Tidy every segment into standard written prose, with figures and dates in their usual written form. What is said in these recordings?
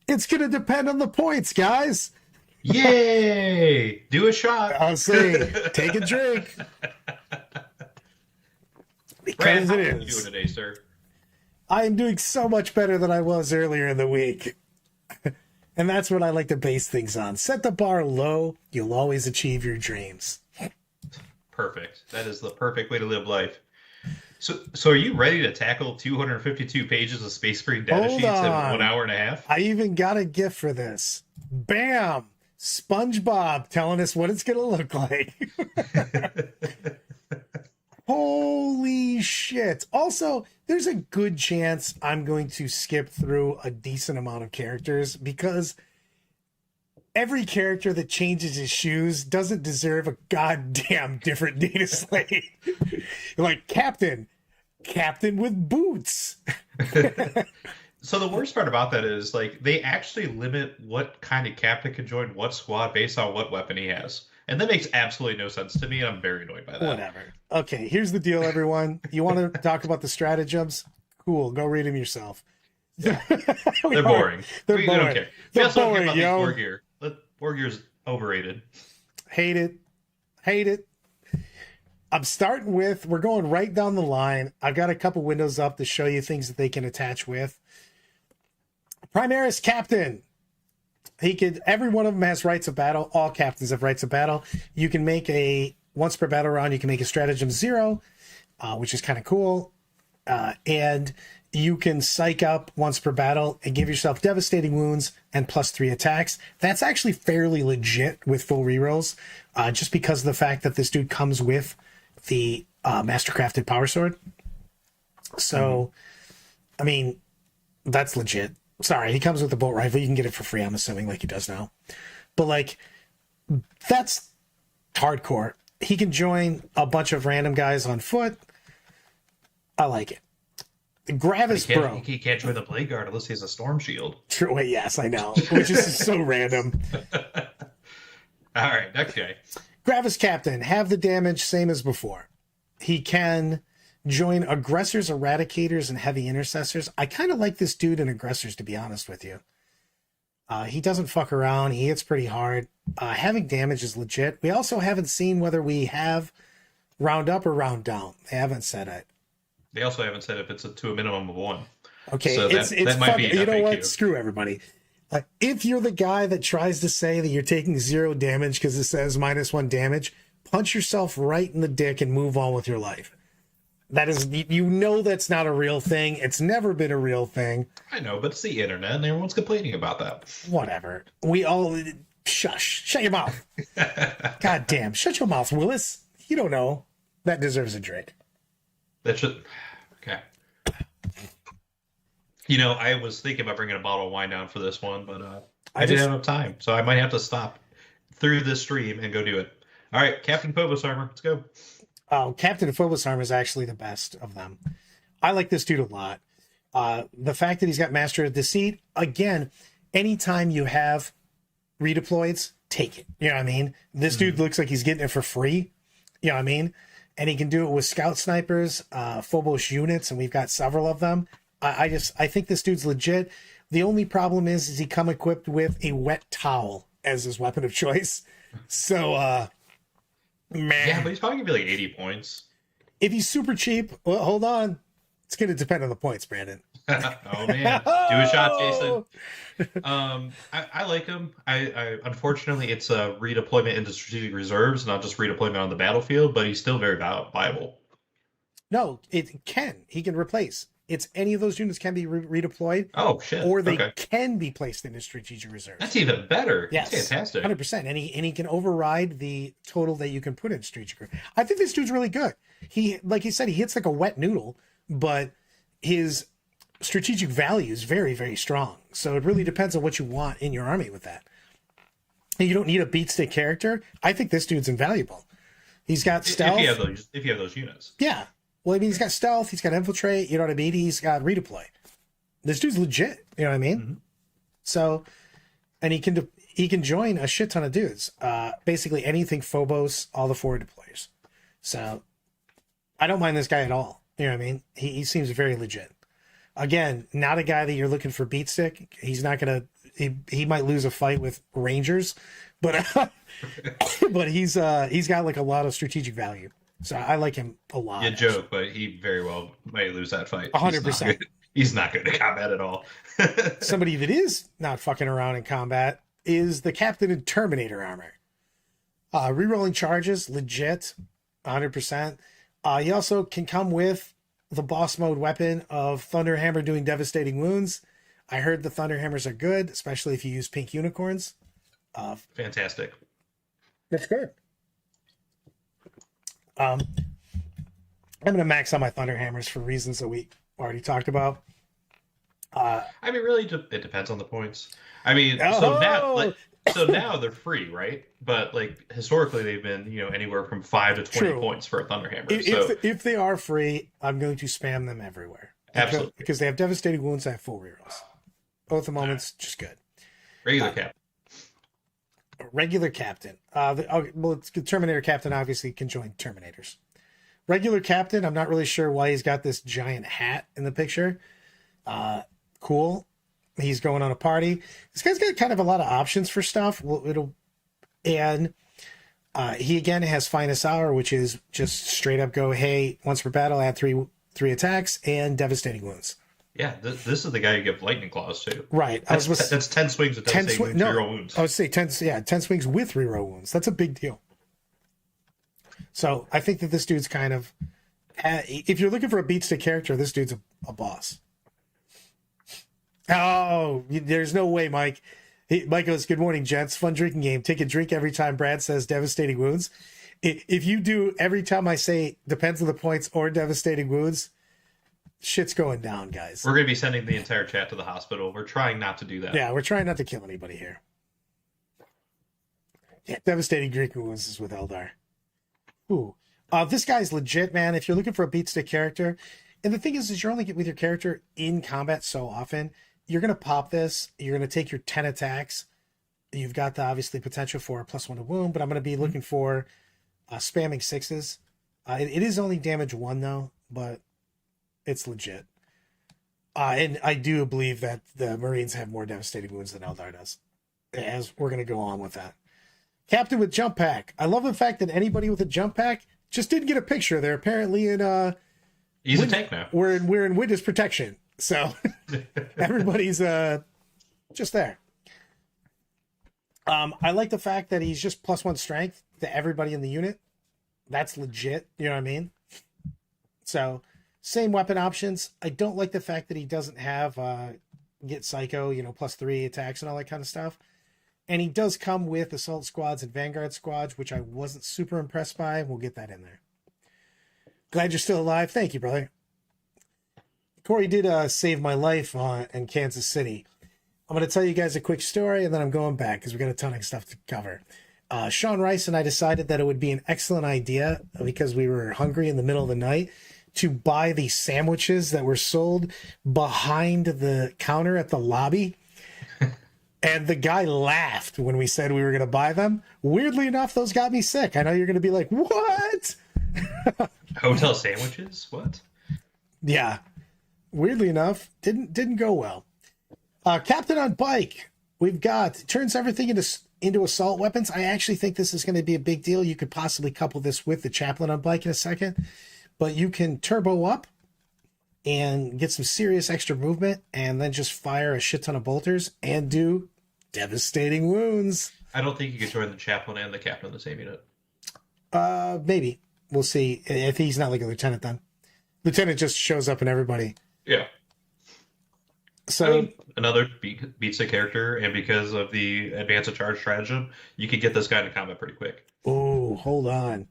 It's going to depend on the points, guys. Yay! Do a shot. I'll say, take a drink. Brad, Because how it are you is. doing today, sir? I am doing so much better than I was earlier in the week. And that's what I like to base things on. Set the bar low, you'll always achieve your dreams. Perfect. That is the perfect way to live life. So are you ready to tackle 252 pages of Space Marine data Hold sheets in on. 1 hour and a half? I even got a gift for this. Bam! SpongeBob telling us what it's going to look like. Holy shit. Also, there's a good chance I'm going to skip through a decent amount of characters because every character that changes his shoes doesn't deserve a goddamn different data slate. Like Captain with boots. So the worst part about that is, like, they actually limit what kind of captain can join what squad based on what weapon he has. And that makes absolutely no sense to me, and I'm very annoyed by that. Whatever. Okay, here's the deal, everyone. You want to talk about the stratagems? Cool, go read them yourself. Yeah. They're boring. They're we boring. don't care. They're We also don't care boring, about yo. these war gear. War gear's overrated. Hate it. I'm starting with, we're going right down the line. I've got a couple windows up to show you things that they can attach with. Primaris Captain. Every one of them has rights of battle. All captains have rights of battle. You can make once per battle round, you can make a stratagem 0, which is kind of cool. And you can psych up once per battle and give yourself devastating wounds and +3 attacks. That's actually fairly legit with full rerolls, just because of the fact that this dude comes with the Mastercrafted Power Sword. So, I mean, that's legit. Sorry, he comes with the bolt rifle. You can get it for free, I'm assuming, like he does now. But, like, that's hardcore. He can join a bunch of random guys on foot. I like it. Gravis Bro. He can't join the Blade Guard unless he has a Storm Shield. True. Wait, yes, I know. Which is so random. All right, next guy. Gravis Captain. Have the damage, same as before. He can join Aggressors, Eradicators, and Heavy Intercessors. I kind of like this dude in Aggressors, to be honest with you. He doesn't fuck around. He hits pretty hard. Having damage is legit. We also haven't seen whether we have round up or round down. They haven't said it. They also haven't said if it's to a minimum of 1. Okay, so that might be you know FAQ. what? Screw everybody. If you're the guy that tries to say that you're taking 0 damage because it says -1 damage, punch yourself right in the dick and move on with your life. That is, you know, that's not a real thing. It's never been a real thing. I know, but it's the internet, and everyone's complaining about that. Whatever. We all shush. Shut your mouth. God damn. Shut your mouth, Willis. You don't know. That deserves a drink. That should. Okay. You know, I was thinking about bringing a bottle of wine down for this one, but I didn't have enough time, so I might have to stop through this stream and go do it. All right, Captain Phobos Armor, let's go. Oh, Captain Phobos Armor is actually the best of them. I like this dude a lot. The fact that he's got Master of Deceit, again, anytime you have redeploys, take it. You know what I mean? This dude looks like he's getting it for free. You know what I mean? And he can do it with Scout Snipers, Phobos units, and we've got several of them. I think this dude's legit. The only problem is he come equipped with a wet towel as his weapon of choice. So, man. Yeah, but he's probably gonna be like 80 points. If he's super cheap, well, hold on. It's going to depend on the points, Brandon. Oh man, do a shot, Jason. I like him. I unfortunately it's a redeployment into strategic reserves, not just redeployment on the battlefield, but he's still very viable. No, it can. He can replace. It's any of those units can be redeployed. Oh shit! Or they can be placed into strategic reserves. That's even better. Yes, that's fantastic. 100%. And he can override the total that you can put in strategic reserve. I think this dude's really good. He, like you said, he hits like a wet noodle, but his strategic value is very, very strong. So it really depends on what you want in your army with that. And you don't need a beat stick character. I think this dude's invaluable. He's got stealth. If you have those units. Yeah. Well, I mean, he's got stealth. He's got infiltrate. You know what I mean? He's got redeploy. This dude's legit. You know what I mean? Mm-hmm. So, and he can join a shit ton of dudes. Basically anything Phobos, all the forward deployers. So I don't mind this guy at all. You know what I mean? He seems very legit. Again, not a guy that you're looking for beat stick. He's not gonna. He might lose a fight with Rangers, but but he's got like a lot of strategic value. So I like him a lot. You joke, but he very well may lose that fight. 100%. He's not good at combat at all. Somebody that is not fucking around in combat is the Captain in Terminator armor. Rerolling charges, legit, 100%. He also can come with the boss mode weapon of Thunderhammer doing devastating wounds. I heard the Thunderhammers are good, especially if you use pink unicorns. Fantastic. That's good. I'm going to max out my Thunderhammers for reasons that we already talked about. I mean, really, it depends on the points. I mean, so now they're free, right? But like historically, they've been anywhere from 5 to 20 True. points for a Thunderhammer. If they are free, I'm going to spam them everywhere. Absolutely, because they have devastating wounds. I have full rerolls. Both the moments, just good. Regular cap. Regular captain. It's Terminator captain obviously can join Terminators. Regular captain, I'm not really sure why he's got this giant hat in the picture. Cool. He's going on a party. This guy's got kind of a lot of options for stuff. He again has Finest Hour, which is just straight up go, hey, once per battle, add three attacks and devastating wounds. Yeah, this is the guy you give lightning claws to. Right. That's 10 swings of devastating reroll wounds. I would say 10 swings with reroll wounds. That's a big deal. So I think that this dude's kind of, if you're looking for a beat stick character, this dude's a boss. Oh, there's no way, Mike. Mike goes, good morning, gents. Fun drinking game. Take a drink every time Brad says devastating wounds. If you do every time I say depends on the points or devastating wounds, shit's going down, guys. We're going to be sending the entire chat to the hospital. We're trying not to do that. Yeah, we're trying not to kill anybody here. Yeah, devastating Greek wounds is with Eldar. Ooh. This guy's legit, man. If you're looking for a beat stick character, and the thing is you're only get with your character in combat so often, you're going to pop this. You're going to take your 10 attacks. You've got the obviously potential for a +1 to wound, but I'm going to be looking for spamming 6s. It is only damage 1 though, but it's legit. And I do believe that the Marines have more devastating wounds than Eldar does. As we're going to go on with that. Captain with jump pack. I love the fact that anybody with a jump pack just didn't get a picture. They're apparently in he's a tank now. We're in witness protection. So everybody's just there. I like the fact that he's just +1 strength to everybody in the unit. That's legit. You know what I mean? So same weapon options. I don't like the fact that he doesn't have get psycho, +3 attacks and all that kind of stuff. And he does come with assault squads and vanguard squads, which I wasn't super impressed by. We'll get that in there. Glad you're still alive. Thank you, brother. Corey did save my life in Kansas City. I'm going to tell you guys a quick story, and then I'm going back because we got a ton of stuff to cover. Sean Rice and I decided that it would be an excellent idea because we were hungry in the middle of the night to buy the sandwiches that were sold behind the counter at the lobby. And the guy laughed when we said we were going to buy them. Weirdly enough, those got me sick. I know you're going to be like, what? Hotel sandwiches? What? Yeah. Weirdly enough, didn't go well. Captain on bike. We've got turns everything into assault weapons. I actually think this is going to be a big deal. You could possibly couple this with the Chaplain on bike in a second, but you can turbo up and get some serious extra movement and then just fire a shit ton of bolters and do devastating wounds. I don't think you could join the Chaplain and the Captain in the same unit. Maybe. We'll see. If he's not like a lieutenant then. Lieutenant just shows up in everybody. Yeah. So another beats the character, and because of the advance of charge stratagem, you could get this guy into combat pretty quick. Oh, hold on.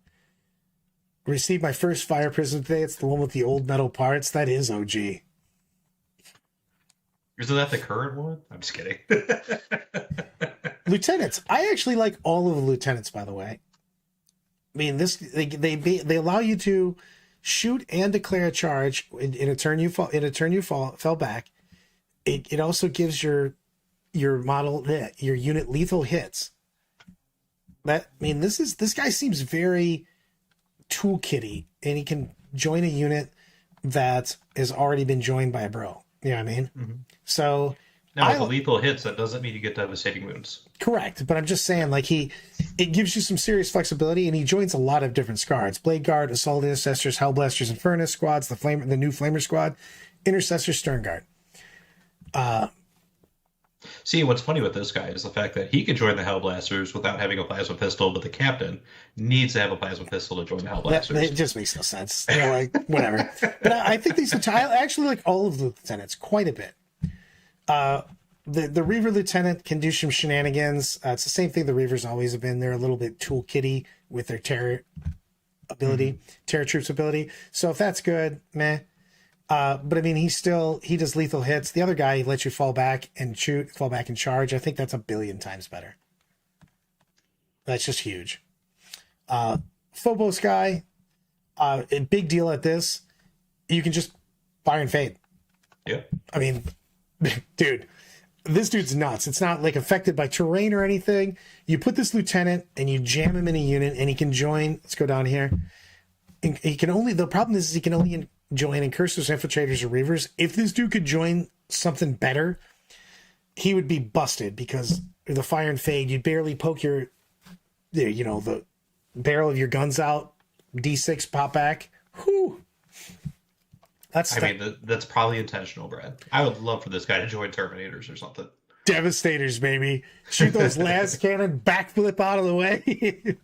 Received my first fire prism today. It's the one with the old metal parts. That is OG. Isn't that the current one? I'm just kidding. Lieutenants. I actually like all of the lieutenants, by the way. I mean, they allow you to shoot and declare a charge in a turn you fell back. It also gives your unit lethal hits. This guy seems very toolkitty, and he can join a unit that has already been joined by a bro. You know what I mean? Mm-hmm. So now with the lethal hits, that doesn't mean you get devastating wounds. Correct, but I'm just saying, like, it gives you some serious flexibility, and he joins a lot of different squads: Blade Guard, Assault Intercessors, Hellblasters, and Furnace squads, the new Flamer squad, Intercessor, Stern Guard. See, what's funny with this guy is the fact that he could join the Hellblasters without having a plasma pistol, but the captain needs to have a plasma pistol to join the Hellblasters. It just makes no sense. They're like, whatever. But I think I actually like all of the lieutenants quite a bit. The Reaver lieutenant can do some shenanigans. It's the same thing the Reavers always have been. They're a little bit toolkitty with their terror ability, terror troops ability. So if that's good, meh. But I mean, he does lethal hits. The other guy lets you fall back and shoot, fall back and charge. I think that's a billion times better. That's just huge. Phobos guy, a big deal at this. You can just fire and fade. Yeah. I mean, dude, this dude's nuts. It's not like affected by terrain or anything. You put this lieutenant and you jam him in a unit, and he can join. Let's go down here. And the problem is he can only join Incursors, Infiltrators, or Reavers. If this dude could join something better, he would be busted, because the fire and fade, you'd barely poke the barrel of your guns out, D6 pop back. Whew. That's probably intentional, Brad. I would love for this guy to join Terminators or something. Devastators, baby. Shoot those last cannon, backflip out of the way.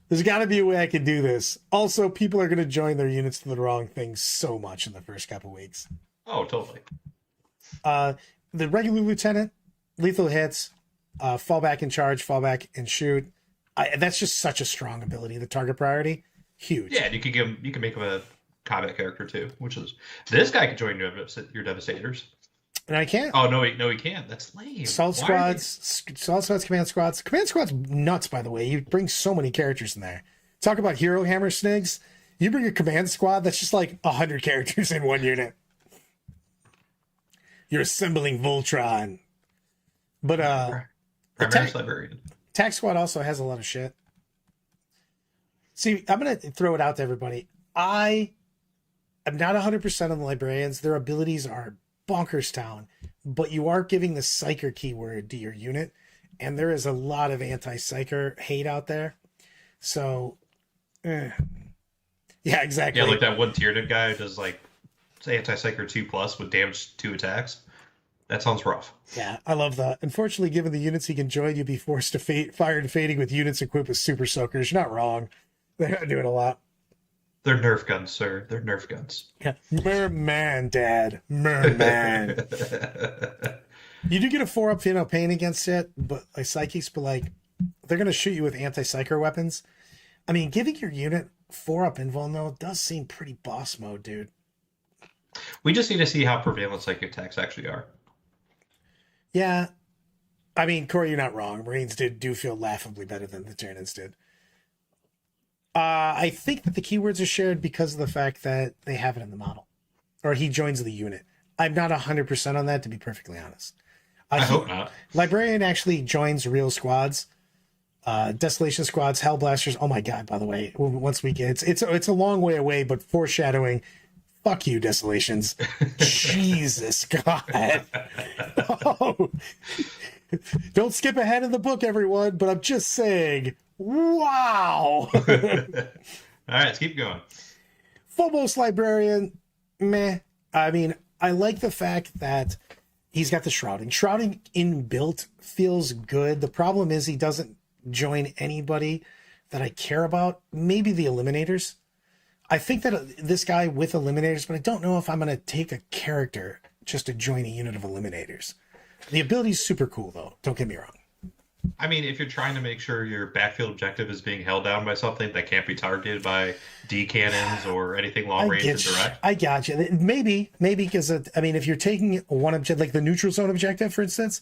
There's got to be a way I can do this. Also, people are going to join their units to the wrong thing so much in the first couple weeks. Oh, totally. The regular lieutenant, lethal hits, fall back and charge, fall back and shoot. That's just such a strong ability. The target priority, huge. Yeah, and you can make him a combat character too, which is this guy can join your Devastators. And I can't. Oh no, he can't. That's lame. Assault squads, command squads. Command squads nuts, by the way. You bring so many characters in there. Talk about hero hammer snigs. You bring a command squad, that's just like 100 characters in one unit. You're assembling Voltron. But Librarian. Attack squad also has a lot of shit. See, I'm gonna throw it out to everybody. I am not 100% on the Librarians. Their abilities are bonkers town, but you are giving the psyker keyword to your unit, and there is a lot of anti-psyker hate out there. So yeah, exactly. Yeah, like that one Tyranid guy who does like anti-psyker 2+ with damage 2 attacks. That sounds rough. Yeah, I love that. Unfortunately, given the units he can join, you'd be forced to fire and fading with units equipped with super soakers. You're not wrong. They're not doing a lot. They're Nerf guns, sir. They're Nerf guns. Yeah. Merman, Dad. Merman. You do get a 4-up pain against it, but like psychics, but like they're gonna shoot you with anti-psyker weapons. I mean, giving your unit 4-up invuln though does seem pretty boss mode, dude. We just need to see how prevalent psychic attacks actually are. Yeah. I mean, Corey, you're not wrong. Marines do feel laughably better than the Tyranids did. I think that the keywords are shared because of the fact that they have it in the model, or he joins the unit. I'm not 100% on that, to be perfectly honest. I hope not. Librarian actually joins real squads, Desolation squads, Hellblasters. Oh my god! By the way, once we get it's a long way away, but foreshadowing. Fuck you, Desolations. Jesus God. Oh. Don't skip ahead of the book, everyone. But I'm just saying. Wow. All right, let's keep going. Phobos Librarian, meh. I mean, I like the fact that he's got the shrouding. Shrouding inbuilt feels good. The problem is he doesn't join anybody that I care about. Maybe the Eliminators. I think that this guy with Eliminators, but I don't know if I'm going to take a character just to join a unit of Eliminators. The ability's super cool, though. Don't get me wrong. I mean, if you're trying to make sure your backfield objective is being held down by something that can't be targeted by D cannons or anything long range and direct. I got you. Maybe because I mean, if you're taking one objective, like the neutral zone objective, for instance,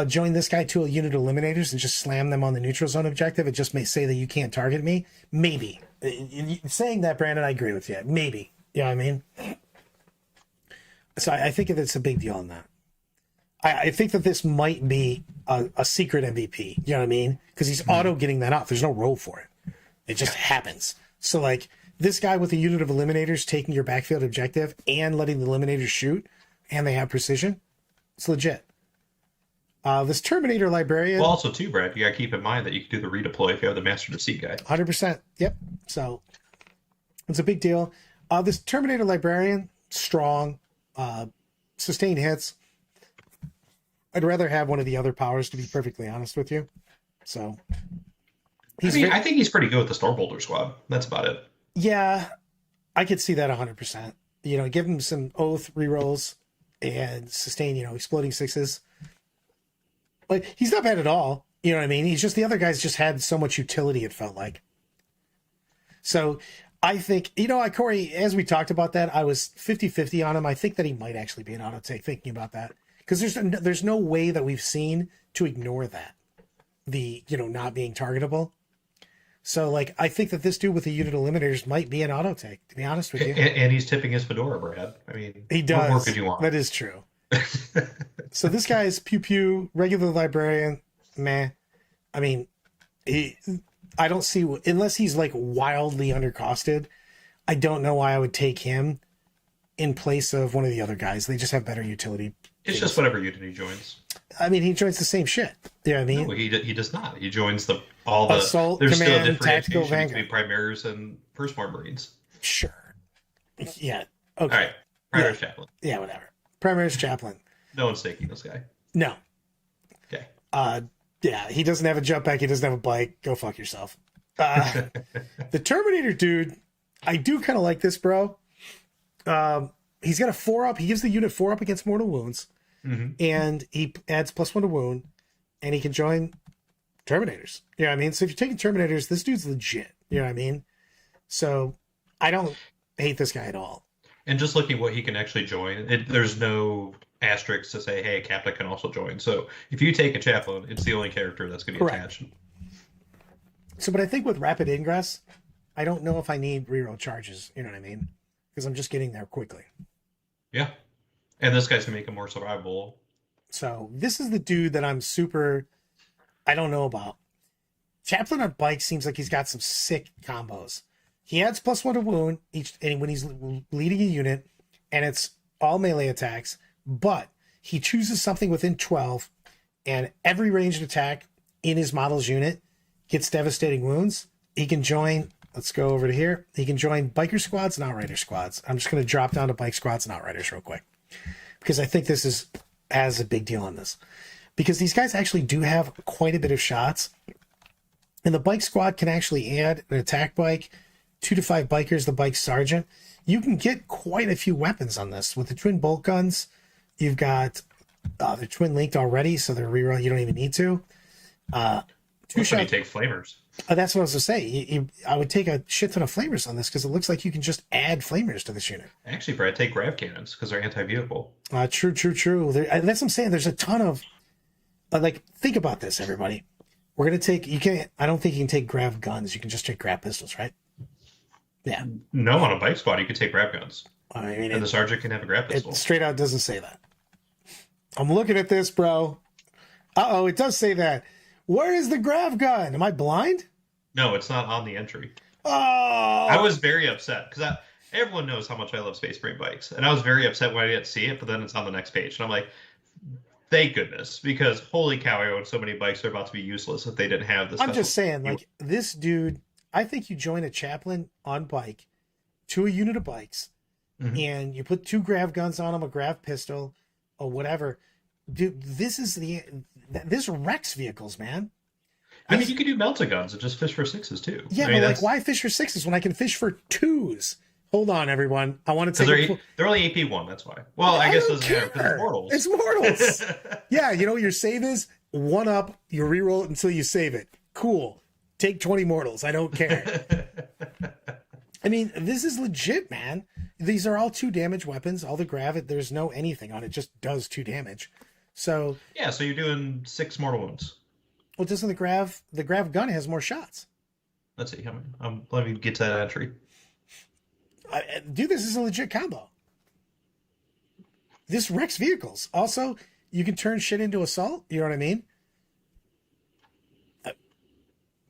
join this guy to a unit of Eliminators and just slam them on the neutral zone objective. It just may say that you can't target me. Maybe. Saying that, Brandon, I agree with you. Maybe. You know what I mean? So I think that it's a big deal on that. I think that this might be a secret MVP. You know what I mean? Because he's auto getting that off. There's no roll for it. It just happens. So, like, this guy with a unit of eliminators taking your backfield objective and letting the eliminators shoot, and they have precision, it's legit. This Terminator Librarian. Well, also too, Brad, you gotta keep in mind that you can do the redeploy if you have the Master Deceit guy. 100%. Yep. So it's a big deal. This Terminator Librarian, strong, sustained hits. I'd rather have one of the other powers, to be perfectly honest with you. So I think he's pretty good with the Stormbolter squad. That's about it. Yeah, I could see that 100%. Give him some Oath rerolls and sustain, exploding sixes. Like, he's not bad at all. You know what I mean? He's just, the other guys just had so much utility, it felt like. So I think, Corey, as we talked about that, I was 50-50 on him. I think that he might actually be an auto take, thinking about that. Because there's no way that we've seen to ignore that. The, not being targetable. So, like, I think that this dude with the unit eliminators might be an auto take, to be honest with you. And he's tipping his fedora, Brad. I mean, he does. What more could you want? That is true. So this guy is pew pew, regular librarian, meh. I mean, I don't see, unless he's like wildly undercosted, I don't know why I would take him in place of one of the other guys. They just have better utility. It's just whatever unit he joins. I mean, he joins the same shit. Yeah, I mean, no, he does not. He joins all the assault, there's command, still tactical, differentiation vanguard between Primaries and Firstborn Marines. Sure. Yeah. Okay. All right. Primaries Chaplain. Yeah, whatever. Primaries Chaplain. No one's taking this guy. No. Okay. Yeah, he doesn't have a jump back. He doesn't have a bike. Go fuck yourself. The Terminator dude, I do kind of like this, bro. He's got a 4-up. He gives the unit 4-up against mortal wounds. Mm-hmm. And he adds +1 to wound. And he can join Terminators. You know what I mean? So if you're taking Terminators, this dude's legit. You know what I mean? So I don't hate this guy at all. And just looking what he can actually join, there's no asterisks to say, hey, a captain can also join. So if you take a chaplain, it's the only character that's going to be attached. So, but I think with rapid ingress, I don't know if I need reroll charges. You know what I mean? Because I'm just getting there quickly. Yeah. And this guy's going to make him more survivable. So this is the dude that I'm super, I don't know about. Chaplain on bike seems like he's got some sick combos. He adds +1 to wound and when he's leading a unit, and it's all melee attacks, but he chooses something within 12, and every ranged attack in his model's unit gets devastating wounds. He can join, let's go over to here. He can join biker squads and outrider squads. I'm just going to drop down to bike squads and outriders real quick, because I think this has a big deal on this. Because these guys actually do have quite a bit of shots. And the bike squad can actually add an attack bike, 2 to 5 bikers, the bike sergeant. You can get quite a few weapons on this. With the twin bolt guns, you've got they're twin linked already, so they're reroll. You don't even need to. You take flamers. That's what I was going to say. I would take a shit ton of flamers on this, because it looks like you can just add flamers to this unit. Actually, Brad, take grav cannons because they're anti-vehicle. True. That's what I'm saying. There's a ton of think about this, everybody. We're going to take, I don't think you can take grav guns. You can just take grav pistols, right? Yeah. No, on a bike squad, you could take grav guns. I mean, and the sergeant can have a grav pistol. It straight out doesn't say that. I'm looking at this, bro. Uh-oh, it does say that. Where is the grav gun? Am I blind? No, it's not on the entry. Oh! I was very upset because everyone knows how much I love Space Marine bikes. And I was very upset when I didn't see it, but then it's on the next page. And I'm like, thank goodness, because holy cow, I own so many bikes, they're about to be useless if they didn't have this. I'm just saying, like, this dude, I think you join a chaplain on bike to a unit of bikes, and you put 2 grav guns on him, a grav pistol, or whatever. Dude, this wrecks vehicles, man. I mean, you could do melta guns and just fish for 6s too. Yeah, but like, why fish for 6s when I can fish for 2s? Hold on, everyone. I want to take. They're only AP1. That's why. Well, I guess it doesn't matter because it's mortals. It's mortals. Yeah, you know what your save is? 1 up. You reroll it until you save it. Cool. Take 20 mortals. I don't care. I mean, this is legit, man. These are all 2 damage weapons. All the grav, there's no anything on it. Just does 2 damage. So yeah, so you're doing 6 mortal wounds. Well, doesn't the grav gun has more shots? Let's see. Let me get to that entry. Dude, this is a legit combo. This wrecks vehicles. Also, you can turn shit into assault. You know what I mean?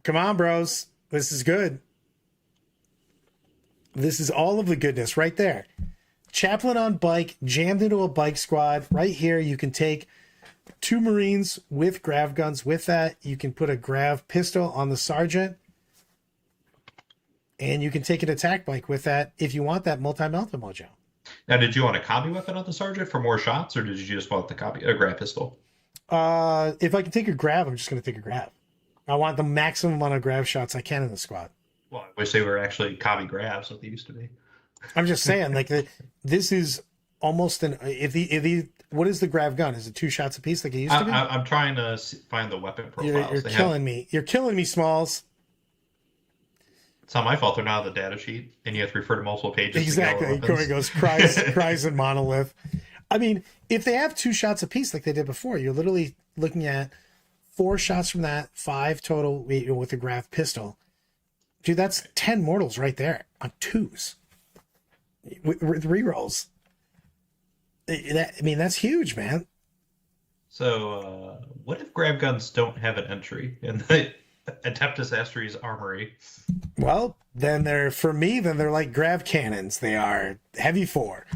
Come on, bros. This is good. This is all of the goodness right there. Chaplain on bike, jammed into a bike squad. Right here, you can take 2 Marines with grav guns. With that, you can put a grav pistol on the sergeant. And you can take an attack bike with that if you want that multi-melta mojo. Now, did you want a combi weapon on the sergeant for more shots, or did you just want a grab pistol? If I can take a grab, I'm just going to take a grab. I want the maximum amount of grab shots I can in the squad. Well, I wish they were actually combi grabs like they used to be. I'm just saying, like, this is almost an... what is the grav gun? Is it 2 shots a piece like it used to be? I'm trying to find the weapon profiles. You're killing me. You're killing me, Smalls. It's not my fault they're not on the data sheet, and you have to refer to multiple pages. Exactly. Corey goes, cries and monolith. I mean, if they have 2 shots a piece like they did before, you're literally looking at 4 shots from that, 5 total with a grav pistol. Dude, that's 10 mortals right there on 2s with rerolls. That's huge, man. So, what if grab guns don't have an entry in the Inceptors Asteries Armory? Well, then they're like grav cannons. They are heavy 4.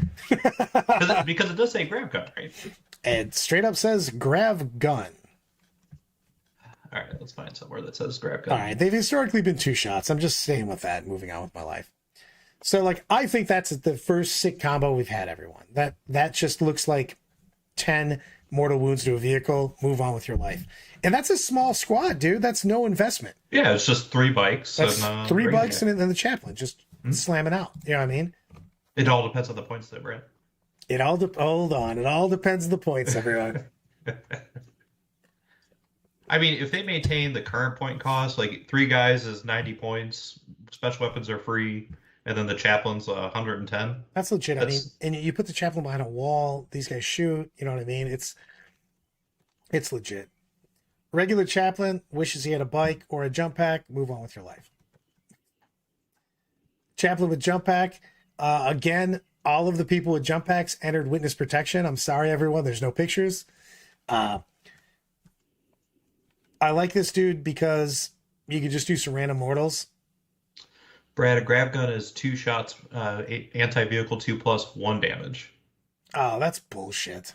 Because it does say grab gun, right? It straight up says grav gun. All right, let's find somewhere that says grab gun. All right, they've historically been 2 shots. I'm just staying with that, moving on with my life. So, like, I think that's the first sick combo we've had, everyone. That just looks like 10 mortal wounds to a vehicle. Move on with your life. And that's a small squad, dude. That's no investment. Yeah, it's just 3 bikes. That's 3 bikes and then the chaplain just slamming out. You know what I mean? It all depends on the points that we're at. Hold on. It all depends on the points, everyone. I mean, if they maintain the current point cost, like 3 guys is 90 points, special weapons are free, and then the chaplain's 110. That's legit. I mean, and you put the chaplain behind a wall, these guys shoot, you know what I mean? It's legit. Regular chaplain wishes he had a bike or a jump pack, move on with your life. Chaplain with jump pack, again, all of the people with jump packs entered witness protection. I'm sorry, everyone, there's no pictures. I like this dude because you can just do some random mortals. Brad, a grab gun is 2 shots, anti-vehicle 2+1 damage. Oh, that's bullshit.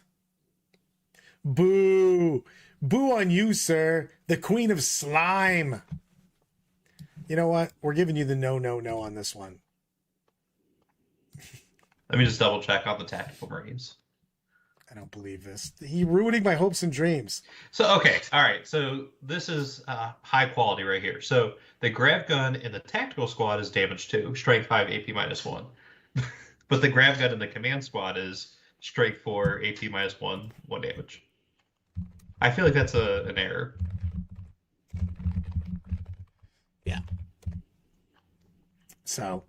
Boo. Boo on you, sir. The queen of slime. You know what? We're giving you the no on this one. Let me just double check on the tactical Marines. I don't believe this. He's ruining my hopes and dreams. So, okay. All right. So this is high quality right here. So the grab gun in the tactical squad is damage 2, strength 5, AP -1. But the grab gun in the command squad is strength 4, AP -1, 1 damage. I feel like that's an error. Yeah. So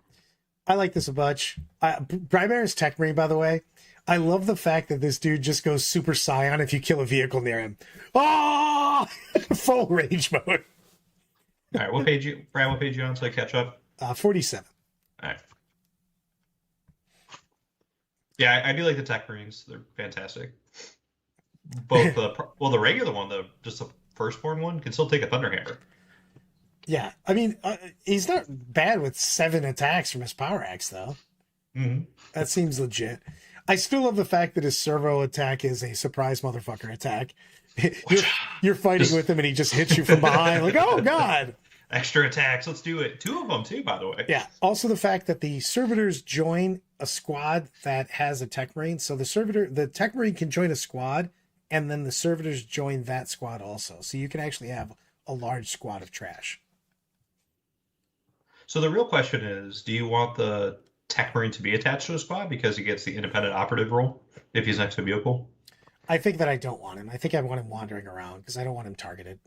I like this a bunch. Bribear's Techmarine, by the way. I love the fact that this dude just goes Super Scion if you kill a vehicle near him. Oh! Full rage mode. All right, what page you on so I catch up? 47. All right. Yeah, I do like the Techmarines. They're fantastic. Both the regular one, just the firstborn one, can still take a Thunderhammer. Yeah, I mean, he's not bad with 7 attacks from his power axe, though. Mm-hmm. That seems legit. I still love the fact that his servo attack is a surprise motherfucker attack. You're fighting with him and he just hits you from behind. Like, oh, God. Extra attacks. Let's do it. 2 of them, too, by the way. Yeah. Also, the fact that the servitors join a squad that has a Techmarine. So the Techmarine can join a squad, and then the servitors join that squad also. So you can actually have a large squad of trash. So the real question is, do you want the Techmarine to be attached to a squad because he gets the independent operative role if he's next to a vehicle? I think that I don't want him. I think I want him wandering around because I don't want him targeted.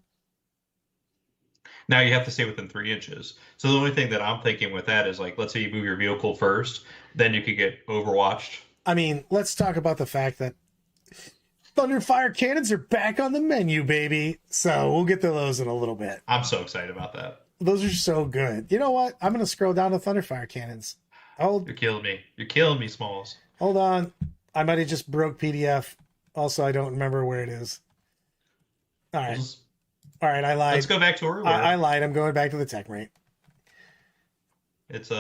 Now you have to stay within 3 inches. So the only thing that I'm thinking with that is, like, let's say you move your vehicle first, then you could get overwatched. I mean, let's talk about the fact that Thunderfire cannons are back on the menu, baby. So we'll get to those in a little bit. I'm so excited about that. Those are so good. You know what? I'm going to scroll down to Thunderfire cannons. You're killing me. You're killing me, Smalls. Hold on. I might have just broke PDF. Also, I don't remember where it is. All right. All right, I lied. Let's go back to where we were. I lied. I'm going back to the Techmarine. It's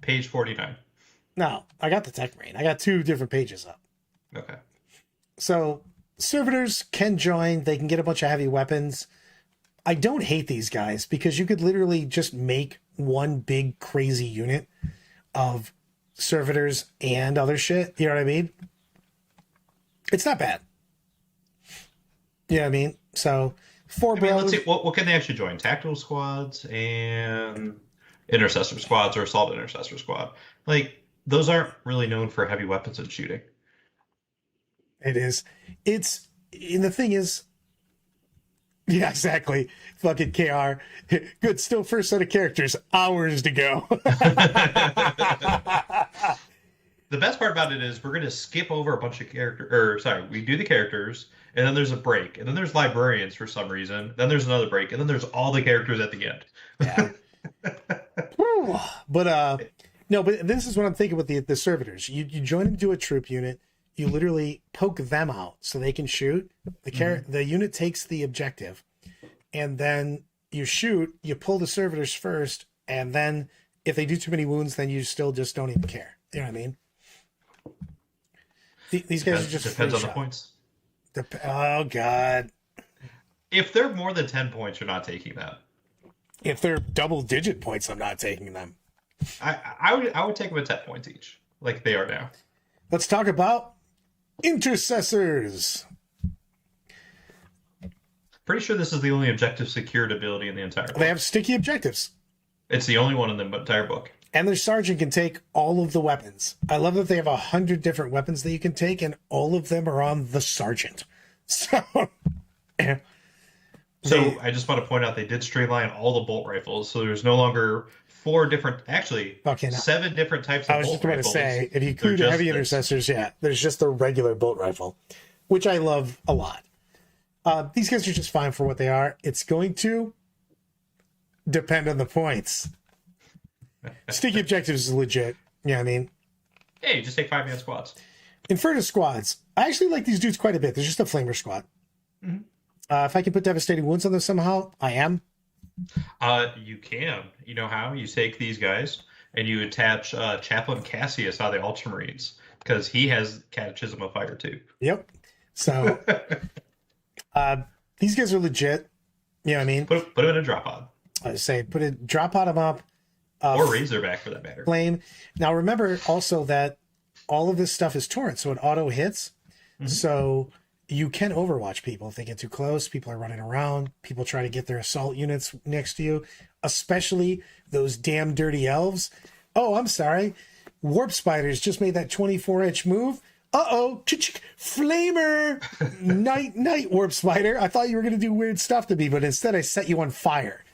page 49. No, I got the Techmarine. I got 2 different pages up. Okay. So servitors can join. They can get a bunch of heavy weapons. I don't hate these guys because you could literally just make one big crazy unit of servitors and other shit. You know what I mean? It's not bad. You know what I mean? So 4 bros. Let's see. What can they actually join? Tactical squads and intercessor squads or assault intercessor squad. Like, those aren't really known for heavy weapons and shooting. It is. And the thing is, yeah, exactly. Fucking KR. Good. Still first set of characters. Hours to go. The best part about it is we're going to skip over a bunch of we do the characters, and then there's a break, and then there's librarians for some reason, then there's another break, and then there's all the characters at the end. Yeah. But no, but this is what I'm thinking with the servitors. You join them to a troop unit, you literally poke them out so they can shoot. The unit takes the objective, and then you shoot, you pull the servitors first, and then if they do too many wounds, then you still just don't even care. You know what I mean? These guys are just depends on the points. Oh God! If they're more than 10 points, you're not taking that. If they're double-digit points, I'm not taking them. I would take them at 10 points each, like they are now. Let's talk about intercessors. Pretty sure this is the only objective secured ability in the entire book. They have sticky objectives. It's the only one in the entire book. And their sergeant can take all of the weapons. I love that they have 100 different weapons that you can take, and all of them are on the sergeant. So, I just want to point out they did streamline all the bolt rifles, so there's no longer 7 different types of bolt rifles. I was just about to say, if you include heavy intercessors, there's just the regular bolt rifle, which I love a lot. These guys are just fine for what they are. It's going to depend on the points. Sticky objectives is legit. Yeah, I mean, hey, just take 5-man squads. Inferno squads. I actually like these dudes quite a bit. They're just a flamer squad. Mm-hmm. If I can put devastating wounds on them somehow, I am. You can. You know how? You take these guys and you attach Chaplain Cassius out of the Ultramarines because he has Catechism of Fire too. Yep. So these guys are legit. You know what I mean? Put them in a drop pod. I say put a drop pod them up. Or Razorback for that matter. Flame. Now remember also that all of this stuff is torrent, so it auto hits. Mm-hmm. So you can overwatch people if they get too close. People are running around. People try to get their assault units next to you, especially those damn dirty elves. Oh, I'm sorry. Warp Spiders just made that 24-inch move. Uh-oh. Flamer. Night, Warp Spider. I thought you were going to do weird stuff to me, but instead I set you on fire.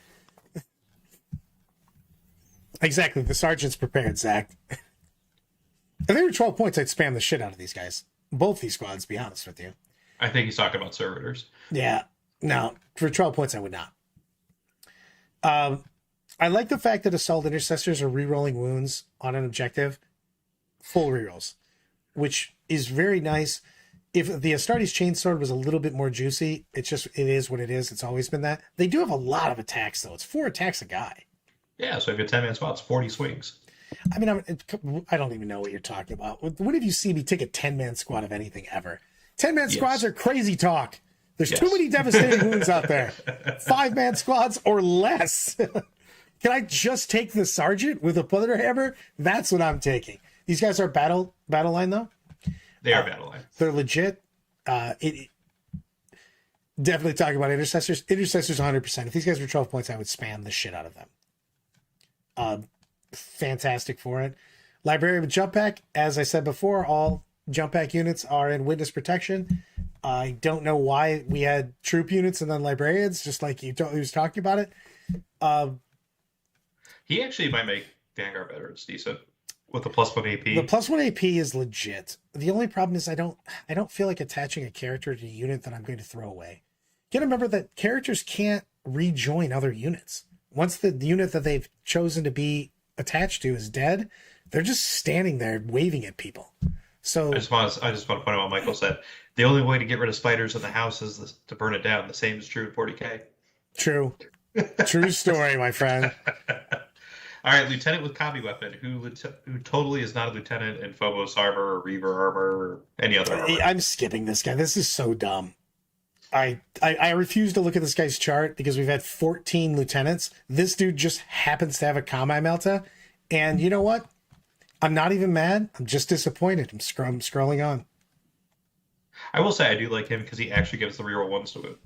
Exactly. The sergeant's prepared, Zach. If they were 12 points, I'd spam the shit out of these guys. Both these squads, to be honest with you. I think he's talking about servitors. Yeah. No, for 12 points, I would not. I like the fact that assault intercessors are re-rolling wounds on an objective. Full rerolls, which is very nice. If the Astartes Chainsword was a little bit more juicy, it is what it is. It's always been that. They do have a lot of attacks, though. It's 4 attacks a guy. Yeah, so if you have 10-man squads, 40 swings. I mean, I don't even know what you're talking about. When have you seen me take a 10-man squad of anything ever? 10-man squads are crazy talk. There's too many devastating wounds out there. 5-man squads or less. Can I just take the sergeant with a thunder hammer? That's what I'm taking. These guys are battle line, though. They are battle line. They're legit. Definitely talking about intercessors. Intercessors 100%. If these guys were 12 points, I would spam the shit out of them. Fantastic for it. Librarian with jump pack. As I said before, all jump pack units are in witness protection. I don't know why we had troop units and then librarians, just like he was talking about it. He actually might make Vanguard veterans decent with the +1 AP. The +1 AP is legit. The only problem is I don't feel like attaching a character to a unit that I'm going to throw away. You gotta remember that characters can't rejoin other units. Once the unit that they've chosen to be attached to is dead, they're just standing there waving at people. So I just want to point out what Michael said. The only way to get rid of spiders in the house is to burn it down. The same is true in 40K. True story, my friend. All right, lieutenant with combi weapon, who totally is not a lieutenant in Phobos armor or Reaver armor or any other armor. I'm skipping this guy. This is so dumb. I refuse to look at this guy's chart because we've had 14 lieutenants. This dude just happens to have a combi melta. And you know what? I'm not even mad. I'm just disappointed. I'm scrolling on. I will say I do like him because he actually gives the reroll ones to it.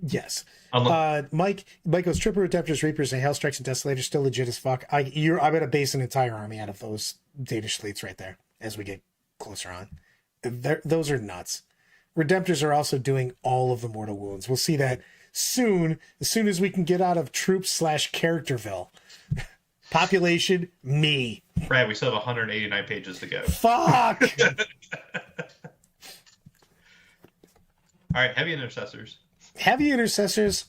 Yes. Mike goes Tripper, Redemptors, Reapers, and Hellstrikes and Desolators still legit as fuck. I'm going to base an entire army out of those data slates right there as we get closer on. Those are nuts. Redemptors are also doing all of the mortal wounds. We'll see that soon, as soon as we can get out of troops/characterville. Population, me. Brad, we still have 189 pages to go. Fuck! All right, heavy intercessors. Heavy intercessors,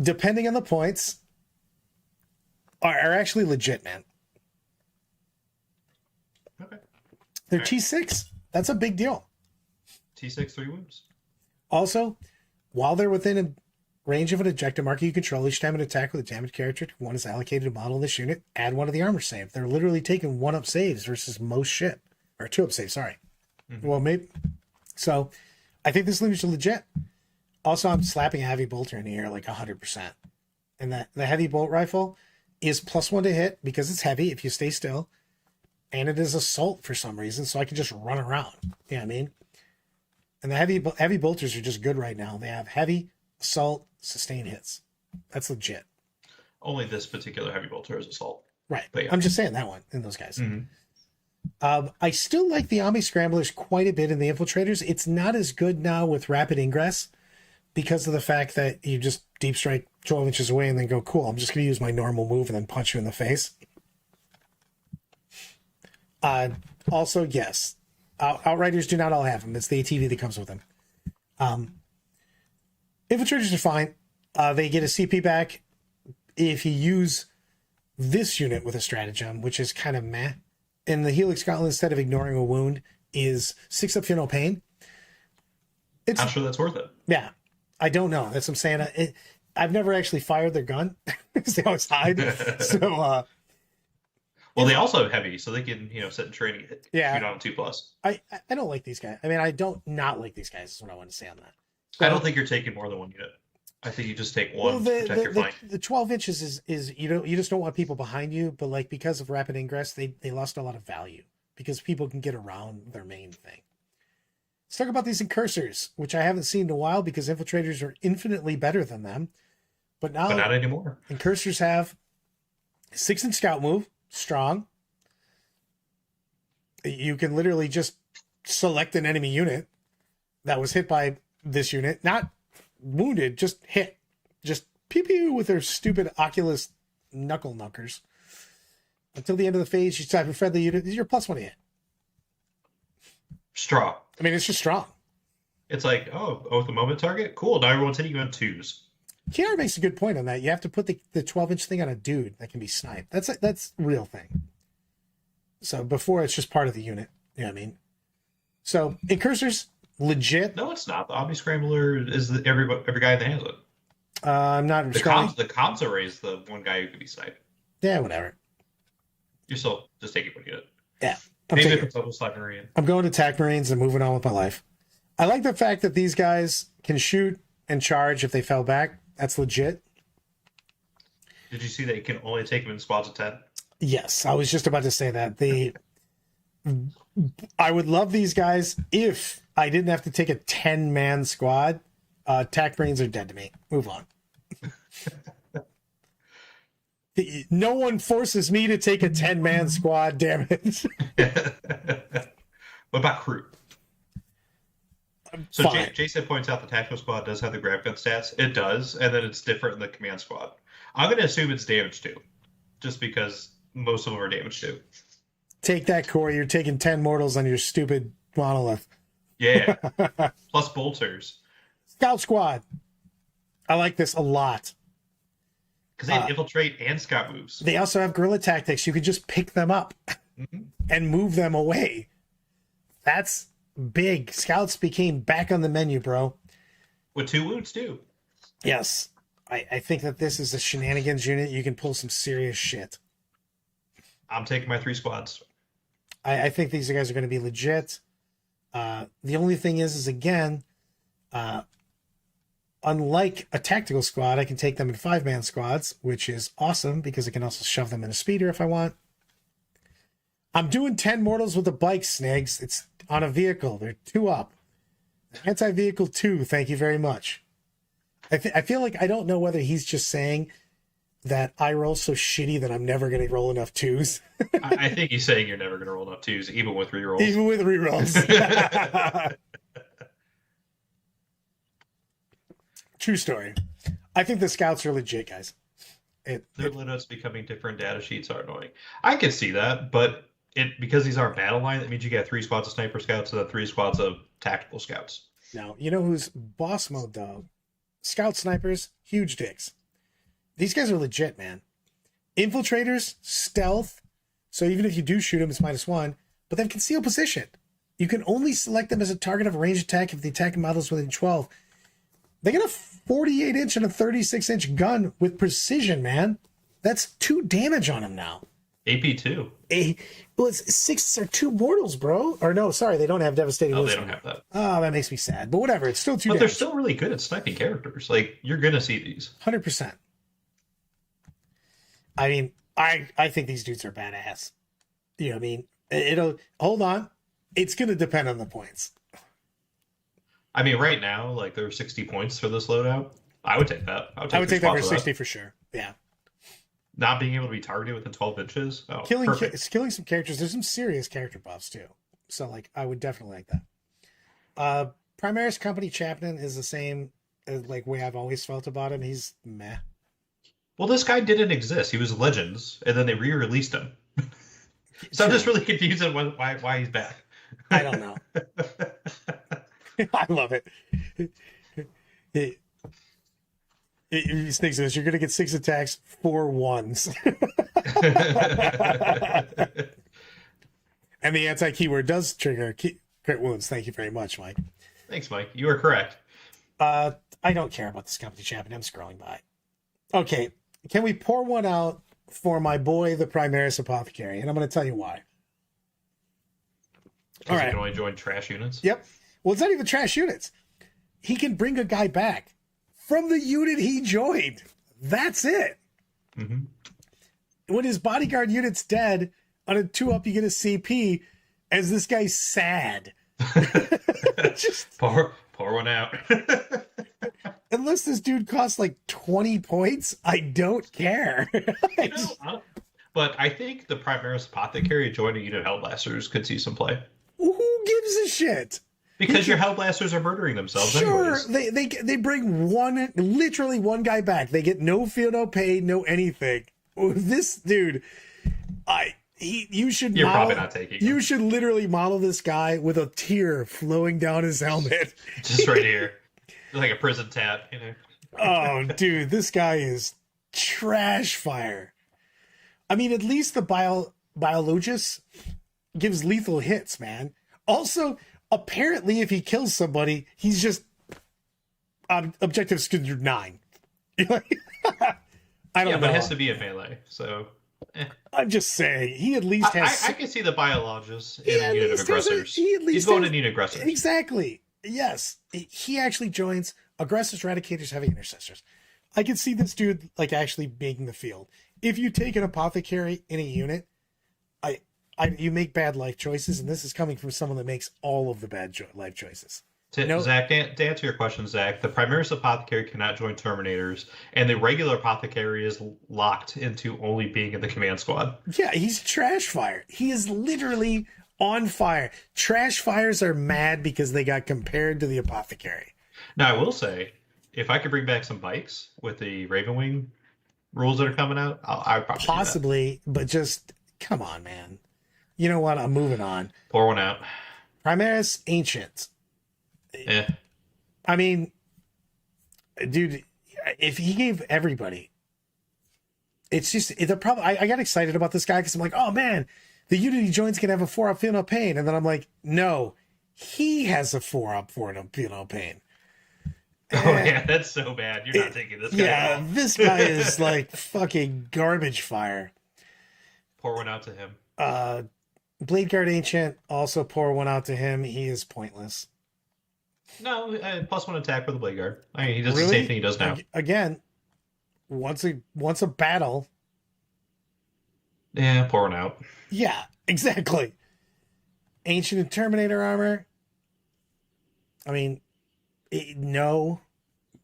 depending on the points, are actually legit, man. Okay. They're T6. That's a big deal. T6, 3 wounds. Also, while they're within a range of an objective marker you control, each time an attack with a damaged character, one is allocated to model this unit, add one of the armor save. They're literally taking 1-up saves versus most shit. Or 2-up saves, sorry. Mm-hmm. Well, maybe. So, I think this is legit. Also, I'm slapping a heavy bolter in here like 100%. And the heavy bolt rifle is +1 to hit because it's heavy if you stay still. And it is assault for some reason, so I can just run around. You know what I mean? And the heavy bolters are just good right now. They have heavy, assault, sustain hits. That's legit. Only this particular heavy bolter is assault. Right. But yeah. I'm just saying that one in those guys. Mm-hmm. I still like the Omni Scramblers quite a bit in the Infiltrators. It's not as good now with Rapid Ingress because of the fact that you just deep strike 12 inches away and then go, cool, I'm just going to use my normal move and then punch you in the face. Also, yes. Outriders do not all have them. It's the ATV that comes with them. Infiltrators are fine. They get a CP back if you use this unit with a stratagem, which is kind of meh. And the Helix Gauntlet, instead of ignoring a wound, is 6-up feel no pain. I'm sure that's worth it. Yeah. I don't know. That's what I'm saying. I've never actually fired their gun because they always hide. So, well, they also have heavy, so they can, sit in training, shoot on 2+. I don't like these guys. I mean, I don't not like these guys is what I want to say on that. So, I don't think you're taking more than one unit. I think you just take one to protect your flank. The 12 inches is you just don't want people behind you, but like because of rapid ingress, they lost a lot of value because people can get around their main thing. Let's talk about these incursors, which I haven't seen in a while because infiltrators are infinitely better than them. But not anymore. Incursors have 6-inch scout move, strong. You can literally just select an enemy unit that was hit by this unit, not wounded, just hit. Just pew-pew with their stupid Oculus knuckle knockers. Until the end of the phase, you type a friendly unit. You're +1 hit. Straw. I mean, it's just strong. It's like, with the moment target? Cool, now everyone's hitting you on 2s. Kiara makes a good point on that. You have to put the 12-inch thing on a dude that can be sniped. That's a real thing. So before it's just part of the unit. You know what I mean? So incursors, legit. No, it's not. The Omni Scrambler is every guy that has it. I'm not. The comms array is the one guy who could be sniped. Yeah, whatever. You're still just taking one unit. Yeah. I'm going to Techmarines and moving on with my life. I like the fact that these guys can shoot and charge if they fell back. That's legit. Did you see that you can only take them in squads of 10? Yes, I was just about to say that. I would love these guys if I didn't have to take a 10-man squad. Techmarines are dead to me. Move on. No one forces me to take a 10-man squad, damn it. What about crew? So Fine. Jason points out the tactical squad does have the grab gun stats. It does, and then it's different in the command squad. I'm going to assume it's damage too, just because most of them are damage too. Take that, Corey. You're taking 10 mortals on your stupid monolith. Yeah. Plus bolters. Scout squad. I like this a lot. Because they have infiltrate and scout moves. They also have guerrilla tactics. You can just pick them up and move them away. That's big. Scouts became back on the menu, bro. With 2 wounds, too. Yes. I think that this is a shenanigans unit. You can pull some serious shit. I'm taking my 3 squads. I think these guys are going to be legit. The only thing is again, unlike a tactical squad, I can take them in 5-man squads, which is awesome because I can also shove them in a speeder if I want. I'm doing 10 mortals with the bike, Snigs. It's on a vehicle. They're 2 up. Anti-vehicle 2, thank you very much. I feel like I don't know whether he's just saying that I roll so shitty that I'm never going to roll enough 2s. I think he's saying you're never going to roll enough 2s, even with rerolls. Even with rerolls. True story. I think the scouts are legit, guys. Their Linux becoming different data sheets are annoying. I can see that, but because these aren't battle line, that means you get 3 squads of sniper scouts and then 3 squads of tactical scouts. Now, you know who's boss mode, though? Scout snipers, huge dicks. These guys are legit, man. Infiltrators, stealth. So even if you do shoot them, it's -1. But they have concealed position. You can only select them as a target of a ranged attack if the attacking model is within 12. They got a 48-inch and a 36-inch gun with precision, man. That's 2 damage on them now. AP2. Well, it's 6 or 2 mortals, bro. Or no, sorry, they don't have devastating. Oh, they don't have that. Oh, that makes me sad. But whatever, it's still 2 damage. But they're still really good at sniping characters. Like, you're going to see these. 100%. I mean, I think these dudes are badass. You know what I mean? Hold on. It's going to depend on the points. I mean, right now, like, there are 60 points for this loadout. I would take that. I would take that for 60 for sure. Yeah. Not being able to be targeted within 12 inches. Oh, killing some characters. There's some serious character buffs too. So like, I would definitely like that. Primaris Company Chaplain is the same like way I've always felt about him. He's meh. Well, this guy didn't exist. He was Legends, and then they re-released him. So I'm just really confused on why he's back. I don't know. I love it. Snake says you're going to get 6 attacks, 4 1s. And the anti-keyword does trigger crit wounds. Thank you very much, Mike. Thanks, Mike. You are correct. I don't care about this company champion. I'm scrolling by. Okay, can we pour one out for my boy, the Primaris Apothecary? And I'm going to tell you why. All right. You can only join trash units? Yep. Well, it's not even trash units. He can bring a guy back from the unit he joined. That's it. Mm-hmm. When his bodyguard unit's dead, on a 2-up, you get a CP, as this guy's sad. Just pour one out. Unless this dude costs like 20 points, I don't care. But I think the Primaris Apothecary joining unit of Hellblasters could see some play. Who gives a shit? Because your Hellblasters are murdering themselves sure, anyways. They bring literally one guy back. They get no feel, no pay, no anything. This dude, you should. You're probably not taking him. You should literally model this guy with a tear flowing down his helmet. Just right here. Like a prison tat, you know. Oh, dude, this guy is trash fire. I mean, at least the Biologist gives lethal hits, man. Also, apparently, if he kills somebody, he's just objective skewed 9. I don't know. But it has to be a melee, so. I'm just saying, he at least has. I can see the Biologist in a unit of Aggressors. He's going to need Aggressors. Exactly. Yes. He actually joins Aggressors, Eradicators, Heavy Intercessors. I can see this dude like actually being the field. If you take an Apothecary in a unit, you make bad life choices, and this is coming from someone that makes all of the bad life choices. Zach, to answer your question, Zach, the Primaris Apothecary cannot join Terminators, and the regular Apothecary is locked into only being in the command squad. Yeah, he's trash fire. He is literally on fire. Trash fires are mad because they got compared to the Apothecary. Now, I will say, if I could bring back some bikes with the Ravenwing rules that are coming out, I'd probably possibly, but just come on, man. You know what? I'm moving on. Pour one out. Primaris Ancient. Yeah. I mean, dude, if he gave everybody, it's just the problem. I got excited about this guy because I'm like, oh man, the Unity joins can have a 4-up feel no pain, and then I'm like, no, he has a 4-up feel no pain. Oh yeah, that's so bad. You're not taking this guy at all. This guy is like fucking garbage fire. Pour one out to him. Blade Guard Ancient, also pour one out to him. He is pointless. No, +1 attack with the Blade Guard. I mean, he does Really? the same thing he does now. Again, once a battle. Yeah, pour one out. Yeah, exactly. Ancient and Terminator armor. I mean, no.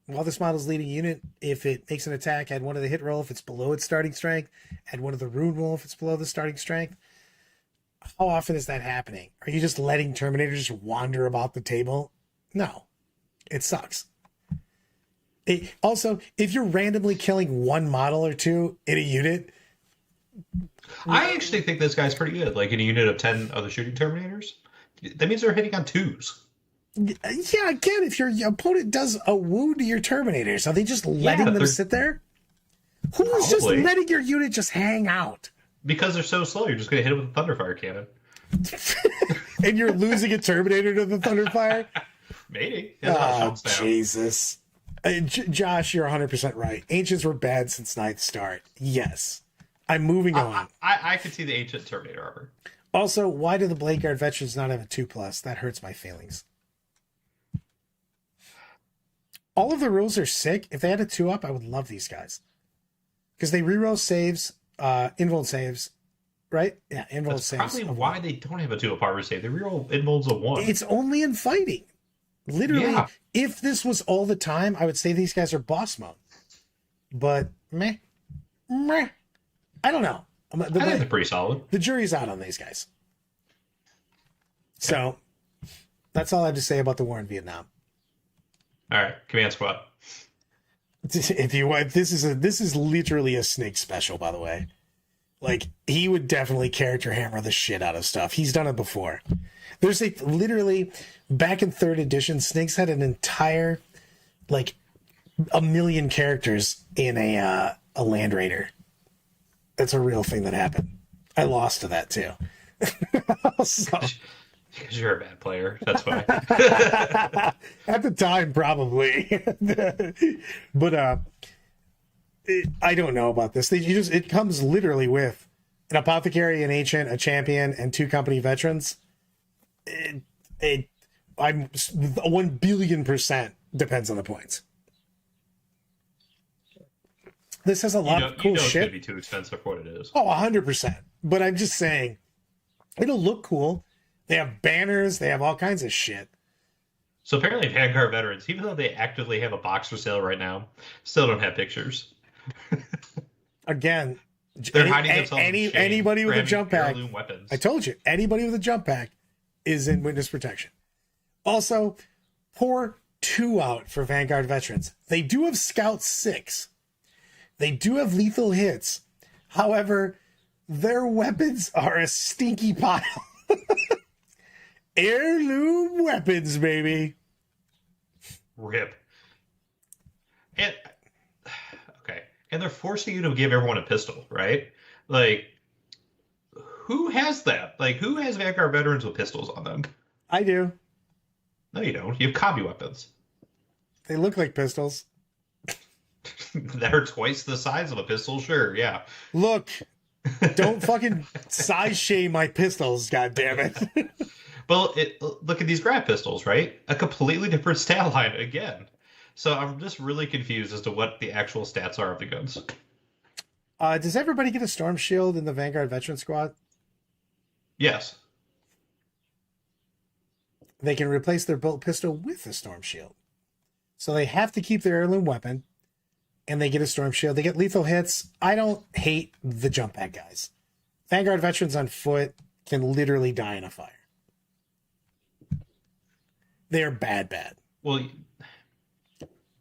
While this model's leading unit, if it makes an attack, add one of the hit roll if it's below its starting strength. Add one of the rune roll if it's below the starting strength. How often is that happening? Are you just letting Terminators wander about the table? No. It sucks. Also, if you're randomly killing one model or two in a unit... I actually think this guy's pretty good. Like in a unit of 10 other shooting Terminators, that means they're hitting on 2s. Yeah, again, if your opponent does a wound to your Terminators, are they just letting them sit there? Who's just letting your unit just hang out? Because they're so slow, you're just going to hit it with a Thunderfire cannon. And you're losing a Terminator to the Thunderfire? Maybe. Oh, Jesus. Josh, you're 100% right. Ancients were bad since Ninth Start. Yes. I'm moving on. I could see the Ancient Terminator armor. Also, why do the Blade Guard veterans not have a 2+? That hurts my feelings. All of the rules are sick. If they had a 2-up, I would love these guys. Because they reroll saves, invuln saves, right? Yeah, invuln saves. Probably why they don't have a 2-up armor save. They reroll invulns of 1. It's only in fighting. Literally, if this was all the time, I would say these guys are boss mode. But meh. I don't know. I think they're pretty solid. The jury's out on these guys. So that's all I have to say about the war in Vietnam. All right, Command Squad. If you want, this is literally a Snake special, by the way. Like, he would definitely character hammer the shit out of stuff. He's done it before. There's literally back in 3rd edition, Snakes had an entire, like, 1 million characters in a Land Raider. That's a real thing that happened. I lost to that too. So, because you're a bad player. That's why. At the time, probably. But I don't know about this. It comes literally with an apothecary, an ancient, a champion, and 2 company veterans. I'm 1 billion% depends on the points. This has a lot of cool shit. It's going to be too expensive for what it is. Oh, 100%. But I'm just saying, it'll look cool. They have banners. They have all kinds of shit. So apparently Vanguard veterans, even though they actively have a box for sale right now, still don't have pictures. Again, they're hiding themselves anybody with a jump pack. Weapons. I told you, anybody with a jump pack is in witness protection. Also, pour 2 out for Vanguard veterans. They do have Scout 6. They do have lethal hits. However, their weapons are a stinky pile. Heirloom weapons, baby. RIP. And okay. And they're forcing you to give everyone a pistol, right? Like, who has that? Like, who has Vanguard veterans with pistols on them? I do. No, you don't. You have combi weapons. They look like pistols. That are twice the size of a pistol, sure, yeah. Look, don't fucking size shame my pistols, goddammit. Well, look at these grab pistols, right? A completely different stat line again. So I'm just really confused as to what the actual stats are of the guns. Does everybody get a storm shield in the Vanguard Veteran Squad? Yes. They can replace their bolt pistol with a storm shield. So they have to keep their heirloom weapon, and they get a storm shield. They get lethal hits. I don't hate the jump pack guys. Vanguard veterans on foot can literally die in a fire. They're bad. Well,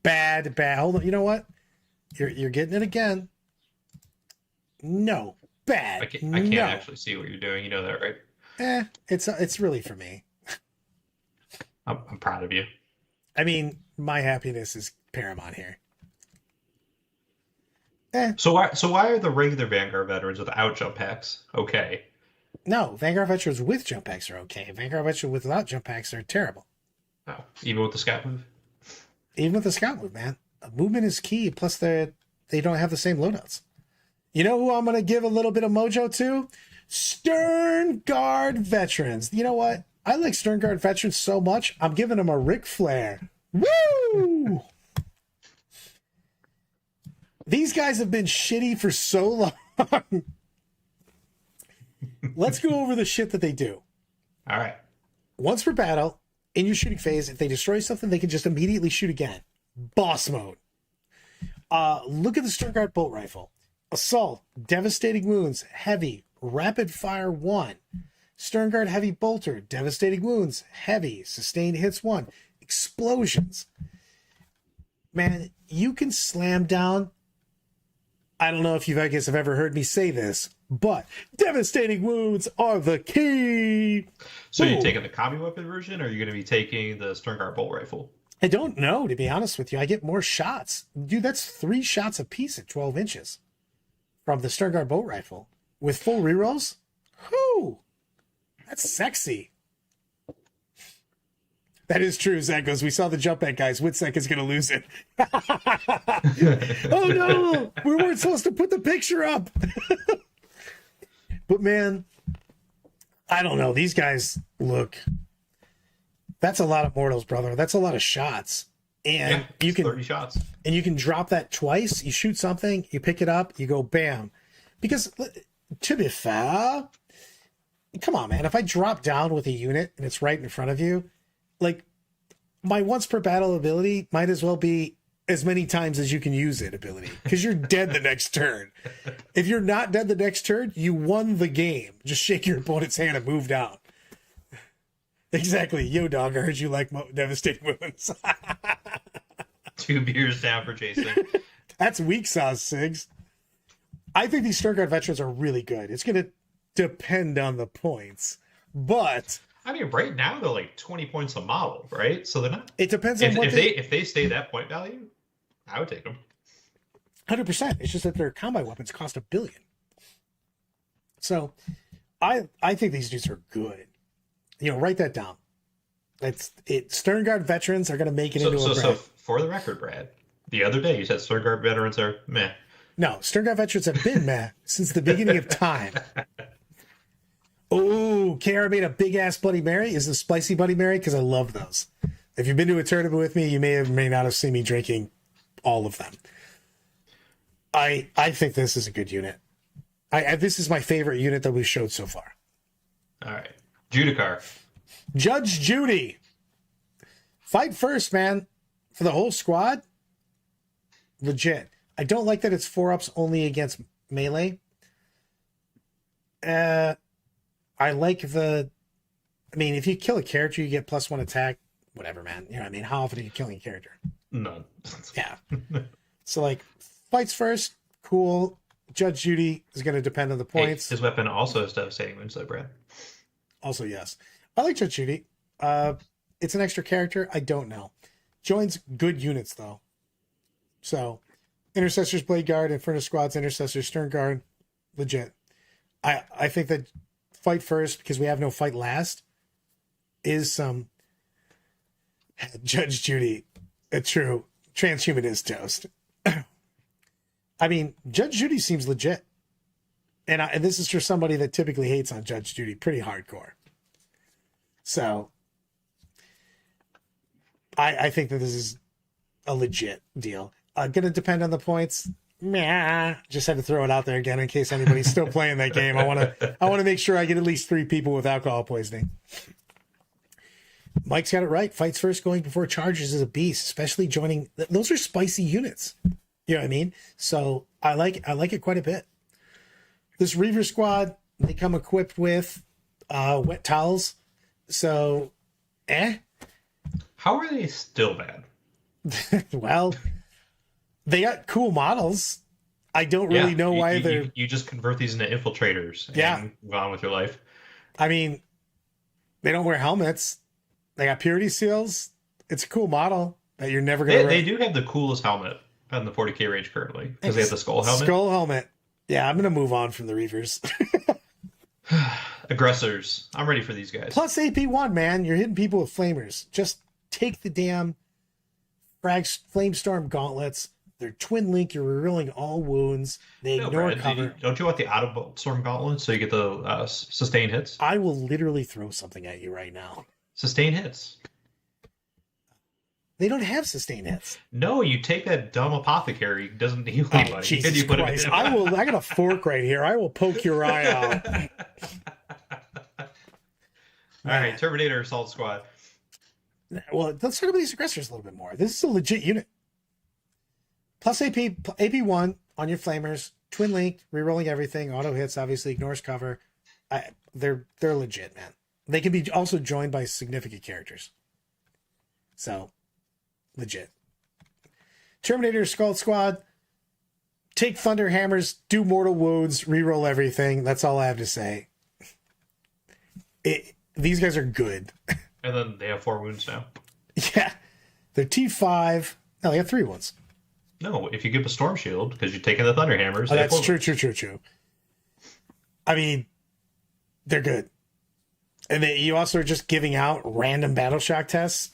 bad. Hold on. You know what? You're getting it again. No, bad. I can't actually see what you're doing. You know that, right? It's really for me. I'm proud of you. I mean, my happiness is paramount here. So why are the regular Vanguard veterans without jump packs okay? No, Vanguard veterans with jump packs are okay. Vanguard veterans without jump packs are terrible. Oh, even with the scout move? Even with the scout move, man. Movement is key. Plus, they don't have the same loadouts. You know who I'm going to give a little bit of mojo to? Stern Guard veterans. You know what? I like Stern Guard veterans so much, I'm giving them a Ric Flair. Woo! These guys have been shitty for so long. Let's go over the shit that they do. All right. Once per battle, in your shooting phase, if they destroy something, they can just immediately shoot again. Boss mode. Look at the Stern Guard bolt rifle. Assault, devastating wounds, heavy, rapid fire 1. Stern Guard heavy bolter, devastating wounds, heavy, sustained hits 1. Explosions. Man, you can slam down. I don't know if you guys have ever heard me say this, but devastating wounds are the key. So you're taking the combi weapon version, or are you going to be taking the Stern Guard bolt rifle? I don't know, to be honest with you. I get more shots. Dude, that's 3 shots a piece at 12 inches from the Stern Guard bolt rifle. With full rerolls? Whoo! That's sexy. That is true, Zach goes, we saw the jump back, guys. Witzek is going to lose it. Oh, no! We weren't supposed to put the picture up. But, man, I don't know. These guys look... That's a lot of mortals, brother. That's a lot of shots. And you can 30 shots. And you can drop that twice. You shoot something, you pick it up, you go bam. Because, to be fair, come on, man. If I drop down with a unit and it's right in front of you, like, my once per battle ability might as well be as many times as you can use it ability, because you're dead the next turn. If you're not dead the next turn, you won the game. Just shake your opponent's hand and move down. Exactly. Yo, dog, I heard you like devastating wounds. 2 beers down for Jason. That's weak sauce, Sigs. I think these Stern Guard veterans are really good. It's going to depend on the points, but... I mean, right now they're like 20 points a model, right? So they're not... It depends on if they stay that point value, I would take them. 100%. It's just that their combat weapons cost $1 billion. So I think these dudes are good. You know, write that down. That's it. Stern Guard veterans are going to make it into a brand. So for the record, Brad, the other day you said Stern Guard veterans are meh. No, Stern Guard veterans have been meh since the beginning of time. Oh, KR made a big ass Bloody Mary. Is the spicy Bloody Mary? Because I love those. If you've been to a tournament with me, you may not have seen me drinking all of them. I think this is a good unit. This is my favorite unit that we've showed so far. All right. Judicar. Judge Judy. Fight first, man. For the whole squad. Legit. I don't like that it's 4-ups only against melee. I like the... I mean, if you kill a character, you get +1 attack. Whatever, man. You know what I mean? How often are you killing a character? None. Yeah. So, like, fights first. Cool. Judge Judy is going to depend on the points. Hey, his weapon also has devastating wounds, though, Brad. Also, yes. I like Judge Judy. It's an extra character. I don't know. Joins good units, though. So, Intercessors, Blade Guard, Inferno Squads, Intercessors, Stern Guard. Legit. I think that fight first, because we have no fight last, is some Judge Judy, a true transhumanist toast. I mean, Judge Judy seems legit. And this is for somebody that typically hates on Judge Judy pretty hardcore. So, I think that this is a legit deal. Going to depend on the points. Meh. Just had to throw it out there again in case anybody's still playing that game. I want to make sure I get at least 3 people with alcohol poisoning. Mike's got it right. Fights first, going before charges is a beast, especially joining. Those are spicy units. You know what I mean? So I like it quite a bit. This Reaver squad, they come equipped with wet towels. So, How are they still bad? Well, they got cool models. I don't really know why they're... You just convert these into infiltrators and move on with your life. I mean, they don't wear helmets. They got purity seals. It's a cool model that you're never going to... They do have the coolest helmet in the 40k range currently, because they have the skull helmet. Skull helmet. Yeah, I'm going to move on from the Reavers. Aggressors. I'm ready for these guys. Plus AP1, man. You're hitting people with flamers. Just take the damn Flamestorm gauntlets. They're twin link. You're rerolling all wounds. They No, ignore Brad, cover. don't you want the auto storm gauntlet so you get the sustained hits? I will literally throw something at you right now. Sustained hits. They don't have sustained hits. No, you take that dumb apothecary. Doesn't heal anybody. Oh, Jesus you put Christ. It in I got a fork right here. I will poke your eye out. All right, Terminator Assault Squad. Well, let's talk about these aggressors a little bit more. This is a legit unit. Plus AP1 on your flamers, twin linked, rerolling everything, auto hits, obviously ignores cover. They're legit, man. They can be also joined by significant characters. So, legit. Terminator Skull Squad. Take thunder hammers, do mortal wounds, reroll everything. That's all I have to say. These guys are good. And then they have 4 wounds now. Yeah. They're T5. No, they have 3 wounds. No, if you give a storm shield, because you're taking the thunder hammers. Oh, that's true. I mean, they're good. And you also are just giving out random battle shock tests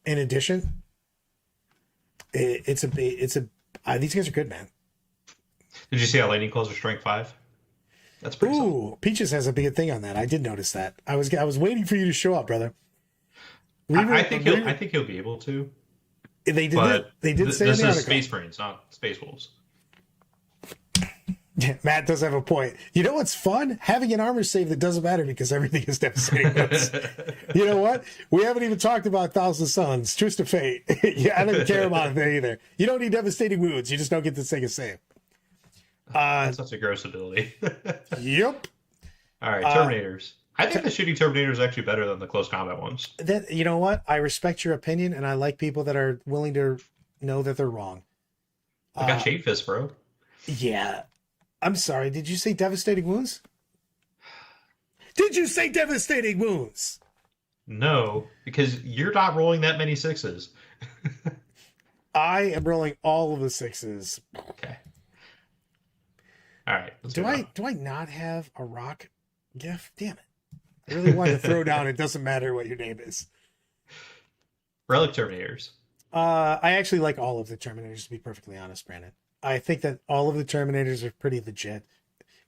in addition. These guys are good, man. Did you see how Lightning Claws are strength 5? That's pretty solid. Peaches has a big thing on that. I did notice that. I was waiting for you to show up, brother. I think he'll be able to. They did say this in the is article. Space Marines, not Space Wolves. Yeah, Matt does have a point. You know what's fun? Having an armor save that doesn't matter because everything is devastating wounds. You know what? We haven't even talked about Thousand Suns. Twist of Fate. Yeah, I don't care about that either. You don't need devastating wounds. You just don't get to take a save. That's such a gross ability. Yep. All right, Terminators. I think the shooting Terminator is actually better than the close combat ones. You know what? I respect your opinion, and I like people that are willing to know that they're wrong. I got Shade Fist, bro. Yeah. I'm sorry. Did you say devastating wounds? Did you say devastating wounds? No, because you're not rolling that many 6s. I am rolling all of the 6s. Okay. All right. Do I not have a rock gift? Damn it. I really wanted to throw down. It doesn't matter what your name is. Relic Terminators. I actually like all of the Terminators, to be perfectly honest, Brandon. I think that all of the Terminators are pretty legit.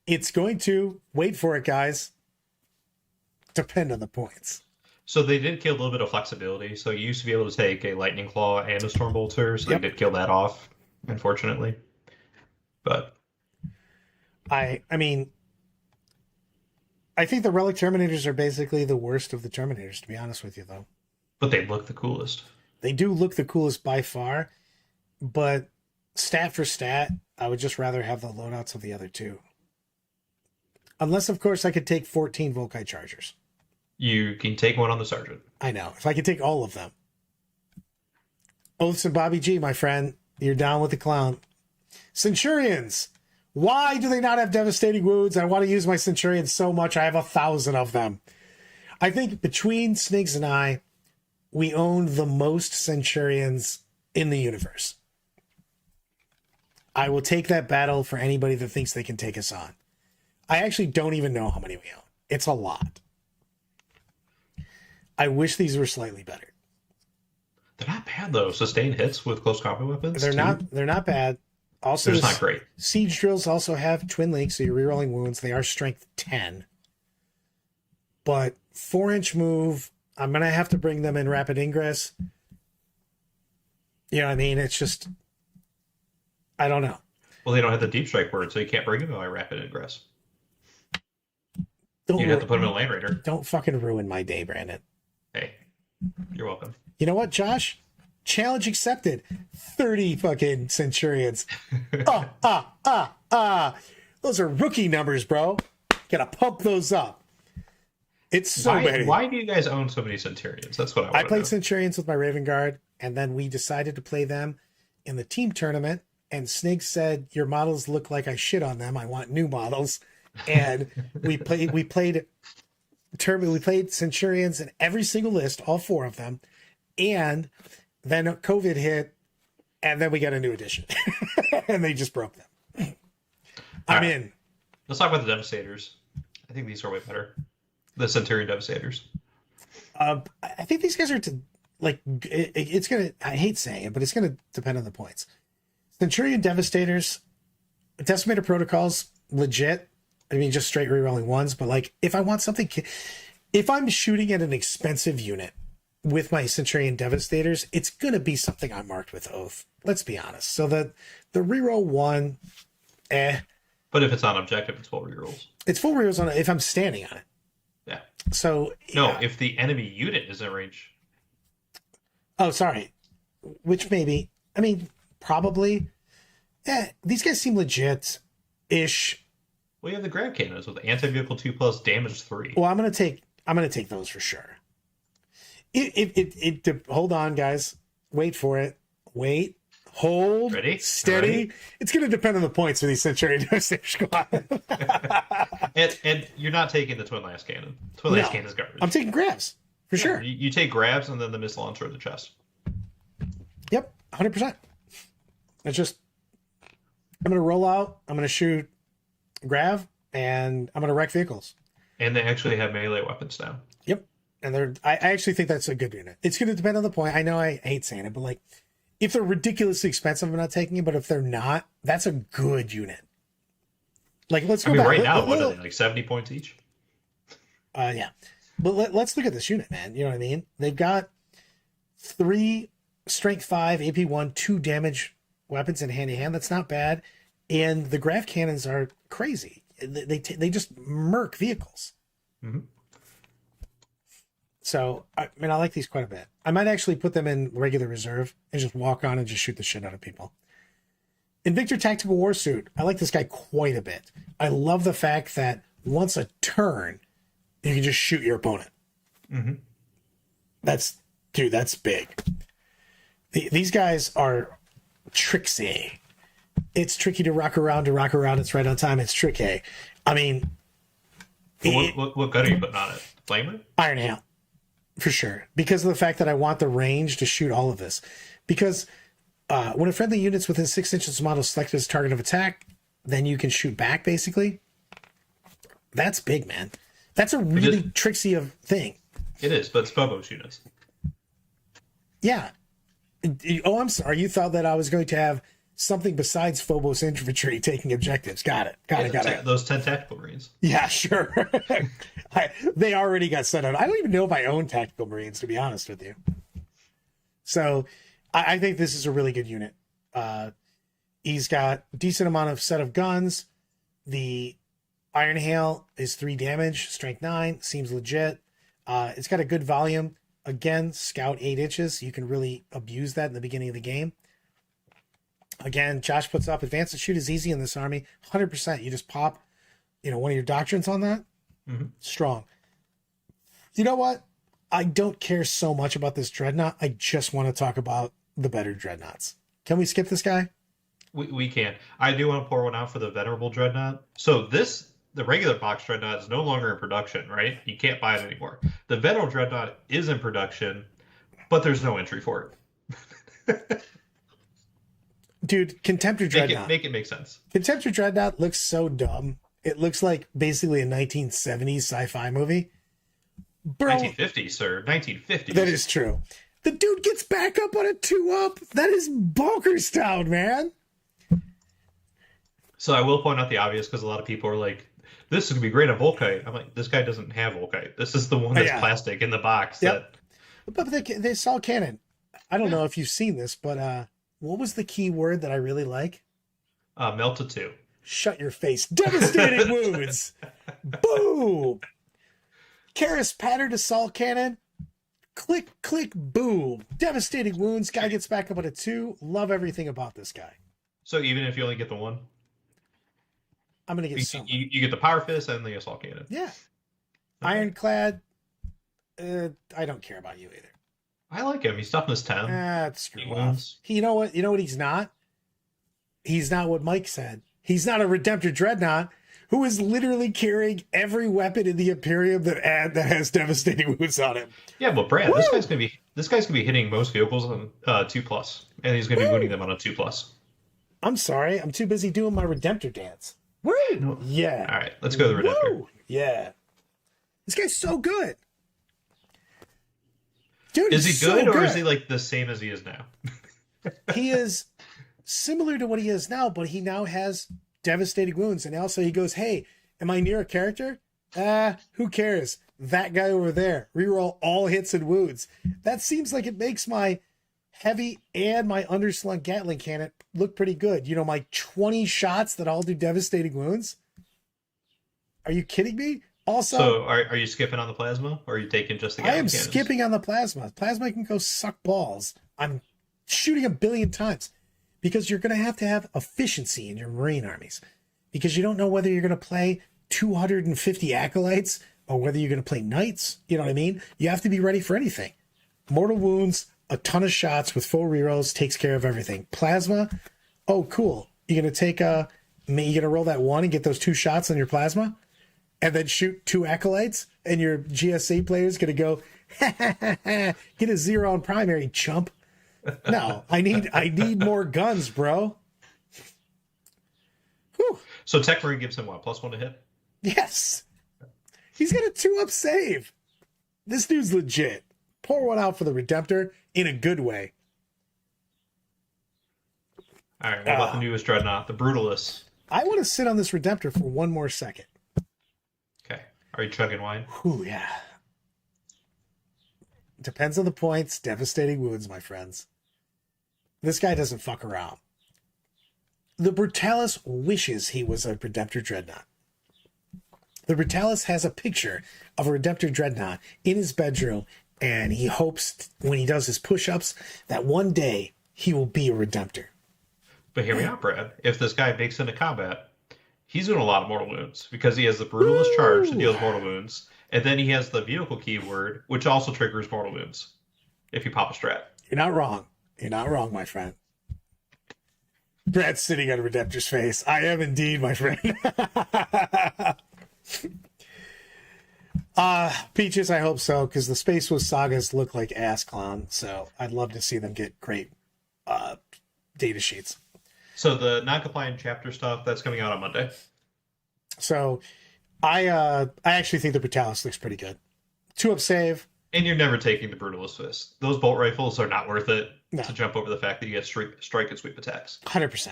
It's going to, wait for it, guys, depend on the points. So they did kill a little bit of flexibility. So you used to be able to take a Lightning Claw and a Storm Bolter. So they did kill that off, unfortunately. But I mean, I think the Relic Terminators are basically the worst of the Terminators, to be honest with you, though. But they look the coolest. They do look the coolest by far, but stat for stat, I would just rather have the loadouts of the other two. Unless, of course, I could take 14 Volkite Chargers. You can take one on the Sergeant. I know. If I could take all of them. Oaths and Bobby G, my friend. You're down with the clown. Centurions. Why do they not have devastating wounds? I want to use my Centurions so much. I have 1,000 of them. I think between Snigs and I, we own the most Centurions in the universe. I will take that battle for anybody that thinks they can take us on. I actually don't even know how many we own. It's a lot. I wish these were slightly better. They're not bad though. Sustained hits with close combat weapons. They're not bad. Also, they're just not great. Siege drills also have twin links, so you're rerolling wounds. They are strength 10. But 4-inch move, I'm gonna have to bring them in rapid ingress. You know what I mean? It's just, I don't know. Well, they don't have the deep strike word, so you can't bring them by rapid ingress. You have to put them in a Land Raider. Don't fucking ruin my day, Brandon. Hey, you're welcome. You know what, Josh? Challenge accepted. 30 fucking Centurions. Those are rookie numbers, bro. Gotta pump those up. It's so many. Why do you guys own so many Centurions? That's what I want to know. I played Centurions with my Raven Guard, and then we decided to play them in the team tournament. And Snig said, "Your models look like I shit on them. I want new models." And we played Centurions in every single list, all 4 of them. And then COVID hit, and then we got a new edition. And they just broke them. I'm in. Let's talk about the Devastators. I think these are way better. The Centurion Devastators. I think these guys are like it's gonna. I hate saying it, but it's gonna depend on the points. Centurion Devastators, Decimator Protocols, legit. I mean, just straight rerolling ones. But like, if I want something, if I'm shooting at an expensive unit with my Centurion Devastators, it's gonna be something I marked with Oath. Let's be honest. So the reroll one, But if it's on objective, it's full rerolls. It's full rerolls on it if I'm standing on it. Yeah. So no, yeah. If the enemy unit is in range. Oh, sorry. Which maybe. I mean, probably. Yeah, these guys seem legit-ish. Well, you have the grab cannons with anti-vehicle 2+, damage 3. Well, I'm gonna take those for sure. Hold on, guys. Wait for it. Wait. Hold. Ready? Steady. Ready? It's gonna depend on the points for these Centurion Devastator squad. and you're not taking the Twin Lance Cannon. Twin Lance Cannon is garbage. I'm taking grabs. For sure. You take grabs and then the missile launcher in the chest. Yep, 100%. It's just, I'm going to roll out, I'm going to shoot grav, and I'm going to wreck vehicles. And they actually have melee weapons now. Yep. And I actually think that's a good unit. It's going to depend on the point. I know I hate saying it, but like, if they're ridiculously expensive, I'm not taking it. But if they're not, that's a good unit. Like, let's go back. Right now, what are they, like 70 points each? Yeah. But let's look at this unit, man. You know what I mean? They've got 3 strength 5, AP 1, 2 damage weapons in hand-to-hand. That's not bad. And the grav cannons are crazy. They just murk vehicles. Mm-hmm. So, I mean, I like these quite a bit. I might actually put them in regular reserve and just walk on and just shoot the shit out of people. Invictor Tactical War Suit. I like this guy quite a bit. I love the fact that once a turn, you can just shoot your opponent. Mm-hmm. That's big. These guys are tricksy. It's tricky to rock around. It's right on time. It's tricky. I mean, what gun are you putting on it? Flamer? Iron Hail, for sure. Because of the fact that I want the range to shoot all of this. Because when a friendly unit's within 6 inches of model selected as target of attack, then you can shoot back, basically. That's big, man. That's a really tricksy thing. It is, but it's Phobos units. Yeah. Oh, I'm sorry. You thought that I was going to have something besides Phobos infantry taking objectives. Got it. Those 10 tactical marines. Yeah, sure. They already got set up. I don't even know if I own tactical marines, to be honest with you. So I think this is a really good unit. He's got a decent amount of set of guns. The Iron Hail is 3 damage, strength 9, seems legit. It's got a good volume. Again, scout 8 inches. You can really abuse that in the beginning of the game. Again, Josh puts up advance and shoot is easy in this army. 100%. You just pop, one of your doctrines on that. Mm-hmm. Strong. You know what? I don't care so much about this Dreadnought. I just want to talk about the better Dreadnoughts. Can we skip this guy? We can. I do want to pour one out for the Venerable Dreadnought. So the regular box Dreadnought is no longer in production, right? You can't buy it anymore. The Venerable Dreadnought is in production, but there's no entry for it. Dude, Contemptor Dreadnought. Make it make sense. Contemptor Dreadnought looks so dumb. It looks like basically a 1970s sci-fi movie. Bro, 1950s, sir. 1950s. That is true. The dude gets back up on a 2-up. That is bonkers town, man. So I will point out the obvious because a lot of people are like, this is going to be great on Volkite. I'm like, this guy doesn't have Volkite. This is the one that's plastic in the box. Yep. But they saw cannon. I don't know if you've seen this, but what was the key word that I really like? Melta 2. Shut your face. Devastating wounds. Boom. Karis patterned assault cannon. Click, click, boom. Devastating wounds. Guy gets back up at a 2. Love everything about this guy. So even if you only get the one? I'm going to get some. You get the Power Fist and the assault cannon. Yeah. Okay. Ironclad. I don't care about you either. I like him. He's toughness 10. Screw off. You know what? You know what he's not? He's not what Mike said. He's not a Redemptor Dreadnought who is literally carrying every weapon in the Imperium that has devastating wounds on him. Yeah, but Brad, this guy's gonna be hitting most vehicles on 2+, and he's gonna be wounding them on a 2+. I'm sorry, I'm too busy doing my Redemptor dance. Woo! No. Yeah. All right, let's go to the Redemptor. Woo! Yeah. This guy's so good. Dude, Is he he's so good, or is he like the same as he is now? He is similar to what he is now, but he now has devastating wounds. And also he goes, hey, am I near a character? Who cares? That guy over there. Reroll all hits and wounds. That seems like it makes my heavy and my underslung Gatling cannon look pretty good. You know, my 20 shots that all do devastating wounds. Are you kidding me? Also, So are you skipping on the plasma, or are you taking just the I Gatling am cannons? skipping on the plasma. Plasma can go suck balls. I'm shooting a billion times because you're going to have efficiency in your Marine armies, because you don't know whether you're going to play 250 acolytes or whether you're going to play knights. You know what I mean? You have to be ready for anything. Mortal wounds, a ton of shots with full rerolls takes care of everything. Plasma, oh cool. You're going to take you're going to roll that one and get those 2 shots on your plasma, and then shoot 2 acolytes, and your GSA player is going to go, get a 0 on primary, chump. No, I need more guns, bro. Whew. So Techmarine gives him what, +1 to hit? Yes. He's got a 2-up save. This dude's legit. Pour one out for the Redemptor in a good way. All right, what about the newest Dreadnought, the Brutalist? I want to sit on this Redemptor for one more second. Okay. Are you chugging wine? Whew, yeah. Depends on the points. Devastating wounds, my friends. This guy doesn't fuck around. The Brutalis wishes he was a Redemptor Dreadnought. The Brutalis has a picture of a Redemptor Dreadnought in his bedroom, and he hopes when he does his push-ups that one day he will be a Redemptor. But hear me out, Brad. If this guy makes it into combat, he's doing a lot of mortal wounds because he has the Brutalist charge that deals mortal wounds, and then he has the vehicle keyword, which also triggers mortal wounds if you pop a strat. You're not wrong. You're not wrong, my friend. Brad's sitting on a Redemptor's face. I am indeed, my friend. Peaches, I hope so, because the Space Wolf sagas look like ass clown, so I'd love to see them get great data sheets. So the non-compliant chapter stuff, that's coming out on Monday. So I actually think the Brutalis looks pretty good. 2-up save. And you're never taking the Brutalist Fist. Those bolt rifles are not worth it to jump over the fact that you get strike and sweep attacks. 100%.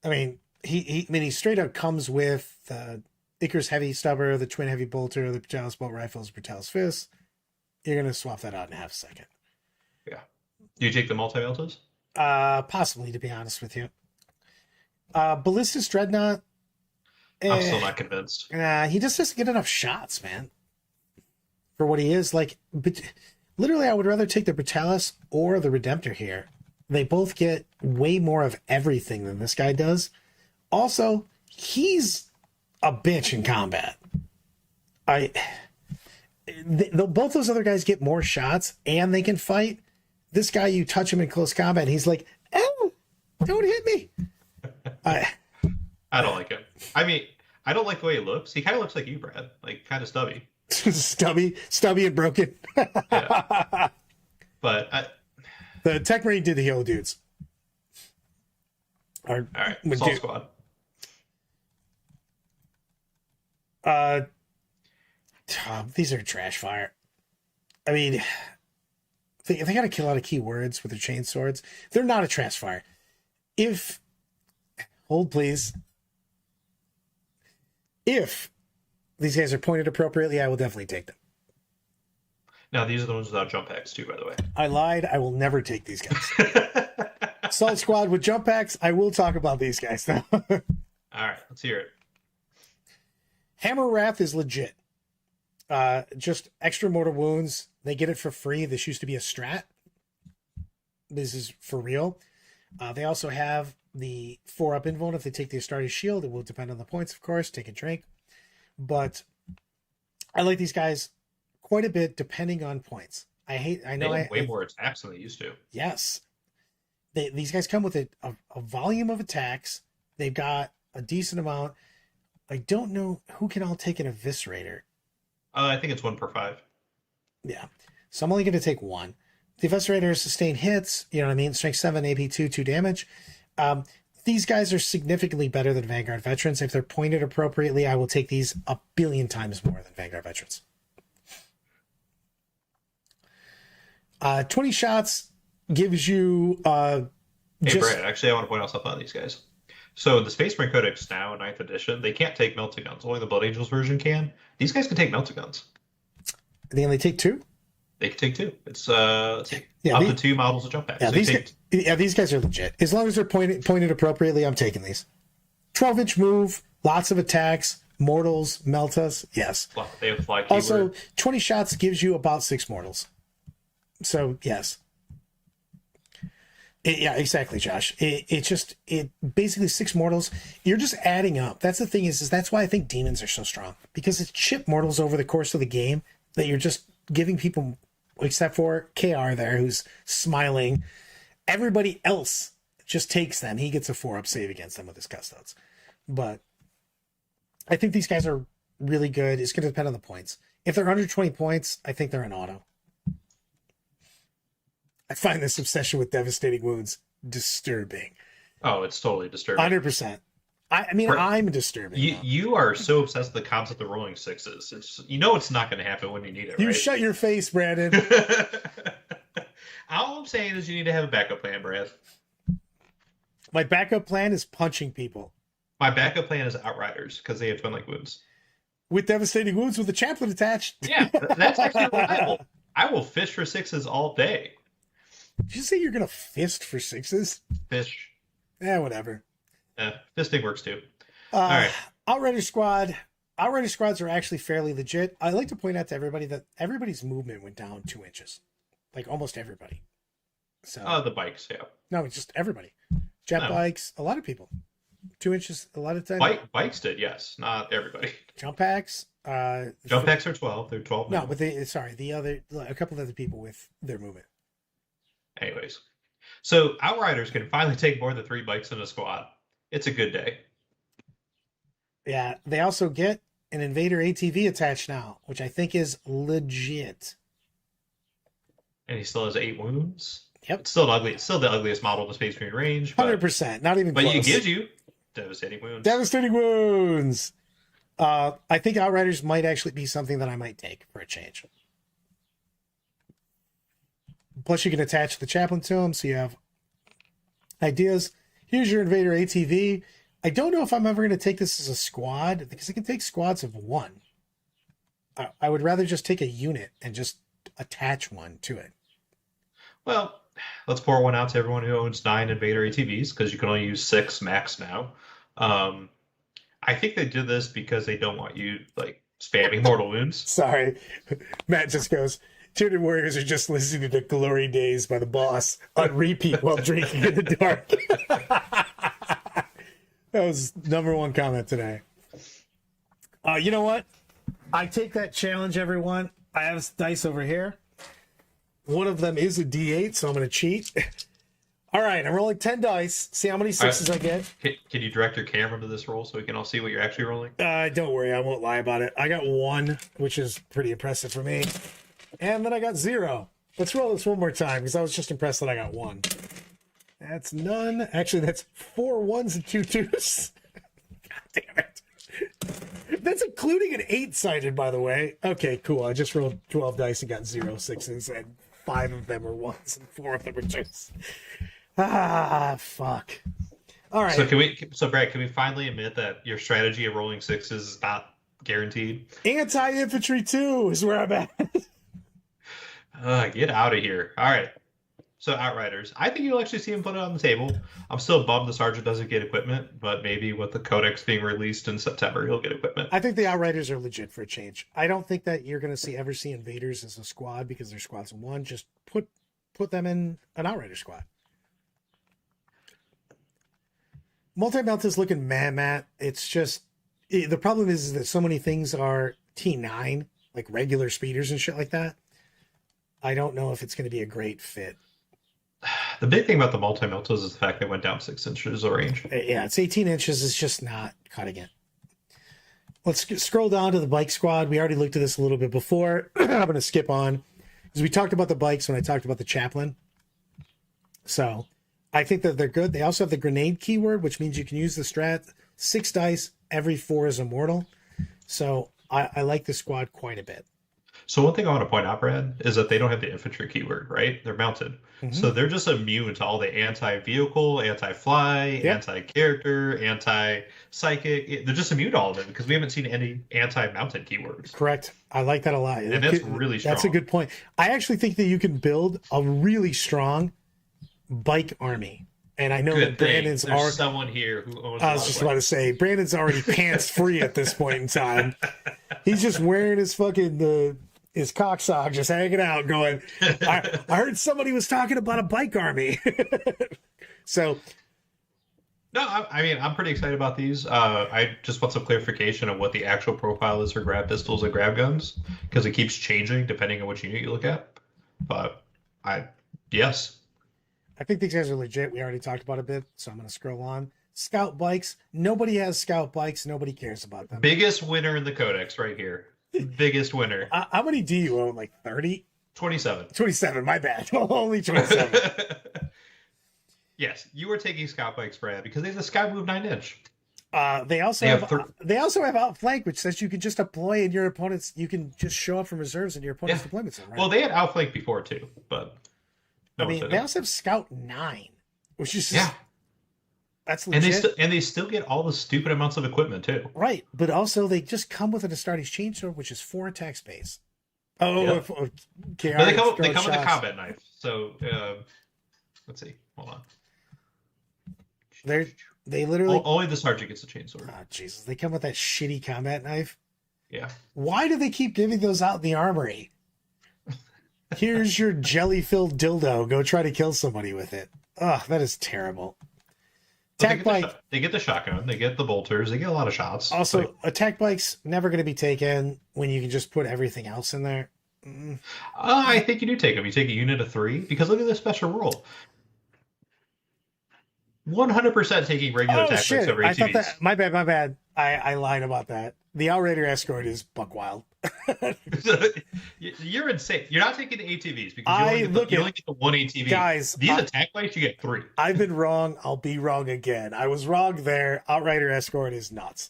I mean, he straight up comes with Icarus Heavy Stubber, the Twin Heavy Bolter, the Brutalis Bolt Rifles, Brutalis Fist. You're going to swap that out in half a second. Yeah. Do you take the multi-meltas? Possibly, to be honest with you. Ballistus Dreadnought. I'm still not convinced. He just doesn't get enough shots, man. For what he is. Like, but literally, I would rather take the Brutalis or the Redemptor here. They both get way more of everything than this guy does. Also, he's a bitch in combat. Both those other guys get more shots and they can fight. This guy, you touch him in close combat, and he's like, "Oh, don't hit me." I don't like him. I mean, I don't like the way he looks. He kind of looks like you, Brad. Like, kind of stubby. stubby and broken. Yeah. But the Techmarine did the Halo dudes. All right, Assault Squad. These are trash fire. I mean, they got to kill a lot of keywords with their chain swords. They're not a trash fire. Hold please. If these guys are pointed appropriately, I will definitely take them. Now, these are the ones without jump packs, too, by the way. I lied. I will never take these guys. Assault Squad with jump packs. I will talk about these guys now. All right, let's hear it. Hammer Wrath is legit. Just extra mortal wounds. They get it for free. This used to be a strat. This is for real. They also have the 4-up invuln if they take the Astartes shield. It will depend on the points, of course. Take a drink. But I like these guys quite a bit depending on points. I know they have way more attacks than they used to. Yes. These guys come with a volume of attacks. They've got a decent amount. I don't know who can all take an Eviscerator. I think it's 1 per 5. Yeah. So I'm only going to take 1. The Eviscerator sustain hits, you know what I mean? Strength 7, AP 2, 2 damage. These guys are significantly better than Vanguard veterans. If they're pointed appropriately, I will take these a billion times more than Vanguard veterans. 20 shots gives you Hey, just Brad, actually, I want to point out something on these guys. So the Space Marine Codex now, in 9th edition, they can't take melta guns. Only the Blood Angels version can. These guys can take melta guns. they only take 2. They can take 2. It's Yeah, up to 2 models of jump packs. Yeah, these guys are legit. As long as they're pointed appropriately, I'm taking these. 12-inch move, lots of attacks, mortals, meltas. Yes. They have fly keyword. Also, 20 shots gives you about 6 mortals. So yes. Yeah, exactly, Josh. It basically 6 mortals. You're just adding up. That's the thing is that's why I think demons are so strong, because it's chip mortals over the course of the game that you're just giving people, except for KR there, who's smiling. Everybody else just takes them. He gets a 4-up save against them with his custodes. But I think these guys are really good. It's going to depend on the points. If they're under 20 points, I think they're an auto. I find this obsession with devastating wounds disturbing. Oh, it's totally disturbing. 100%. I mean, I'm disturbing. You are so obsessed with the concept of rolling 6s. It's not going to happen when you need it, You right? shut your face, Brandon. All I'm saying is you need to have a backup plan, Brad. My backup plan is punching people. My backup plan is Outriders, because they have twin-like wounds. With devastating wounds with the chaplain attached. Yeah, that's actually reliable. I will fish for 6s all day. Did you say you're going to fist for 6s? Fish. Whatever. Fisting works too. All right. Outrider squad. Outrider squads are actually fairly legit. I like to point out to everybody that everybody's movement went down 2 inches. Like almost everybody. So The bikes, yeah. no, it's just everybody. Jet bikes, a lot of people. 2 inches, a lot of times. Bikes did, yes. Not everybody. Jump packs. Jump packs are 12. They're 12 now. No, but a couple of other people with their movement. Anyways. So Outriders can finally take more than 3 bikes in a squad. It's a good day. Yeah, they also get an Invader ATV attached now, which I think is legit. And he still has 8 wounds. Yep. It's still ugly. It's still the ugliest model in the Space Marine range. 100%. Not even but close. But it gives you devastating wounds. Devastating wounds. I think Outriders might actually be something that I might take for a change. Plus, you can attach the chaplain to them, so you have ideas. Here's your Invader ATV. I don't know if I'm ever going to take this as a squad, because it can take squads of 1. I would rather just take a unit and just attach one to it. Well, let's pour one out to everyone who owns 9 Invader ATVs, because you can only use 6 max now. I think they did this because they don't want you spamming mortal wounds. Sorry. Matt just goes, Tuned Warriors are just listening to Glory Days by the Boss on repeat while drinking in the dark. That was #1 comment today. You know what? I take that challenge, everyone. I have dice over here. One of them is a D8, so I'm going to cheat. All right, I'm rolling 10 dice. See how many 6s I get. Can you direct your camera to this roll so we can all see what you're actually rolling? Don't worry, I won't lie about it. I got 1, which is pretty impressive for me. And then I got 0. Let's roll this one more time, because I was just impressed that I got 1. That's none. Actually, that's 4 1s and 2 2s. God damn it. That's including an 8-sided, by the way. Okay, cool. I just rolled 12 dice and got 0 6s, and 5 of them were 1s and 4 of them were 2s. Fuck. All right. So Brad, can we finally admit that your strategy of rolling 6s is not guaranteed? Anti-infantry 2 is where I'm at. Get out of here. All right. So Outriders. I think you'll actually see him put it on the table. I'm still bummed the Sergeant doesn't get equipment, but maybe with the Codex being released in September, he'll get equipment. I think the Outriders are legit for a change. I don't think that you're going to ever see Invaders as a squad, because they're squads of 1. Just put them in an Outrider squad. Multi-Melta's looking Matt. It's just, the problem is that so many things are T9, like regular speeders and shit like that. I don't know if it's going to be a great fit. The big thing about the multi-meltas is the fact they went down 6 inches of range. Yeah, it's 18 inches. It's just not cutting it. Let's scroll down to the bike squad. We already looked at this a little bit before. I'm going to skip on, because we talked about the bikes when I talked about the chaplain. So I think that they're good. They also have the grenade keyword, which means you can use the strat 6 dice, every 4 is immortal. So I like the squad quite a bit. So one thing I want to point out, Brad, is that they don't have the infantry keyword, right? They're mounted. Mhm. So they're just immune to all the anti-vehicle, anti-fly, Yep. anti-character, anti-psychic. They're just immune to all of it because we haven't seen any anti-mounted keywords. Correct. I like that a lot. And that's really That's a strong. good point. I actually think that you can build a really strong bike army. And I know Good that thing. Brandon's There's already, someone here who owns a I lot was of just about to say, Brandon's already pants free at this point in time. He's just wearing his fucking, his cock sock, just hanging out, going, I heard somebody was talking about a bike army. So, No, I mean, I'm pretty excited about these. I just want some clarification on what the actual profile is for grab pistols and grab guns, because it keeps changing depending on which unit you look at. But yes, I think these guys are legit. We already talked about a bit, so I'm going to scroll on. Scout bikes. Nobody has scout bikes. Nobody cares about them. biggest winner in the codex right here. Biggest winner. How many do you own? Like 30? 27. 27, my bad. Only 27. Yes, you were taking scout bikes, Brad, because they have the sky move 9-inch. They also They have, have they also have outflank, which says you can just deploy in your opponent's. You can just show up from reserves in your opponent's deployment zone. Right? Well, they had outflank before too, but I mean, they also have Scout 9, which is just, that's and legit. they still get all the stupid amounts of equipment too. Right, but also they just come with an Astartes chainsword, which is 4 attack space. Oh, Yeah. Okay. But they come with a combat knife. So let's see. Hold on. They literally. Only the sergeant gets a chainsword. Oh, Jesus. They come with that shitty combat knife. Yeah. Why do they keep giving those out in the armory? Here's your jelly-filled dildo. Go try to kill somebody with it. Ugh, that is terrible. Attack bike. They get the shotgun. They get the bolters. They get a lot of shots. Also, attack bike's never going to be taken when you can just put everything else in there. I think you do take them. You take a unit of 3 because look at this special rule. 100% taking regular attack bikes over ATVs. I thought that. My bad. I lied about that. The Outrider Escort is buck wild. You're insane. You're not taking the ATVs because you only get the one ATV. Guys, these attack bikes, you get 3. I've been wrong. I'll be wrong again. I was wrong there. Outrider Escort is nuts.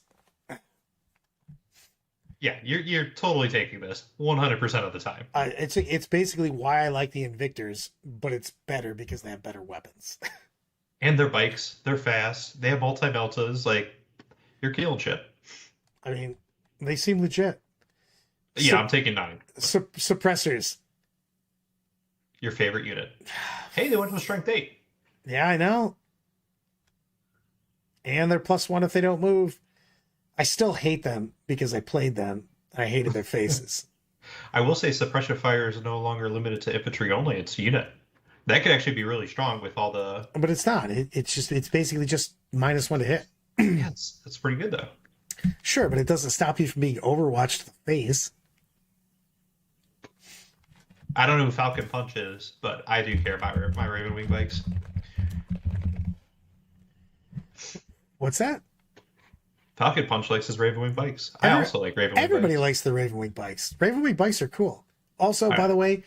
Yeah, you're totally taking this 100% of the time. It's basically why I like the Invictors, but it's better because they have better weapons. And their bikes, they're fast. They have multi-meltas. Like, you're killing shit. I mean, they seem legit. Yeah, I'm taking 9. Suppressors. Your favorite unit. Hey, they went to strength 8. Yeah, I know. And they're +1 if they don't move. I still hate them because I played them and I hated their faces. I will say suppression fire is no longer limited to infantry only. It's unit. That could actually be really strong with all the... But it's not. It's basically just -1 to hit. Yeah, that's pretty good, though. Sure, but it doesn't stop you from being overwatched to the face. I don't know who Falcon Punch is, but I do care about my Raven Wing bikes. What's that? Falcon Punch likes his Raven Wing bikes. I also like Raven Wing Everybody bikes. likes the Raven Wing bikes. Raven Wing bikes are cool. Also, by the way,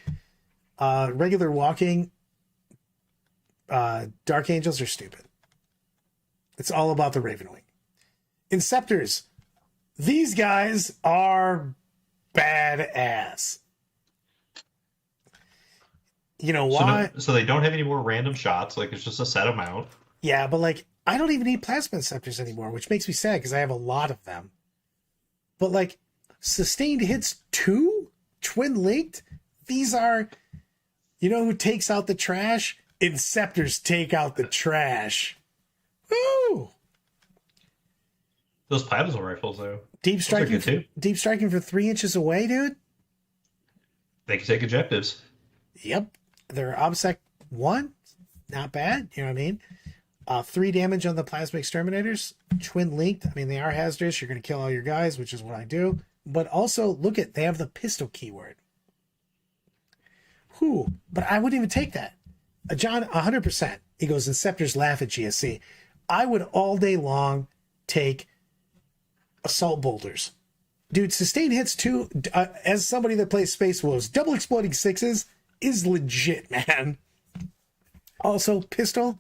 regular walking Dark Angels are stupid. It's all about the Raven Wing. Inceptors. These guys are badass. You know why? So they don't have any more random shots. Like, it's just a set amount. Yeah, but like, I don't even need plasma inceptors anymore, which makes me sad because I have a lot of them. But like, sustained hits 2, twin linked. These are, you know who takes out the trash? Inceptors take out the trash. Woo! Those plasma rifles, though. Deep striking from 3 inches away, dude. They can take objectives. Yep. They're OBSEC 1. Not bad. You know what I mean? 3 damage on the plasma exterminators. Twin linked. I mean, they are hazardous. You're going to kill all your guys, which is what I do. But also, look at, they have the pistol keyword. Whew. But I wouldn't even take that. John, 100%. He goes, Inceptors laugh at GSC. I would all day long take assault boulders. Dude, sustained hits 2, as somebody that plays Space Wolves, double exploding 6s is legit, man. Also, pistol,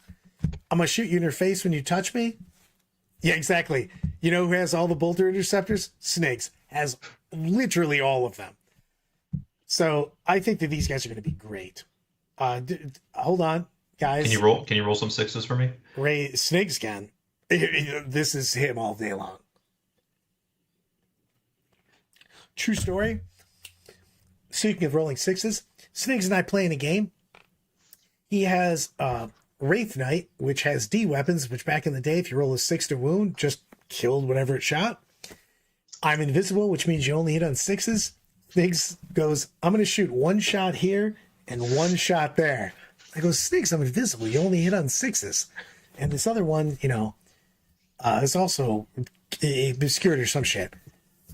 I'm going to shoot you in your face when you touch me. Yeah, exactly. You know who has all the bolter interceptors? Snakes. Has literally all of them. So I think that these guys are going to be great. Hold on, guys. Can you roll some sixes for me? Ray Snigscan. This is him all day long. True story. Speaking of rolling sixes, Snigs and I playing a game. He has Wraith Knight, which has D weapons, which back in the day, if you roll a 6 to wound, just killed whatever it shot. I'm invisible, which means you only hit on sixes. Snigs goes, I'm going to shoot one shot here and one shot there. I go, Snigs, I'm invisible. You only hit on sixes. And this other one, is also obscured or some shit.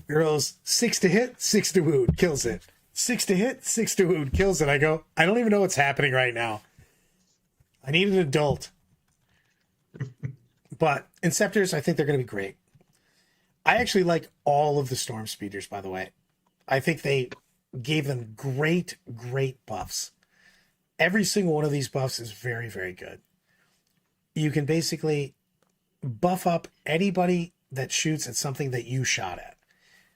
He rolls 6 to hit, 6 to wound, kills it. 6 to hit, 6 to wound, kills it. I go, I don't even know what's happening right now. I need an adult. But Inceptors, I think they're going to be great. I actually like all of the Storm Speeders, by the way. I think they gave them great buffs. Every single one of these buffs is very, very good. You can basically buff up anybody that shoots at something that you shot at.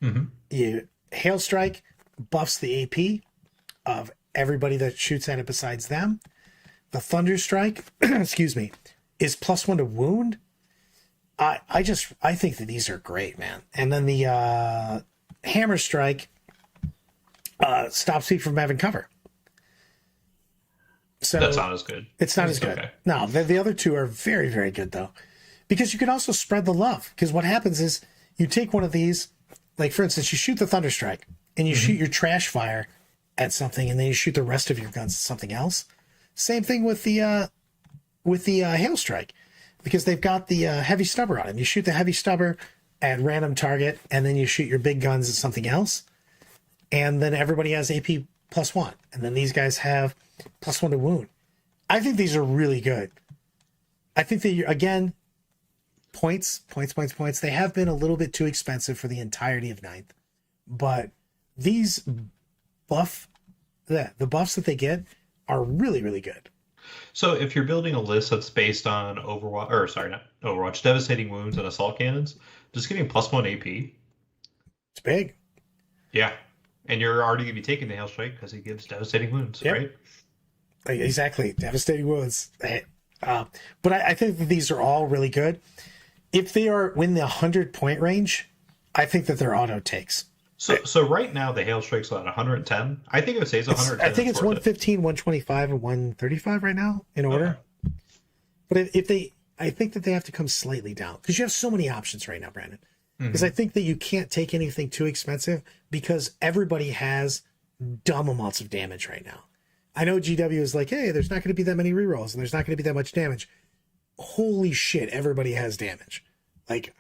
Mm-hmm. Hail Strike buffs the AP of everybody that shoots at it besides them. The Thunder Strike, excuse me, is +1 to wound. I think that these are great, man. And then the Hammer Strike stops people from having cover. So that's not as good. It's not as good. Okay. No, the other two are very, very good, though. Because you can also spread the love. Because what happens is you take one of these, like, for instance, you shoot the Thunder Strike, and you shoot your trash fire at something, and then you shoot the rest of your guns at something else. Same thing with the Hail Strike. Because they've got the heavy stubber on them. You shoot the heavy stubber at random target, and then you shoot your big guns at something else. And then everybody has AP +1. And then these guys have +1 to wound. I think these are really good. I think that, again, points. They have been a little bit too expensive for the entirety of 9th. But these the buffs that they get are really, really good. So if you're building a list that's based on Devastating Wounds and Assault Cannons, just getting +1 AP. It's big. Yeah. And you're already going to be taking the Hail Strike because it gives Devastating Wounds, right? Exactly. Devastating Wounds. But I think that these are all really good. If they are within the 100-point range, I think that they're auto takes. So right now the Hail Strike's at 110. I think if it stays 110. I think it's 115, 125, and 135 right now in order. Okay. But I think that they have to come slightly down because you have so many options right now, Brandon. Because I think that you can't take anything too expensive because everybody has dumb amounts of damage right now. I know GW is like, hey, there's not going to be that many rerolls and there's not going to be that much damage. Holy shit, everybody has damage. Like,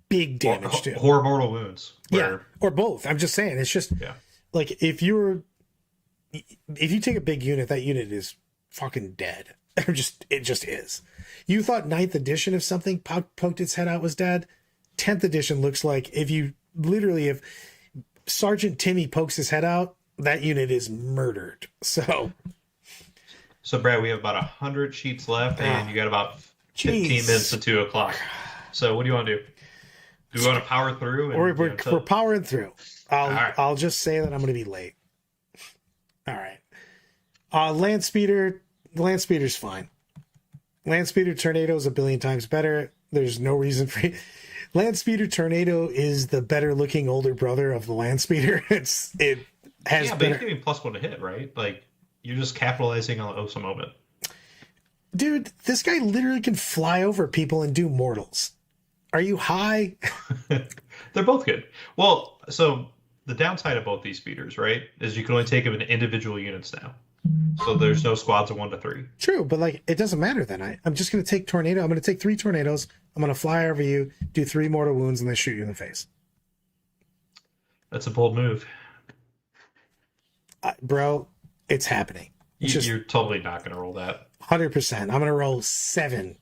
big damage too. Or mortal wounds. Yeah, or both. I'm just saying, it's just like if you take a big unit, that unit is fucking dead. It just is. You thought 9th edition if something poked its head out was dead. 10th edition looks like if Sergeant Timmy pokes his head out, that unit is murdered. So Brad, we have about 100 sheets left, and you got about 15 minutes to 2 o'clock. So what do you want to do? Do we want to power through? We're powering through. I'll just say that I'm going to be late. All right. Land Speeder's fine. Land Speeder Tornado is a billion times better. There's no reason for Land Speeder Tornado is the better looking older brother of the Land Speeder. But it's giving +1 to hit, right? Like, you're just capitalizing on the Osa moment. Dude, this guy literally can fly over people and do mortals. Are you high? They're both good. Well, so the downside of both these speeders, right, is you can only take them in individual units now. So there's no squads of 1 to 3. True, but like it doesn't matter then. I'm just going to take Tornado. I'm going to take 3 tornadoes. I'm going to fly over you, do 3 mortal wounds, and then shoot you in the face. That's a bold move. Bro, it's happening. You're totally not going to roll that. 100%. I'm going to roll 7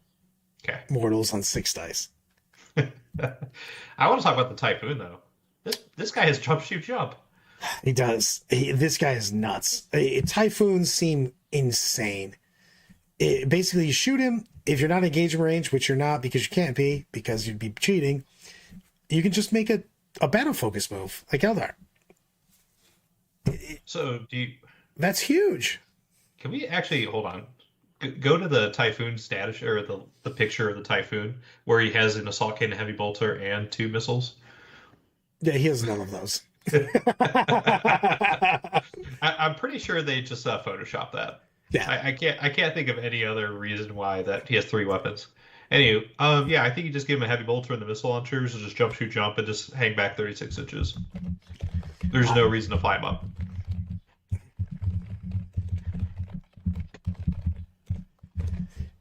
mortals on 6 dice. I want to talk about the Typhoon, though. This guy has jump, shoot, jump. He does. This guy is nuts. Typhoons seem insane. Basically, you shoot him. If you're not engagement range, which you're not because you can't be, because you'd be cheating, you can just make a battle focus move like Eldar. So That's huge. can we actually hold on? Go to the Typhoon status or the picture of the Typhoon where he has an assault cannon, heavy bolter, and 2 missiles. Yeah, he has none of those. I'm pretty sure they just photoshopped that. Yeah. I can't think of any other reason why that he has 3 weapons. Anyway, yeah, I think you just give him a heavy bolter and the missile launchers, and just jump, shoot, jump, and just hang back 36 inches. There's no reason to fly him up.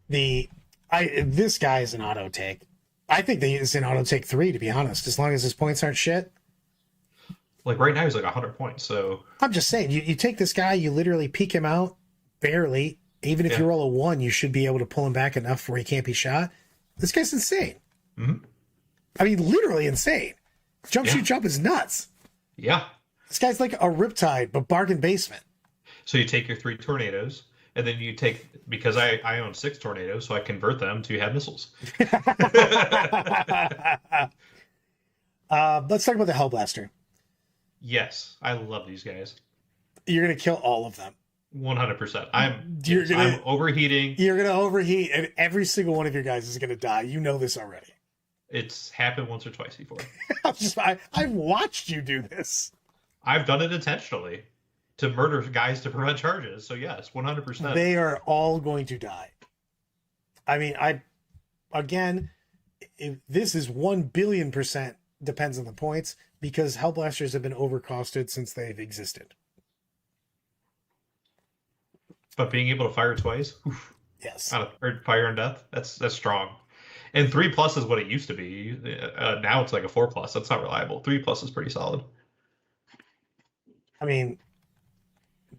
This guy is an auto take. I think it's an auto take 3, to be honest, as long as his points aren't shit. Like right now he's like 100 points, so I'm just saying, you take this guy, you literally peek him out barely. Even if you roll a 1, you should be able to pull him back enough where he can't be shot. This guy's insane. Mm-hmm. I mean, literally insane. Jump, shoot, jump is nuts. Yeah. This guy's like a Riptide, but bargain basement. So you take your 3 tornadoes, and then you take, because I own 6 tornadoes, so I convert them to have missiles. Let's talk about the Hellblaster. Yes, I love these guys. You're going to kill all of them. 100%. I'm overheating. You're going to overheat, and every single one of your guys is going to die. You know this already. It's happened once or twice before. I've watched you do this. I've done it intentionally to murder guys to prevent charges. So yes, 100%. They are all going to die. I mean, this is 1,000,000,000% depends on the points, because Hellblasters have been overcosted since they've existed. But being able to fire twice, yes, or fire and death, that's strong. And 3+ is what it used to be. Now it's like a 4+. That's not reliable. 3+ is pretty solid. I mean,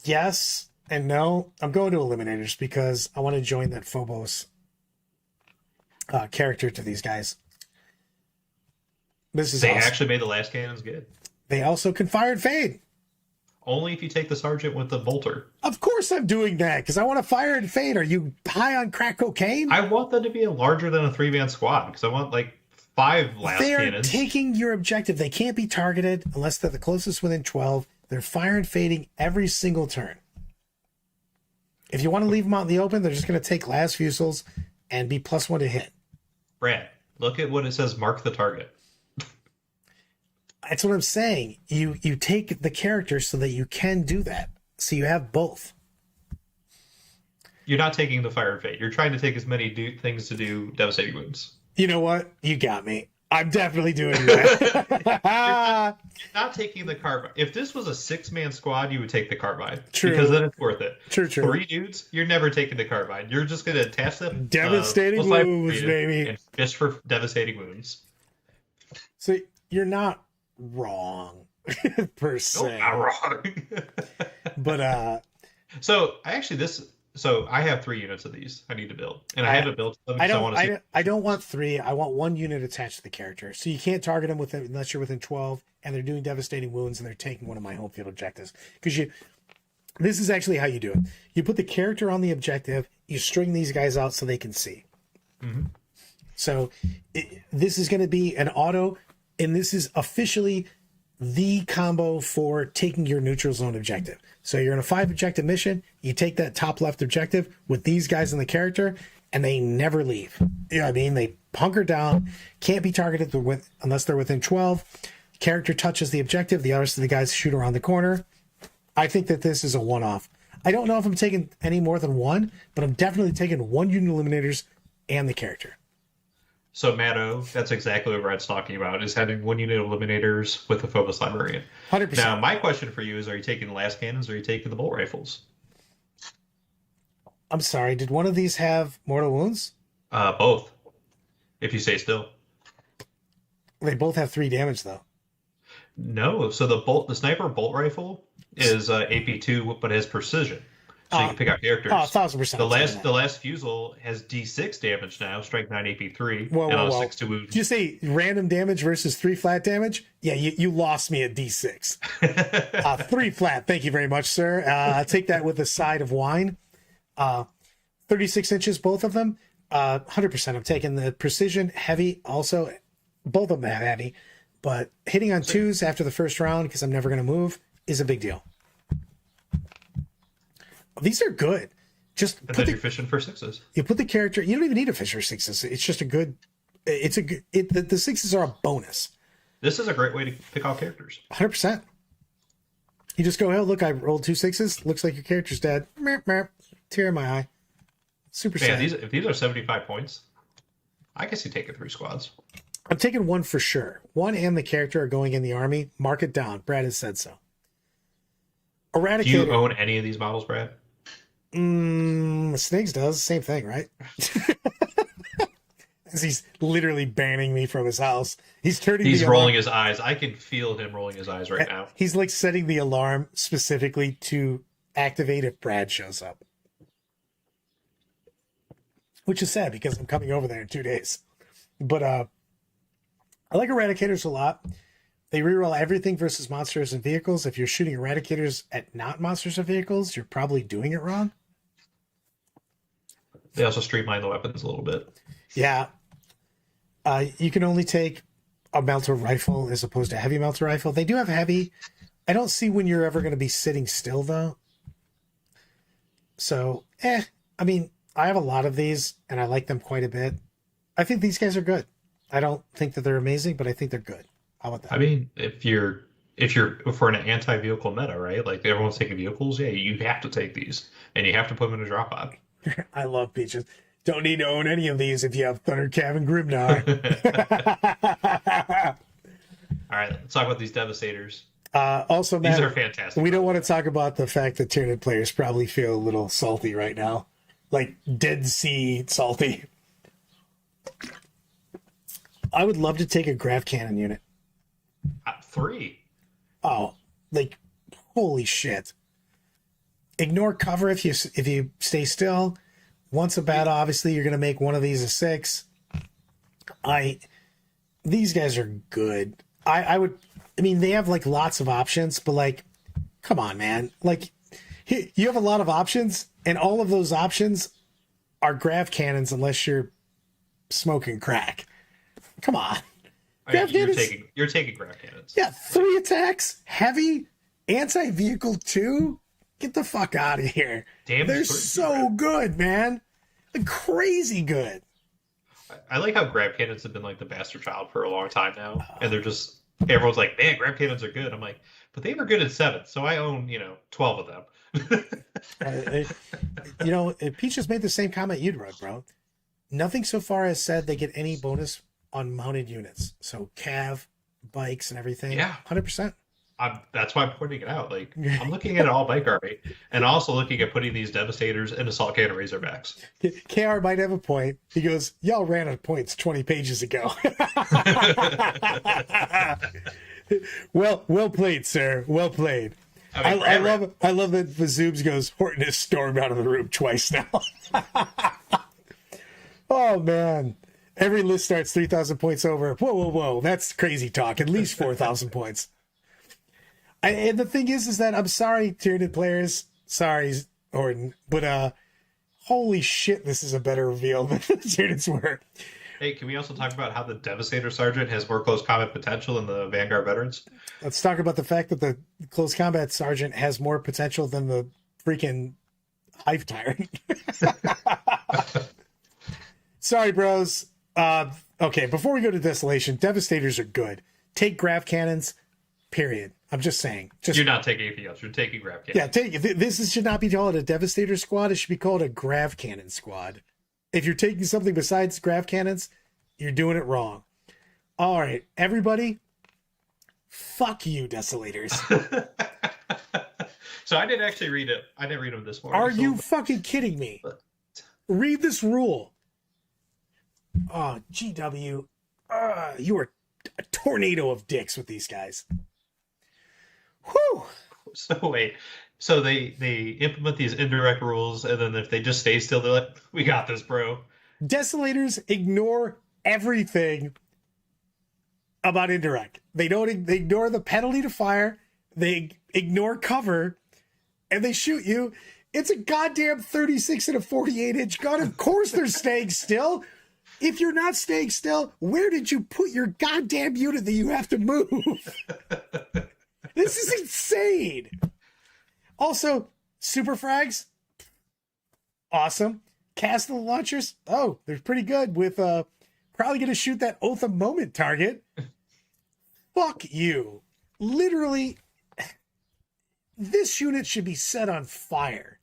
yes and no. I'm going to Eliminators because I want to join that Phobos character to these guys. This is they awesome. actually made the last cannons good. They also can fire and fade. Only if you take the sergeant with the bolter. Of course I'm doing that, because I want to fire and fade. Are you high on crack cocaine? I want them to be larger than a 3-man squad, because I want like 5 last They're cannons. taking your objective. They can't be targeted unless they're the closest within 12. They're fire and fading every single turn. If you want to leave them out in the open, they're just going to take last fusils and be +1 to hit. Brad, look at what it says, mark the target. That's what I'm saying. You take the character so that you can do that. So you have both. You're not taking the fire and fade. You're trying to take as many things to do devastating wounds. You know what? You got me. I'm definitely doing that. You're not taking the carbine. If this was a 6-man squad, you would take the carbine. True. Because then it's worth it. True. 3 dudes, you're never taking the carbine. You're just going to attach them. Devastating wounds, baby. And fish for devastating wounds. So you're not wrong per se. No, not wrong. But so I have 3 units of these I need to build, and I haven't built them. I don't want 3. I want 1 unit attached to the character, so you can't target them unless you're within 12, and they're doing devastating wounds, and they're taking one of my home field objectives. Because this is actually how you do it. You put the character on the objective, you string these guys out so they can see. Mm-hmm. So this is going to be an auto. And this is officially the combo for taking your neutral zone objective. So you're in a 5 objective mission. You take that top left objective with these guys in the character, and they never leave. You know what I mean? They hunker down, can't be targeted unless they're within 12. Character touches the objective. The rest of the guys shoot around the corner. I think that this is a one-off. I don't know if I'm taking any more than 1, but I'm definitely taking 1 unit eliminators and the character. So, Matto, that's exactly what Brad's talking about, is having 1 unit of eliminators with the Phobos Librarian. 100%. Now, my question for you is, are you taking the last cannons or are you taking the bolt rifles? I'm sorry, did one of these have mortal wounds? Both, if you stay still. They both have 3 damage, though. No, so the sniper bolt rifle is AP2, but has precision. So you can pick out characters. 1,000%. The last fusel has D6 damage now, strength 9 AP3, whoa. 6 to wound. Did you say random damage versus 3 flat damage? Yeah, you lost me at D6. 3 flat, thank you very much, sir. Take that with a side of wine. 36 inches, both of them. 100%. I'm taking the precision heavy. Also, both of them have heavy, but hitting on 2s after the first round, because I'm never going to move, is a big deal. These are good. Just And then you're fishing for sixes. you put the character. You don't even need a fish for sixes. It's just a good. It's a good. The sixes are a bonus. This is a great way to pick out characters. 100%. You just go, oh, look, I rolled 2 6s. Looks like your character's dead. Merp, merp. Tear in my eye. Super sad. If these are 75 points, I guess you take it 3 squads. I'm taking 1 for sure. 1 and the character are going in the army. Mark it down. Brad has said so. Eradicator. Do you own any of these models, Brad? Snakes does. Same thing, right? He's literally banning me from his house. He's rolling his eyes. I can feel him rolling his eyes right now. He's like setting the alarm specifically to activate if Brad shows up. Which is sad because I'm coming over there in 2 days. But I like Eradicators a lot. They reroll everything versus monsters and vehicles. If you're shooting Eradicators at not monsters and vehicles, you're probably doing it wrong. They also streamline the weapons a little bit. Yeah. You can only take a melter rifle as opposed to a heavy melter rifle. They do have heavy. I don't see when you're ever going to be sitting still, though. So, I mean, I have a lot of these, and I like them quite a bit. I think these guys are good. I don't think that they're amazing, but I think they're good. How about that? I mean, if you're for an anti-vehicle meta, right? Like everyone's taking vehicles, yeah, you have to take these, and you have to put them in a drop pod. I love Peaches. Don't need to own any of these if you have Thunder Cav and Grimnar. All right, let's talk about these Devastators. Also, Matt, these are fantastic. We don't want to talk about the fact that Tyranid players probably feel a little salty right now. Like Dead Sea salty. I would love to take a Grav Cannon unit. 3. Oh, like, holy shit. Ignore cover if you stay still. Once a battle, obviously, you're going to make one of these a 6. These guys are good. I mean, they have, like, lots of options, but, like, come on, man. Like, you have a lot of options, and all of those options are Grav Cannons unless you're smoking crack. Come on. You're taking Grav Cannons. Yeah, 3 attacks, heavy, anti-vehicle 2. Get the fuck out of here. They're so good, man. Like, crazy good. I like how Grav Cannons have been like the bastard child for a long time now. And they're just, everyone's like, man, Grav Cannons are good. I'm like, but they were good at 7. So I own, 12 of them. Peach made the same comment you'd wrote, bro. Nothing so far has said they get any bonus on mounted units. So Cav, bikes, and everything. Yeah. 100%. That's why I'm pointing it out. Like, I'm looking at all bike army and also looking at putting these Devastators and Assault Cannon Razorbacks. KR might have a point. He goes, y'all ran out of points 20 pages ago. Well played, sir. Well played. I love that Vazoobs goes, Horton has stormed out of the room twice now. Oh, man. Every list starts 3,000 points over. Whoa. That's crazy talk. At least 4,000 points. And the thing is that I'm sorry, Tyranid players. Sorry, Horton. But holy shit, this is a better reveal than the Tyranids were. Hey, can we also talk about how the Devastator Sergeant has more close combat potential than the Vanguard Veterans? Let's talk about the fact that the close combat Sergeant has more potential than the freaking Hive Tyrant. Sorry, bros. Okay, before we go to Desolation, Devastators are good. Take Grav Cannons, period. I'm just saying. You're not taking anything else. You're taking Grav Cannons. Yeah, this should not be called a Devastator squad. It should be called a Grav Cannon squad. If you're taking something besides Grav Cannons, you're doing it wrong. All right, everybody, fuck you, Desolators. So I didn't actually read it. I didn't read them this morning. Are you fucking kidding me? Read this rule. Oh, GW. You are a tornado of dicks with these guys. Whew. So wait. So they implement these indirect rules, and then if they just stay still, they're like, we got this, bro. Desolators ignore everything about indirect. They ignore the penalty to fire. They ignore cover, and they shoot you. It's a goddamn 36 and a 48-inch gun. Of course they're staying still. If you're not staying still, where did you put your goddamn unit that you have to move? This is insane. Also, super frags, Awesome. Castle launchers. Oh, they're pretty good with probably going to shoot that Oath of Moment target. Fuck you. Literally, this unit should be set on fire.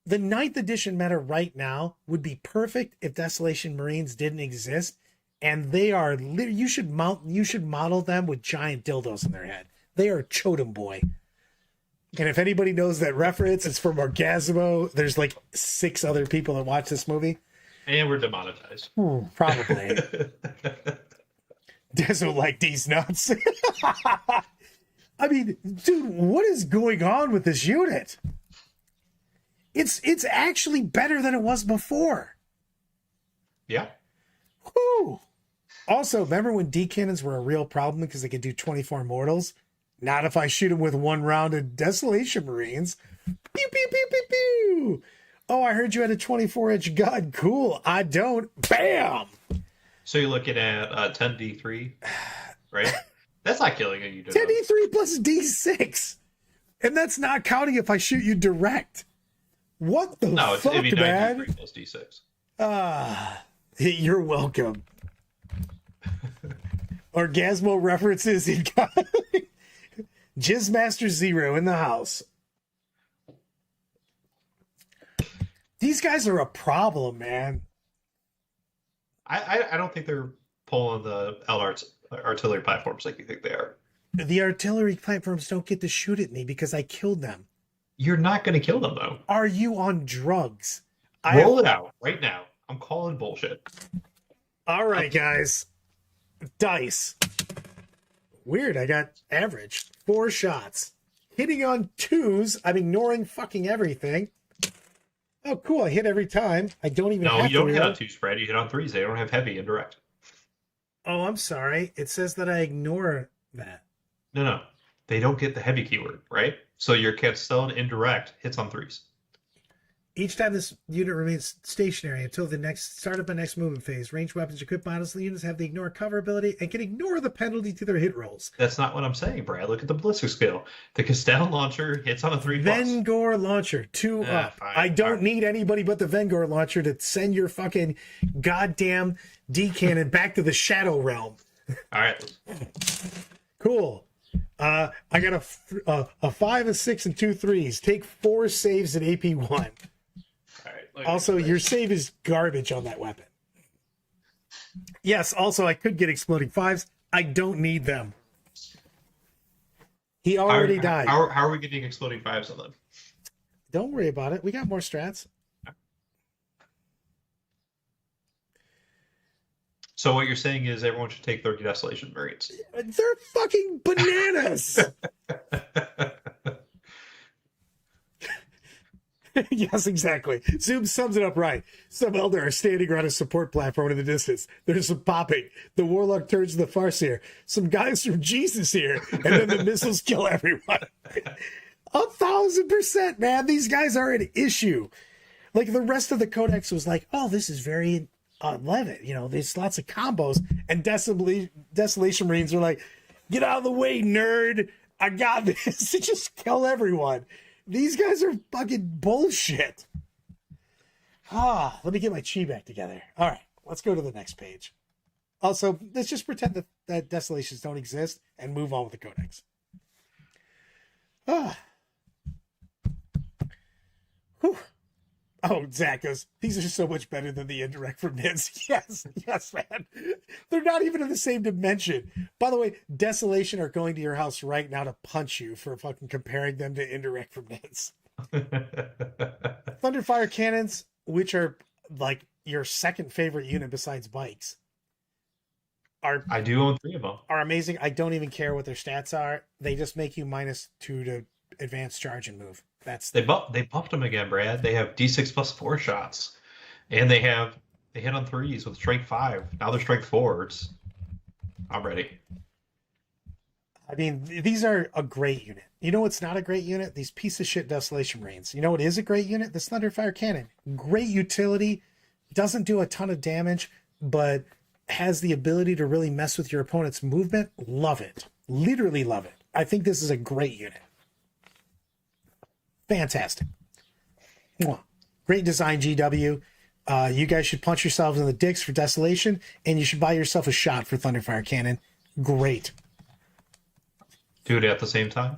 The 9th edition meta right now would be perfect if Desolation Marines didn't exist, and they are you should model them with giant dildos in their head. They are Chotem Boy. And if anybody knows that reference, it's from Orgasmo. There's like 6 other people that watch this movie. And we're demonetized. Probably. Doesn't like these nuts. I mean, dude, what is going on with this unit? It's actually better than it was before. Yeah. Whew. Also, remember when D cannons were a real problem because they could do 24 mortals? Not if I shoot them with 1 round of Desolation Marines. Pew, pew, pew, pew, pew. Oh, I heard you had a 24-inch gun. Cool. I don't. Bam! So you're looking at 10d3, right? That's not killing a unit. 10d3 plus d6. And that's not counting if I shoot you direct. What the fuck, it'd be man? 9d3 plus d6. You're welcome. Orgasmo references in Jizzmaster Zero in the house. These guys are a problem, man. I don't think they're pulling the artillery platforms like you think they are. The artillery platforms don't get to shoot at me because I killed them. You're not going to kill them, though. Are you on drugs? Roll it out right now. I'm calling bullshit. All right, guys. Dice. Weird, I got average. 4 shots. Hitting on 2s. I'm ignoring fucking everything. Oh, cool. I hit every time. I don't even have to. No, you don't hit on 2 spread. You hit on 3s. They don't have heavy and direct. Oh, I'm sorry. It says that I ignore that. No. They don't get the heavy keyword, right? So your Castellan indirect hits on 3s. Each time this unit remains stationary until the next start of the next movement phase, ranged weapons equipped models the units have the ignore cover ability and can ignore the penalty to their hit rolls. That's not what I'm saying, Brad. Look at the ballistic skill. The Castellan launcher hits on a 3+. Vengor launcher, 2 up. Fine. I don't need anybody but the Vengor launcher to send your fucking goddamn D cannon back to the Shadow Realm. All right. Cool. I got a 5, a 6, and 2 3s. Take 4 saves at AP1. All right. Also, your save is garbage on that weapon. Yes, also, I could get exploding 5s. I don't need them. He already died. How are we getting exploding 5s on them? Don't worry about it. We got more strats. So what you're saying is everyone should take 30 Desolation Marines. They're fucking bananas. Yes, exactly. Zoom sums it up right. Some Elder are standing around a support platform in the distance. There's some popping. The Warlock turns to the Farseer. Some guys from Jesus here. And then the missiles kill everyone. 1,000%, man. These guys are an issue. Like, the rest of the Codex was like, oh, this is very unleavened. You know, there's lots of combos. And Desolation Marines are like, get out of the way, nerd. I got this. To just kill everyone. These guys are fucking bullshit. Let me get my chi back together. All right, let's go to the next page. Also, let's just pretend that Desolations don't exist and move on with the Codex. Whew. Oh, Zach goes, these are so much better than the indirect from Nids. Yes, man. They're not even in the same dimension. By the way, Desolation are going to your house right now to punch you for fucking comparing them to indirect from Nids. Thunderfire cannons, which are like your second favorite unit besides bikes, I do own 3 of them. Are amazing. I don't even care what their stats are. They just make you -2 to advance, charge, and move. They buffed them again, Brad. They have D6 plus 4 shots, and they hit on 3s with strength 5. Now they're strength 4. I'm ready. I mean, these are a great unit. You know what's not a great unit? These piece of shit Desolation Marines. You know what is a great unit? This Thunderfire cannon. Great utility. Doesn't do a ton of damage, but has the ability to really mess with your opponent's movement. Love it. Literally love it. I think this is a great unit. Fantastic. Mwah. Great design, GW. You guys should punch yourselves in the dicks for Desolation, and you should buy yourself a shot for Thunderfire Cannon. Great. Do it at the same time.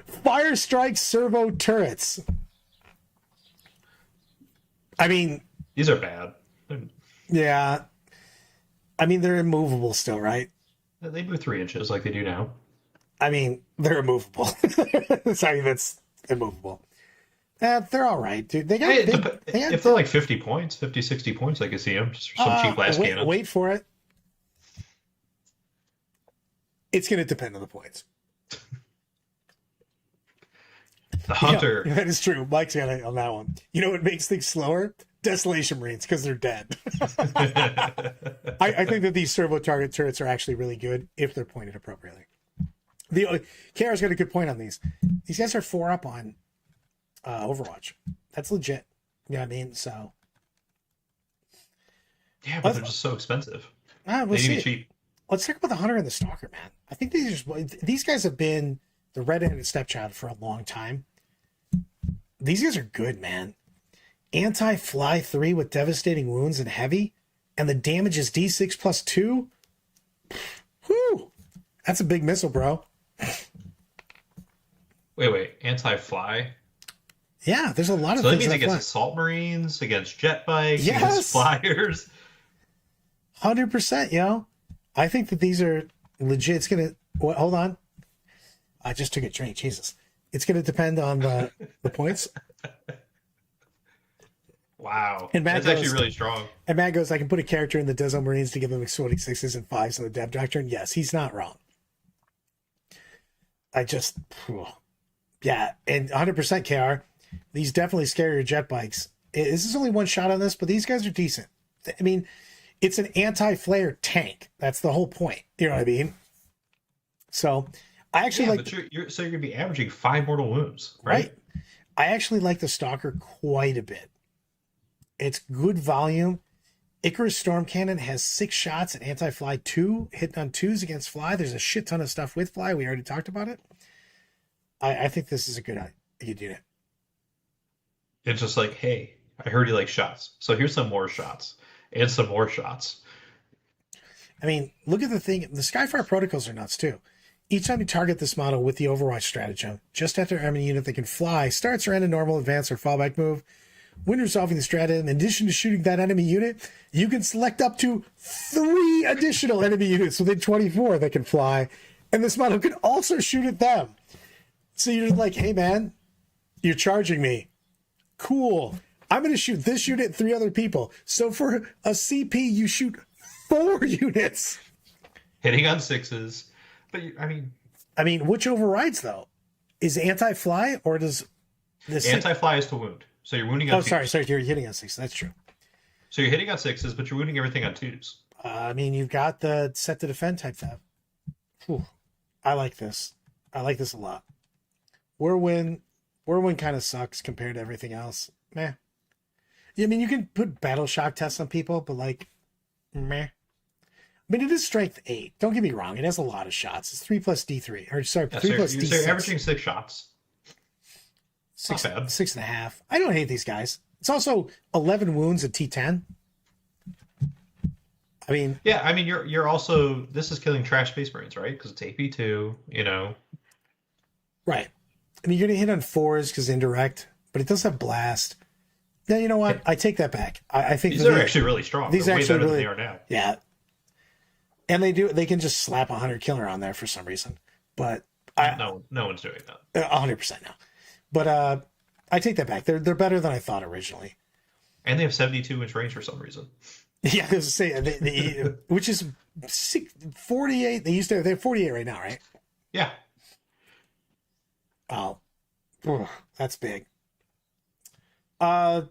Fire Strike Servo Turrets. I mean, these are bad. Yeah. I mean, they're immovable still, right? They move 3 inches like they do now. I mean, they're immovable. Sorry, that's immovable. They're all right, dude. They got, if they're like 50 points, 50, 60 points, I can see them. Just for some cheap blast cannon. Wait for it. It's going to depend on the points. The Hunter. Yeah, that is true. Mike's got it on that one. You know what makes things slower? Desolation Marines, because they're dead. I think that these servo target turrets are actually really good if they're pointed appropriately. KR's got a good point on these. These guys are 4 up on Overwatch. That's legit. You know what I mean? So. Yeah, but they're just so expensive. We'll they need to see. be cheap. Let's talk about the Hunter and the Stalker, man. I think these guys have been the red-handed stepchild for a long time. These guys are good, man. Anti-fly 3 with devastating wounds and heavy, and the damage is D6 plus 2. Whew. That's a big missile, bro. Wait. Anti-fly? Yeah, there's a lot of things. So that means against assault marines, against jet bikes, yes, against flyers. 100%, yo. I think that these are legit. It's gonna. Hold on. I just took a drink. Jesus. It's gonna depend on the points. Wow. And Matt That's actually really strong. And Matt goes, I can put a character in the Desert Marines to give them exploding 6s and 5s in the Dev Doctrine. Yes, he's not wrong. Yeah, and 100% KR. These definitely scare your jet bikes. This is only one shot on this, but these guys are decent. I mean, it's an anti-flare tank. That's the whole point. You know what I mean? So, I actually like. But you're going to be averaging 5 mortal wounds, right? I actually like the Stalker quite a bit. It's good volume. Icarus Storm Cannon has 6 shots at anti-fly 2, hitting on 2s against fly. There's a shit ton of stuff with fly. We already talked about it. I think this is a good unit. It's just like, hey, I heard you like shots, so here's some more shots and some more shots. I mean, look at the thing. The Skyfire protocols are nuts too. Each time you target this model with the Overwatch stratagem, just after enemy unit that can fly starts or end a normal advance or fallback move. When resolving the stratagem, in addition to shooting that enemy unit, you can select up to 3 additional enemy units within 24 that can fly, and this model can also shoot at them. So you're like, hey man, you're charging me. Cool. I'm going to shoot this unit and 3 other people. So for a CP, you shoot 4 units. Hitting on 6s. But, I mean, which overrides, though? Is anti-fly or does this... Anti-fly is to wound. So you're wounding on 2s. Sorry. You're hitting on 6. That's true. So you're hitting on 6s, but you're wounding everything on 2s. I mean, you've got the set to defend type tab. Whew. I like this. I like this a lot. Whirlwind kind of sucks compared to everything else. Meh. Yeah, I mean, you can put battle shock tests on people, but like, meh. I mean, it is strength 8. Don't get me wrong. It has a lot of shots. It's 3 plus D3. Or sorry, 3 plus D6. So you're averaging 6 shots. 6.5. I don't hate these guys. It's also 11 wounds at T10. I mean, yeah. I mean, you're also, this is killing trash Space Marines, right? Because it's AP2. You know. Right. I mean, you're gonna hit on 4s because indirect, but it does have blast. Now you know what? I take that back. I think these are actually really strong. These They're are way actually better really, than they are now. Yeah. And they can just slap 100 killer on there for some reason. But no one's doing – that. 100% now. But I take that back. They're better than I thought originally. And they have 72-inch range for some reason. Yeah, I was say which is 48. They have 48 right now, right? Yeah. Oh, that's big. Plus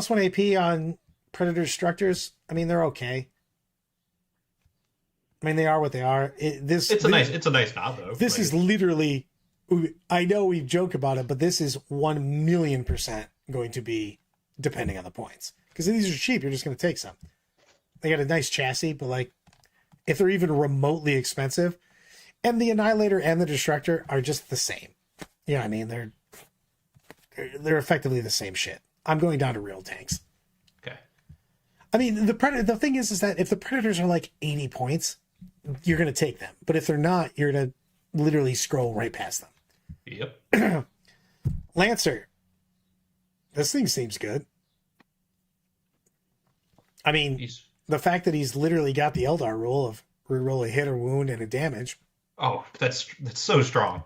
1 AP on Predator Destructors. I mean, they're okay. I mean, they are what they are. It's a nice knob though. This is literally. I know we joke about it, but this is 1,000,000% going to be depending on the points. Because if these are cheap, you're just going to take some. They got a nice chassis, but like, if they're even remotely expensive, And the Annihilator and the Destructor are just the same. You know what I mean? They're effectively the same shit. I'm going down to real tanks. Okay. I mean, the thing is that if the Predators are like 80 points, you're going to take them. But if they're not, you're going to literally scroll right past them. Yep. Lancer. This thing seems good. I mean, the fact that he's literally got the Eldar rule of reroll a hit or wound and a damage. Oh, that's so strong.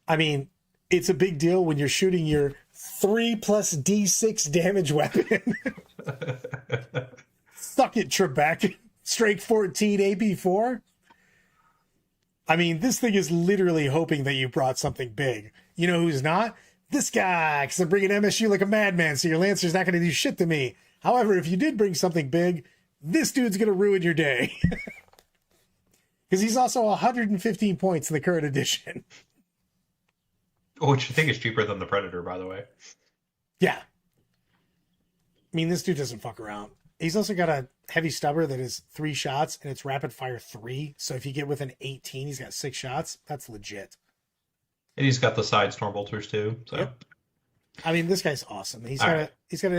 I mean, it's a big deal when you're shooting your 3 plus D6 damage weapon. Suck it, Trebek. Strength 14, AP4. I mean, this thing is literally hoping that you brought something big. You know who's not? This guy, because I'm bringing MSU like a madman, so your Lancer's not going to do shit to me. However, if you did bring something big, this dude's going to ruin your day. Because he's also 115 points in the current edition. Which I think is cheaper than the Predator, by the way. Yeah. I mean, this dude doesn't fuck around. He's also got a heavy stubber that is 3 shots, and it's rapid fire 3. So if you get within 18, he's got 6 shots. That's legit. And he's got the side storm bolters too. So, yep. I mean, this guy's awesome. He's got an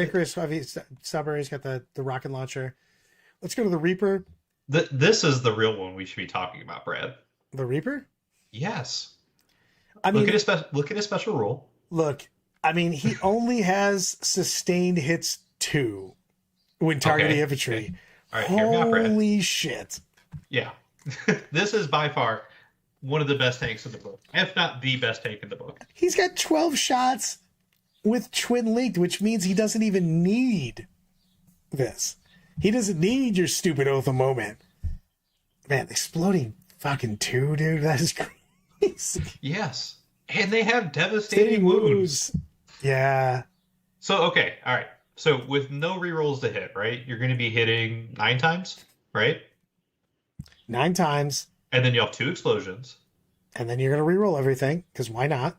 Icarus heavy stubber. He's got the rocket launcher. Let's go to the Reaper. This is the real one we should be talking about, Brad. The Reaper? Yes. I mean, look at his special rule. Look, I mean, he only has sustained hits 2 when targeting infantry. Okay. All right, holy shit. Yeah. This is by far one of the best tanks in the book, if not the best tank in the book. He's got 12 shots with twin linked, which means he doesn't even need this. He doesn't need your stupid Oath of Moment. Man, exploding fucking 2, dude. That is crazy. Yes. And they have devastating wounds. Yeah. So, okay. All right. So with no rerolls to hit, right? You're going to be hitting 9 times, right? 9 times. And then you have 2 explosions. And then you're going to reroll everything, because why not?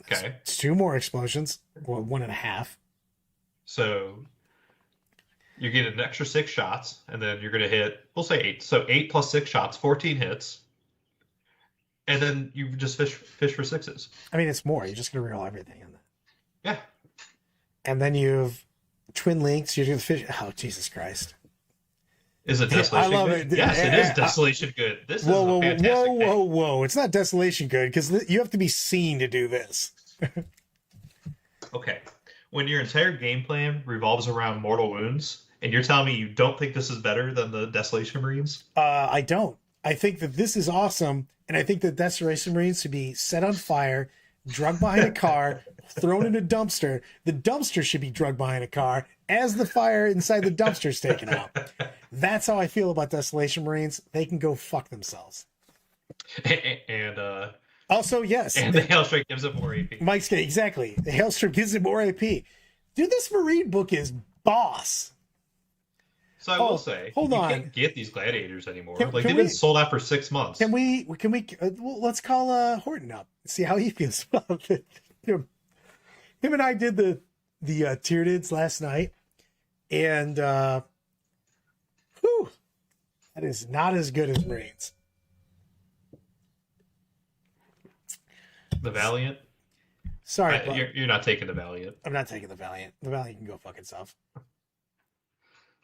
Okay. It's 2 more explosions. Well, 1.5. So you get an extra 6 shots, and then you're going to hit, we'll say 8. So 8 plus 6 shots, 14 hits. And then you just fish for 6s. I mean, it's more. You're just going to reroll everything in that. Yeah. And then you have twin links. You're going to fish. Oh, Jesus Christ. Is it Desolation I love good? it. Yes, it is Desolation good. This is a fantastic thing. Whoa. It's not Desolation good, because you have to be seen to do this. Okay. When your entire game plan revolves around mortal wounds, and you're telling me you don't think this is better than the Desolation Marines? I don't. I think that this is awesome, and I think that Desolation Marines should be set on fire, drugged behind a car, thrown in a dumpster. The dumpster should be drugged behind a car as the fire inside the dumpster is taken out. That's how I feel about Desolation Marines. They can go fuck themselves. And also, yes. And the Hailstrike gives it more AP. Mike's exactly. The Hailstrike gives it more AP. Dude, this Marine book is boss. So I will say, hold on. You can't get these gladiators anymore. They've been sold out for 6 months. Can we? Well, let's call Horton up. See how he feels about it. Him and I did the Tyranids last night, and that is not as good as Marines. The Valiant? Sorry, you're not taking the Valiant. I'm not taking the Valiant. The Valiant can go fuck itself.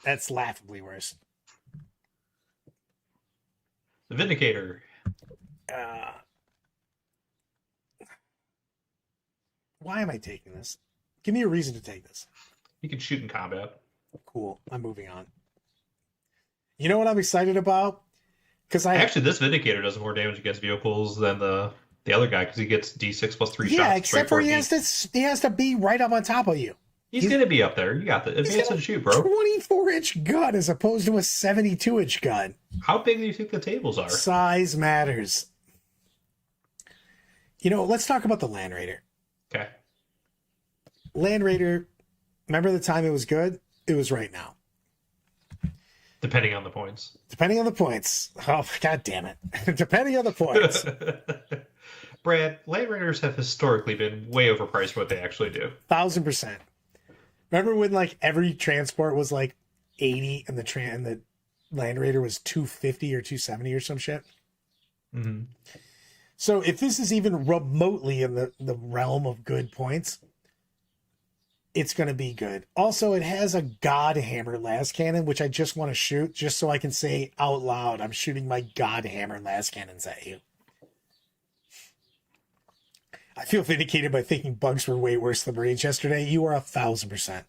That's laughably worse. The Vindicator. Why am I taking this? Give me a reason to take this. You can shoot in combat. Cool. I'm moving on. You know what I'm excited about? Because actually, this Vindicator does more damage against vehicles than the other guy, because he gets D6 plus 3 shots. Yeah, except for he has to be right up on top of you. He's going to be up there. You got the advance and shoot, bro. 24-inch gun as opposed to a 72-inch gun. How big do you think the tables are? Size matters. You know, let's talk about the Land Raider. Okay. Land Raider, remember the time it was good? It was right now. Depending on the points. Depending on the points. Oh, God damn it. Depending on the points. Brad, Land Raiders have historically been way overpriced for what they actually do. 1,000%. Remember when like every transport was like 80 and the Land Raider was 250 or 270 or some shit? Mm-hmm. So if this is even remotely in the realm of good points, it's going to be good. Also, it has a God Hammer las cannon, which I just want to shoot just so I can say out loud, I'm shooting my God Hammer las cannons at you. I feel vindicated by thinking bugs were way worse than Marines yesterday. You are 1,000%.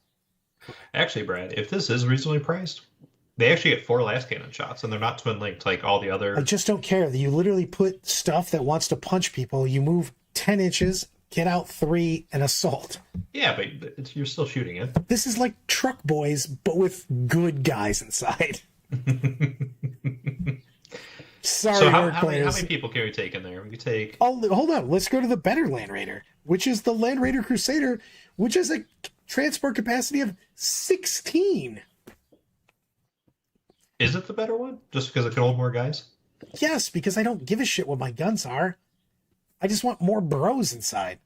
Actually, Brad, if this is reasonably priced, they actually get 4 last cannon shots, and they're not twin linked like all the other. I just don't care. You literally put stuff that wants to punch people. You move 10 inches, get out 3, and assault. Yeah, but you're still shooting it. This is like Truck Boys, but with good guys inside. Sorry, so how many people can we take in there? We could take. Oh, hold on. Let's go to the better Land Raider, which is the Land Raider Crusader, which has a transport capacity of 16. Is it the better one? Just because it can hold more guys? Yes, because I don't give a shit what my guns are. I just want more bros inside.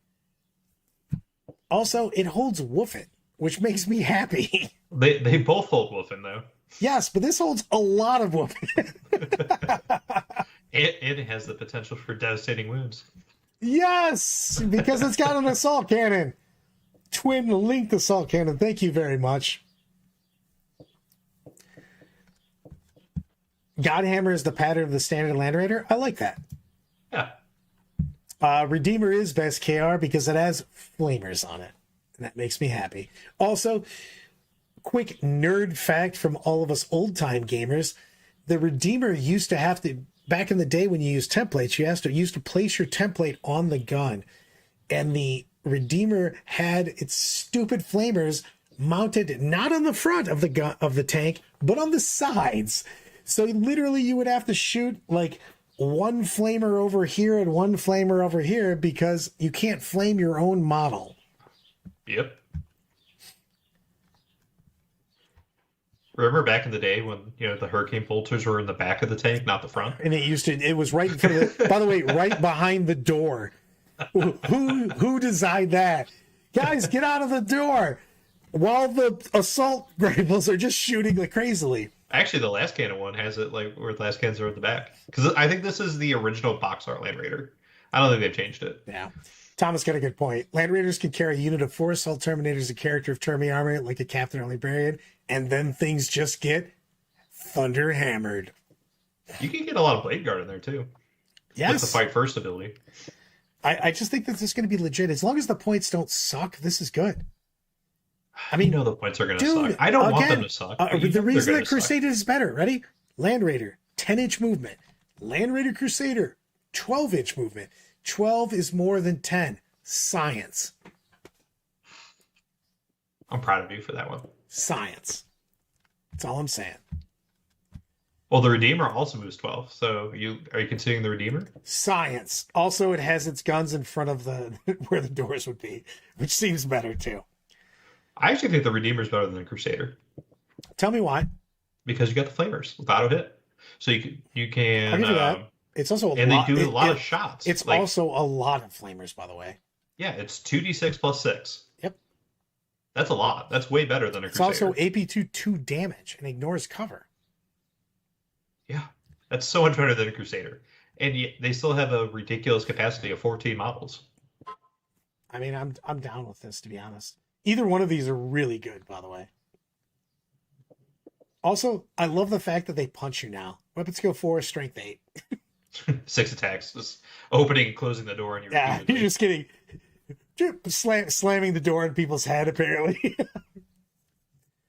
Also, it holds Woofit, which makes me happy. They both hold Woofin, though. Yes, but this holds a lot of Woofit. It has the potential for devastating wounds. Yes, because it's got an assault cannon. Twin linked assault cannon. Thank you very much. Godhammer is the pattern of the standard Land Raider. I like that. Yeah. Redeemer is best KR because it has flamers on it. And that makes me happy. Also, quick nerd fact from all of us old-time gamers. The Redeemer used to have to, back in the day when you used templates, you used to place your template on the gun. And the Redeemer had its stupid flamers mounted not on the front of the gun of the tank, but on the sides. So literally you would have to shoot like one flamer over here and one flamer over here because you can't flame your own model. Yep. Remember back in the day when, the hurricane bolters were in the back of the tank, not the front? And it was right in front of the, by the way, right behind the door. Who designed that? Guys, get out of the door while the assault rifles are just shooting like crazily. Actually, the last cannon one has it like where the last cannons are at the back. Because I think this is the original box art Land Raider. I don't think they've changed it. Yeah. Thomas got a good point. Land Raiders can carry a unit of 4 assault terminators, a character of Termi armor, like a captain or Librarian, and then things just get thunder hammered. You can get a lot of blade guard in there too. Yes. With the fight first ability. I just think that this is going to be legit. As long as the points don't suck, this is good. I mean, the points are going to suck. I don't want them to suck. The reason that Crusader is better, ready? Land Raider, 10-inch movement. Land Raider Crusader, 12-inch movement. 12 is more than 10. Science. I'm proud of you for that one. Science. That's all I'm saying. Well, the Redeemer also moves 12. So are you considering the Redeemer? Science. Also, it has its guns in front of the where the doors would be, which seems better too. I actually think the Redeemer is better than the Crusader. Tell me why. Because you got the flamers with auto hit, so you can. I'll give you that. It's also they do a lot of shots. It's also a lot of flamers, by the way. Yeah, it's 2d6 plus 6. Yep. That's a lot. That's way better than a Crusader. It's also AP2 2 damage and ignores cover. Yeah, that's so much better than a Crusader, and yet they still have a ridiculous capacity of 14 models. I mean, I'm down with this, to be honest. Either one of these are really good, by the way. Also, I love the fact that they punch you now. Weapon skill 4, strength 8. 6 attacks, just opening and closing the door, and you're just kidding. Slamming the door in people's head, apparently.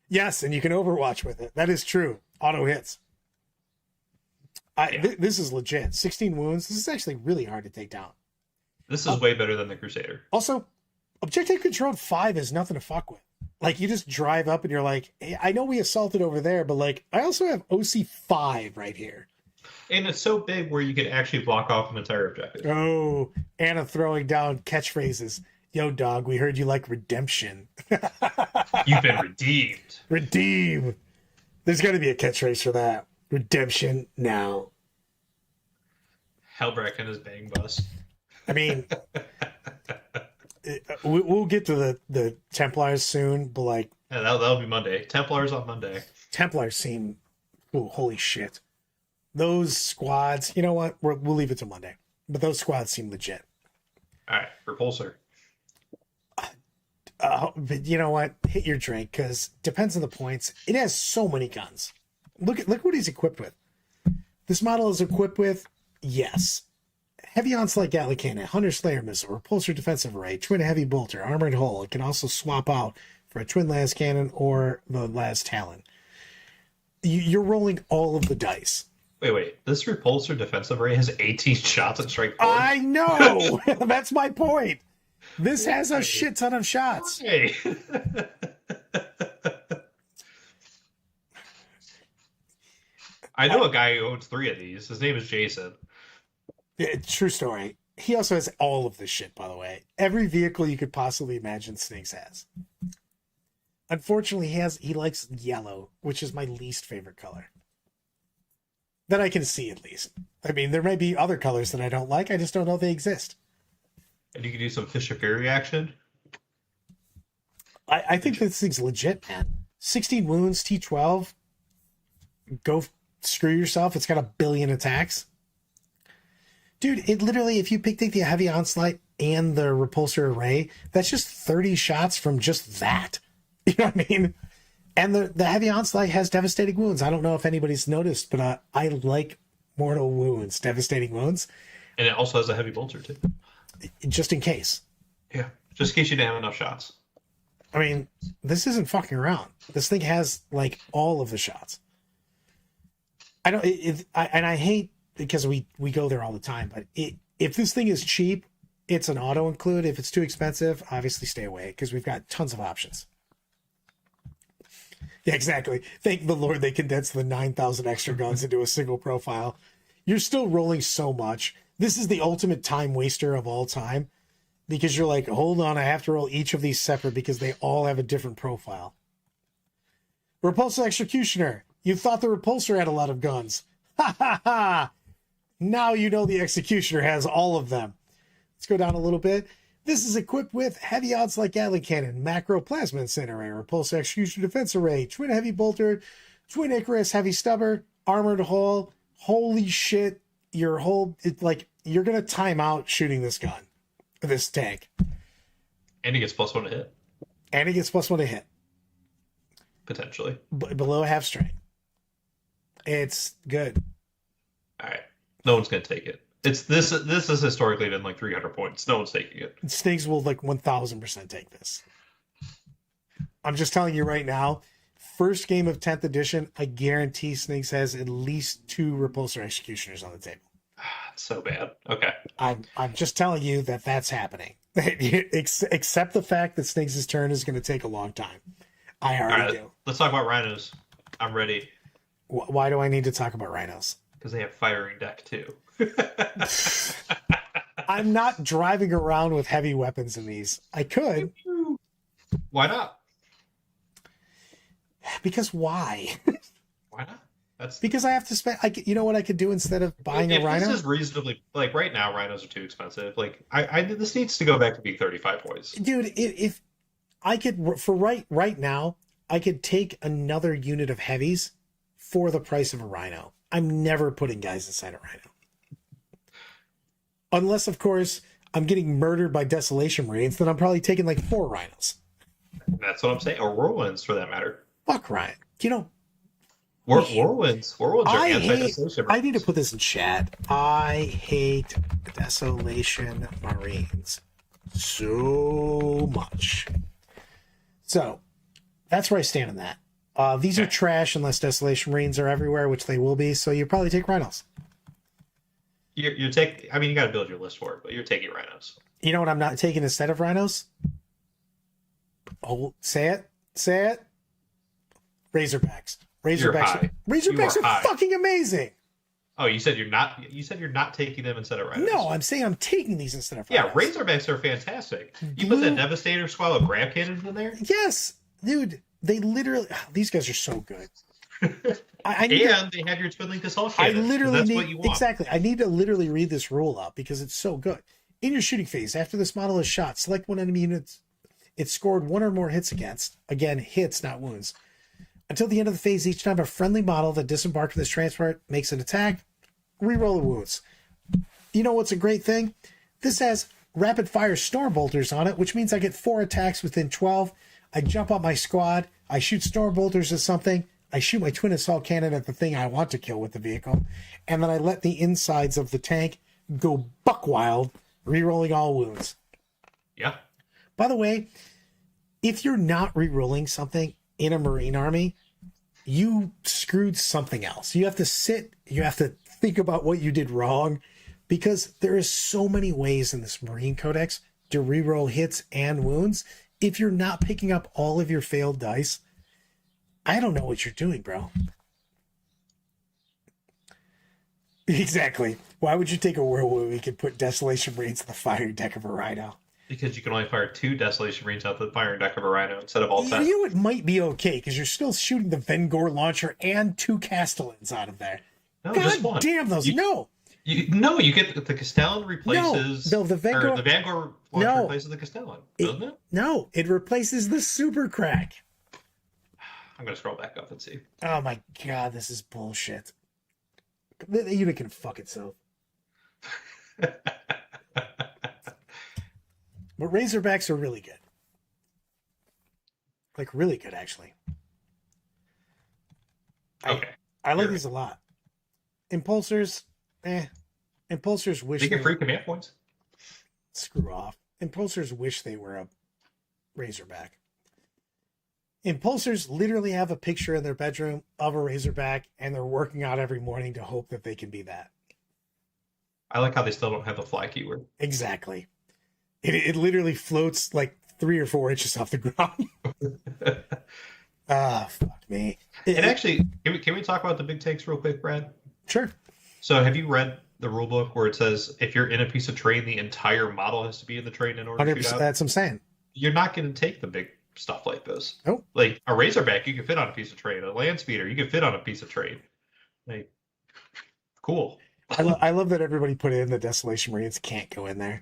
Yes, and you can Overwatch with it. That is true. Auto hits. This is legit. 16 wounds. This is actually really hard to take down. This is way better than the Crusader. Also, objective controlled 5 is nothing to fuck with. Like, you just drive up and you're like, hey, I know we assaulted over there, but like, I also have OC 5 right here. And it's so big where you can actually block off an entire objective. Oh, Anna throwing down catchphrases. Yo, dog, we heard you like redemption. You've been redeemed. Redeem. There's got to be a catchphrase for that. Redemption now. Helbrecht and his bang bus. I mean, we'll get to the Templars soon, but like... Yeah, that'll be Monday. Templars on Monday. Templars seem... Oh, holy shit. Those squads, you know what? We'll leave it to Monday. But those squads seem legit. All right, repulsor. But you know what? Hit your drink, because depends on the points. It has so many guns. Look what he's equipped with. This model is equipped with, yes, heavy onslaught Gatling cannon, Hunter Slayer missile, repulsor defensive array, twin heavy bolter, armored hull. It can also swap out for a twin las cannon or the las talon. You're rolling all of the dice. Wait. This repulsor defensive array has 18 shots at strike force. I know. That's my point. This has a shit ton of shots. Hey. I know a guy who owns 3 of these. His name is Jason. Yeah, true story. He also has all of this shit, by the way. Every vehicle you could possibly imagine Sniggs has. Unfortunately, he likes yellow, which is my least favorite color. That I can see, at least. I mean, there may be other colors that I don't like. I just don't know they exist. And you can do some Fish of Fury action. I think this thing's legit, man. 16 wounds, T12. Go screw yourself. It's got 1 billion attacks. Dude, it literally, if you take the heavy onslaught and the repulsor array, that's just 30 shots from just that. You know what I mean? And the heavy onslaught has devastating wounds. I don't know if anybody's noticed, but I like mortal wounds, devastating wounds. And it also has a heavy bolter, too. Just in case. Yeah, just in case you didn't have enough shots. I mean, this isn't fucking around. This thing has, like, all of the shots. I hate, because we go there all the time, but if this thing is cheap, it's an auto include. If it's too expensive, obviously stay away, because we've got tons of options. Yeah, exactly. Thank the Lord they condensed the 9,000 extra guns into a single profile. You're still rolling so much. This is the ultimate time waster of all time, because you're like, hold on, I have to roll each of these separate because they all have a different profile. Repulsor Executioner. You thought the Repulsor had a lot of guns. Ha ha ha! Now you know the Executioner has all of them. Let's go down a little bit. This is equipped with heavy onslaught Gatling cannon, macro plasma incinerator, repulsor execution defense array, twin heavy bolter, twin Icarus heavy stubber, armored hull. Holy shit! You're gonna time out shooting this gun, this tank. And he gets +1 to hit. And he gets +1 to hit. Potentially. Below half strength. It's good. All right. No one's gonna take it. This has historically been like 300 points. No one's taking it. Sniggs will 1,000% take this. I'm just telling you right now, first game of 10th edition, I guarantee Sniggs has at least 2 repulsor executioners on the table. It's so bad. Okay. I'm just telling you that's happening. Except the fact that Sniggs' turn is going to take a long time. I already do. Let's talk about rhinos. I'm ready. Why do I need to talk about rhinos? Because they have firing deck too. I'm not driving around with heavy weapons in these. I could. Why not? Because why? Why not? Because I have to spend. You know what I could do instead of buying a rhino? This is reasonably right now. Rhinos are too expensive. This needs to go back to being 35 points, dude. If I could, for right now, I could take another unit of heavies for the price of a rhino. I'm never putting guys inside a rhino. Unless, of course, I'm getting murdered by Desolation Marines, then I'm probably taking 4 rhinos. That's what I'm saying. Or Whirlwinds, for that matter. Fuck Ryan. Whirlwinds. Whirlwinds are anti-Desolation Marines. I need to put this in chat. I hate Desolation Marines so much. So, that's where I stand on that. These are trash unless Desolation Marines are everywhere, which they will be, so you probably take rhinos. You got to build your list for it, but you're taking rhinos. You know what I'm not taking instead of rhinos? Oh, say it. Razorbacks. Razorbacks are fucking amazing. Oh, you said you're not taking them instead of rhinos. No, I'm saying I'm taking these instead of rhinos. Yeah, Razorbacks are fantastic. You put that Devastator squad with grab cannons in there? Yes, dude. They literally, these guys are so good. They have your twin link assault cannon. That's what you want. Exactly. I need to literally read this rule out because it's so good. In your shooting phase, after this model is shot, select one enemy unit it scored 1 or more hits against. Again, hits, not wounds. Until the end of the phase, each time a friendly model that disembarked from this transport makes an attack, reroll the wounds. You know what's a great thing? This has rapid fire storm bolters on it, which means I get 4 attacks within 12. I jump up my squad, I shoot storm bolters at something, I shoot my twin assault cannon at the thing I want to kill with the vehicle, and then I let the insides of the tank go buck wild, rerolling all wounds. Yeah. By the way, if you're not rerolling something in a Marine army, you screwed something else. You have to think about what you did wrong, because there is so many ways in this Marine Codex to reroll hits and wounds. If you're not picking up all of your failed dice, I don't know what you're doing, bro. Exactly. Why would you take a world where we could put Desolation Marines on the firing deck of a Rhino? Because you can only fire 2 Desolation Marines out the firing deck of a Rhino instead of all 10. You know, it might be okay, because you're still shooting the Vengor launcher and 2 Castellans out of there. No, God just one. Damn those. You get the Castellan replaces... No, the Vengor... the Vanguard launcher replaces the Castellan, doesn't it? No, it replaces the Super Crack. I'm going to scroll back up and see. Oh my God, this is bullshit. The unit can fuck itself. But Razorbacks are really good. Like, really good, actually. Okay. I like these a lot. Impulsors, Impulsors wish they get free were... command points. Screw off. Impulsors wish they were a Razorback. Impulsors literally have a picture in their bedroom of a Razorback, and they're working out every morning to hope that they can be that. I like how they still don't have the fly keyword. Exactly. It literally floats like 3 or 4 inches off the ground. Fuck me. And actually, can we talk about the big tanks real quick, Brad? Sure. So have you read the rule book where it says if you're in a piece of terrain, the entire model has to be in the terrain in order to shoot out? That's what I'm saying. You're not going to take the big stuff like this. Nope. Like a Razorback, you can fit on a piece of terrain. A land speeder, you can fit on a piece of terrain. Like, cool. I love that everybody put in the Desolation Marines can't go in there.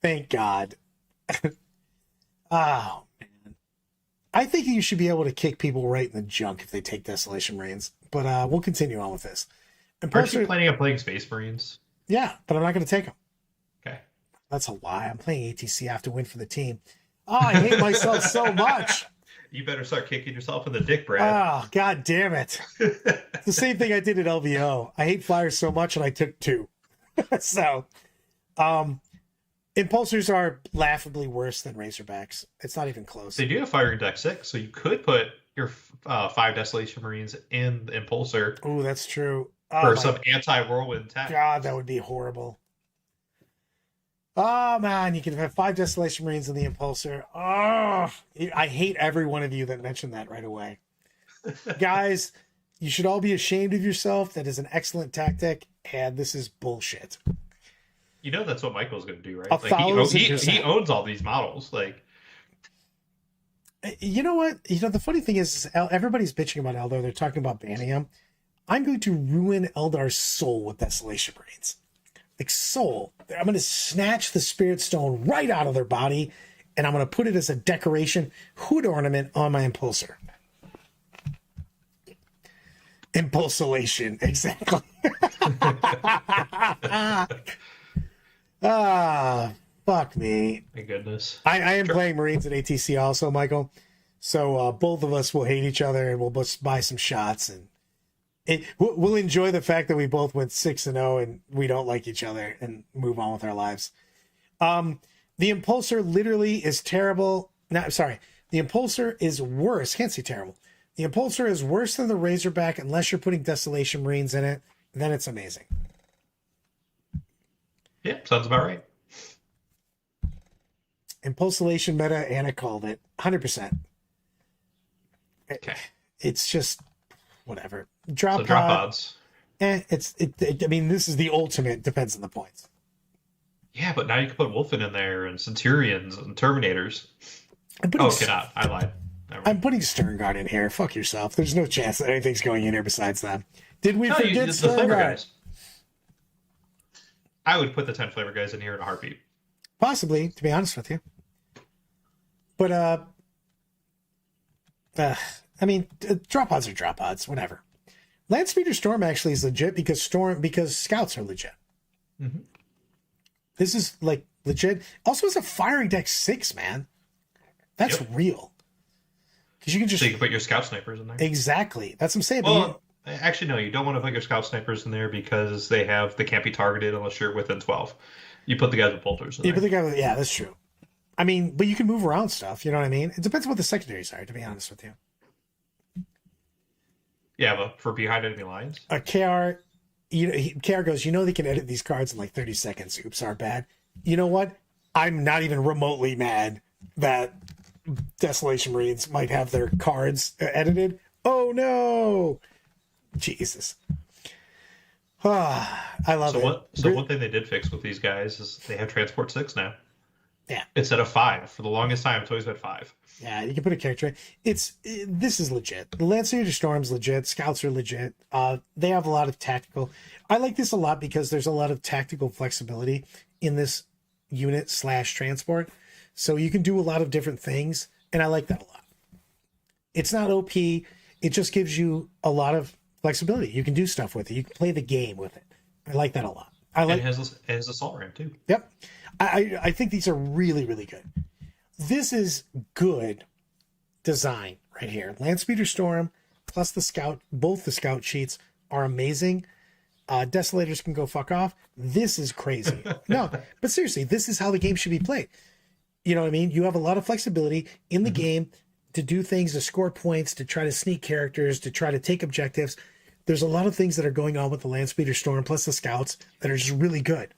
Thank God. Oh, man. I think you should be able to kick people right in the junk if they take Desolation Marines. But we'll continue on with this. Aren't you planning on playing Space Marines? Yeah, but I'm not going to take them. Okay. That's a lie. I'm playing ATC. I have to win for the team. Oh, I hate myself so much. You better start kicking yourself in the dick, Brad. Oh, God damn it. It's the same thing I did at LVO. I hate flyers so much, and I took 2. So, Impulsors are laughably worse than Razorbacks. It's not even close. They do have firing deck 6, so you could put your 5 Desolation Marines in the Impulsor. Oh, that's true. For some anti-whirlwind attack. God, that would be horrible. Oh, man, you can have 5 Desolation Marines in the Impulsor. Oh, I hate every one of you that mentioned that right away. Guys, you should all be ashamed of yourself. That is an excellent tactic, and this is bullshit. You know that's what Michael's going to do, right? 1,000%. He owns all these models. Like, you know what? You know, the funny thing is everybody's bitching about Eldar. They're talking about banning him. I'm going to ruin Eldar's soul with Desolation Marines. Like, soul. I'm going to snatch the Spirit Stone right out of their body, and I'm going to put it as a decoration hood ornament on my Impulsor. Impulsolation, exactly. Fuck me. My goodness. I am playing Marines at ATC also, Michael. So both of us will hate each other, and we'll both buy some shots, and we'll enjoy the fact that we both went 6-0 and we don't like each other, and move on with our lives. The Impulsor literally is terrible. No, sorry. The Impulsor is worse. Can't say terrible. The Impulsor is worse than the Razorback unless you're putting Desolation Marines in it. Then it's amazing. Yeah, sounds about right. Impulsolation meta, Anna called it 100%. Okay. It's just whatever. Drop odds. I mean, this is the ultimate. Depends on the points. Yeah, but now you can put Wolfen in there and Centurions and Terminators. Cannot. I lied. I'm putting Sternguard in here. Fuck yourself. There's no chance that anything's going in here besides them. Did we forget the flavor Sternguard? guys. I would put the 10 flavor guys in here in a heartbeat. Possibly, to be honest with you. But I mean, drop pods are drop pods, whatever. Land Speeder Storm actually is legit because scouts are legit. Mm-hmm. This is like legit. Also, it's a firing deck 6, man. That's real. Because you can just so you can put your scout snipers in there. Exactly. That's what I'm saying. Well, actually, no, you don't want to put your scout snipers in there because they can't be targeted unless you're within 12. You put the guys with bolters in there. Yeah, that's true. I mean, but you can move around stuff. You know what I mean? It depends on what the secondaries are, to be honest with you. Yeah, but for behind enemy lines. KR, KR goes, they can edit these cards in like 30 seconds. Oops, are bad. You know what? I'm not even remotely mad that Desolation Marines might have their cards edited. Oh no! Jesus. I love it. So one thing they did fix with these guys is they have Transport 6 now. Yeah. Instead of 5. For the longest time, it's always been 5. Yeah, you can put a character in. This is legit. The Lancer Storm's legit. Scouts are legit. They have a lot of tactical. I like this a lot because there's a lot of tactical flexibility in this unit / transport. So you can do a lot of different things, and I like that a lot. It's not OP. It just gives you a lot of flexibility. You can do stuff with it. You can play the game with it. I like that a lot. It has assault ramp too. Yep. I think these are really, really good. This is good design right here. Landspeeder Storm plus the Scout, both the Scout sheets are amazing. Desolators can go fuck off. This is crazy. No, but seriously, this is how the game should be played. You know what I mean? You have a lot of flexibility in the game to do things, to score points, to try to sneak characters, to try to take objectives. There's a lot of things that are going on with the Landspeeder Storm plus the Scouts that are just really good.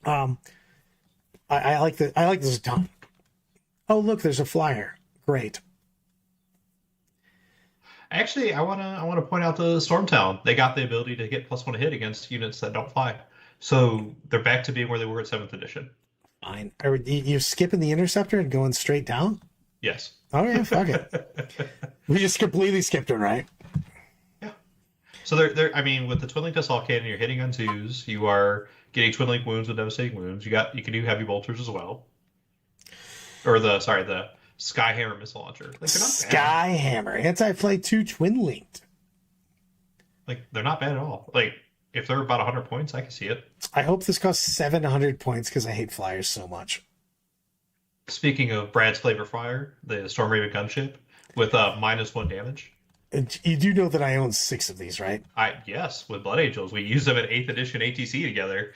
I like this a ton. Oh, look, there's a flyer. Great. Actually, I wanna point out the Stormtown. They got the ability to get +1 hit against units that don't fly. So they're back to being where they were at 7th edition. Fine. You're skipping the Interceptor and going straight down? Yes. Oh yeah, fuck it. We just completely skipped it, right? Yeah. So they're I mean, with the Twin Link Assault Cannon, you're hitting on 2s. You are getting Twin Link wounds with devastating wounds. You can do heavy bolters as well. Or the Skyhammer missile launcher. Like, Skyhammer, anti-flight 2 twin linked. Like, they're not bad at all. Like, if they're about 100 points, I can see it. I hope this costs 700 points because I hate flyers so much. Speaking of Brad's Flavor Fire, the Storm Raven gunship with -1 damage. And you do know that I own 6 of these, right? Yes, with Blood Angels. We used them at 8th edition ATC together.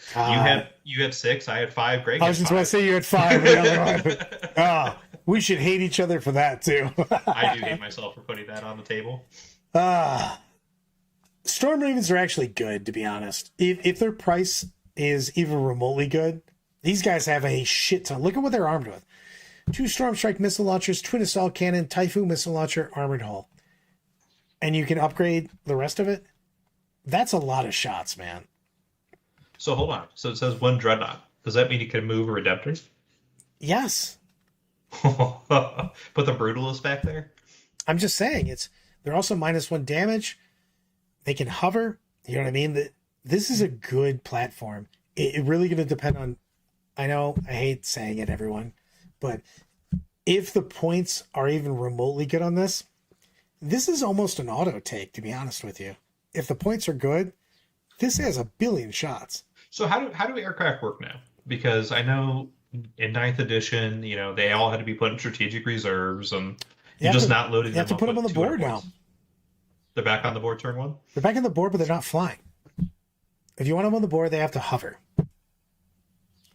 You had 6, I had 5, Greg I was just going to say you had 5. The other one. We should hate each other for that too. I do hate myself for putting that on the table. Storm Ravens are actually good, to be honest. If their price is even remotely good, these guys have a shit ton. Look at what they're armed with. 2 Storm Strike missile launchers, Twin Assault Cannon, Typhoon missile launcher, armored hull. And you can upgrade the rest of it. That's a lot of shots, man. So hold on. So it says 1 Dreadnought. Does that mean you can move a Redemptor? Yes. Put the Brutalist back there? I'm just saying, they're also -1 damage. They can hover. You know what I mean? This is a good platform. It really going to depend on... I know, I hate saying it, everyone. But if the points are even remotely good on this is almost an auto take, to be honest with you. If the points are good, this has a billion shots. So how do aircraft work now? Because I know in 9th edition, they all had to be put in strategic reserves, and you're just not loading them. You have to put them on the board now. They're back on the board turn 1? They're back on the board, but they're not flying. If you want them on the board, they have to hover.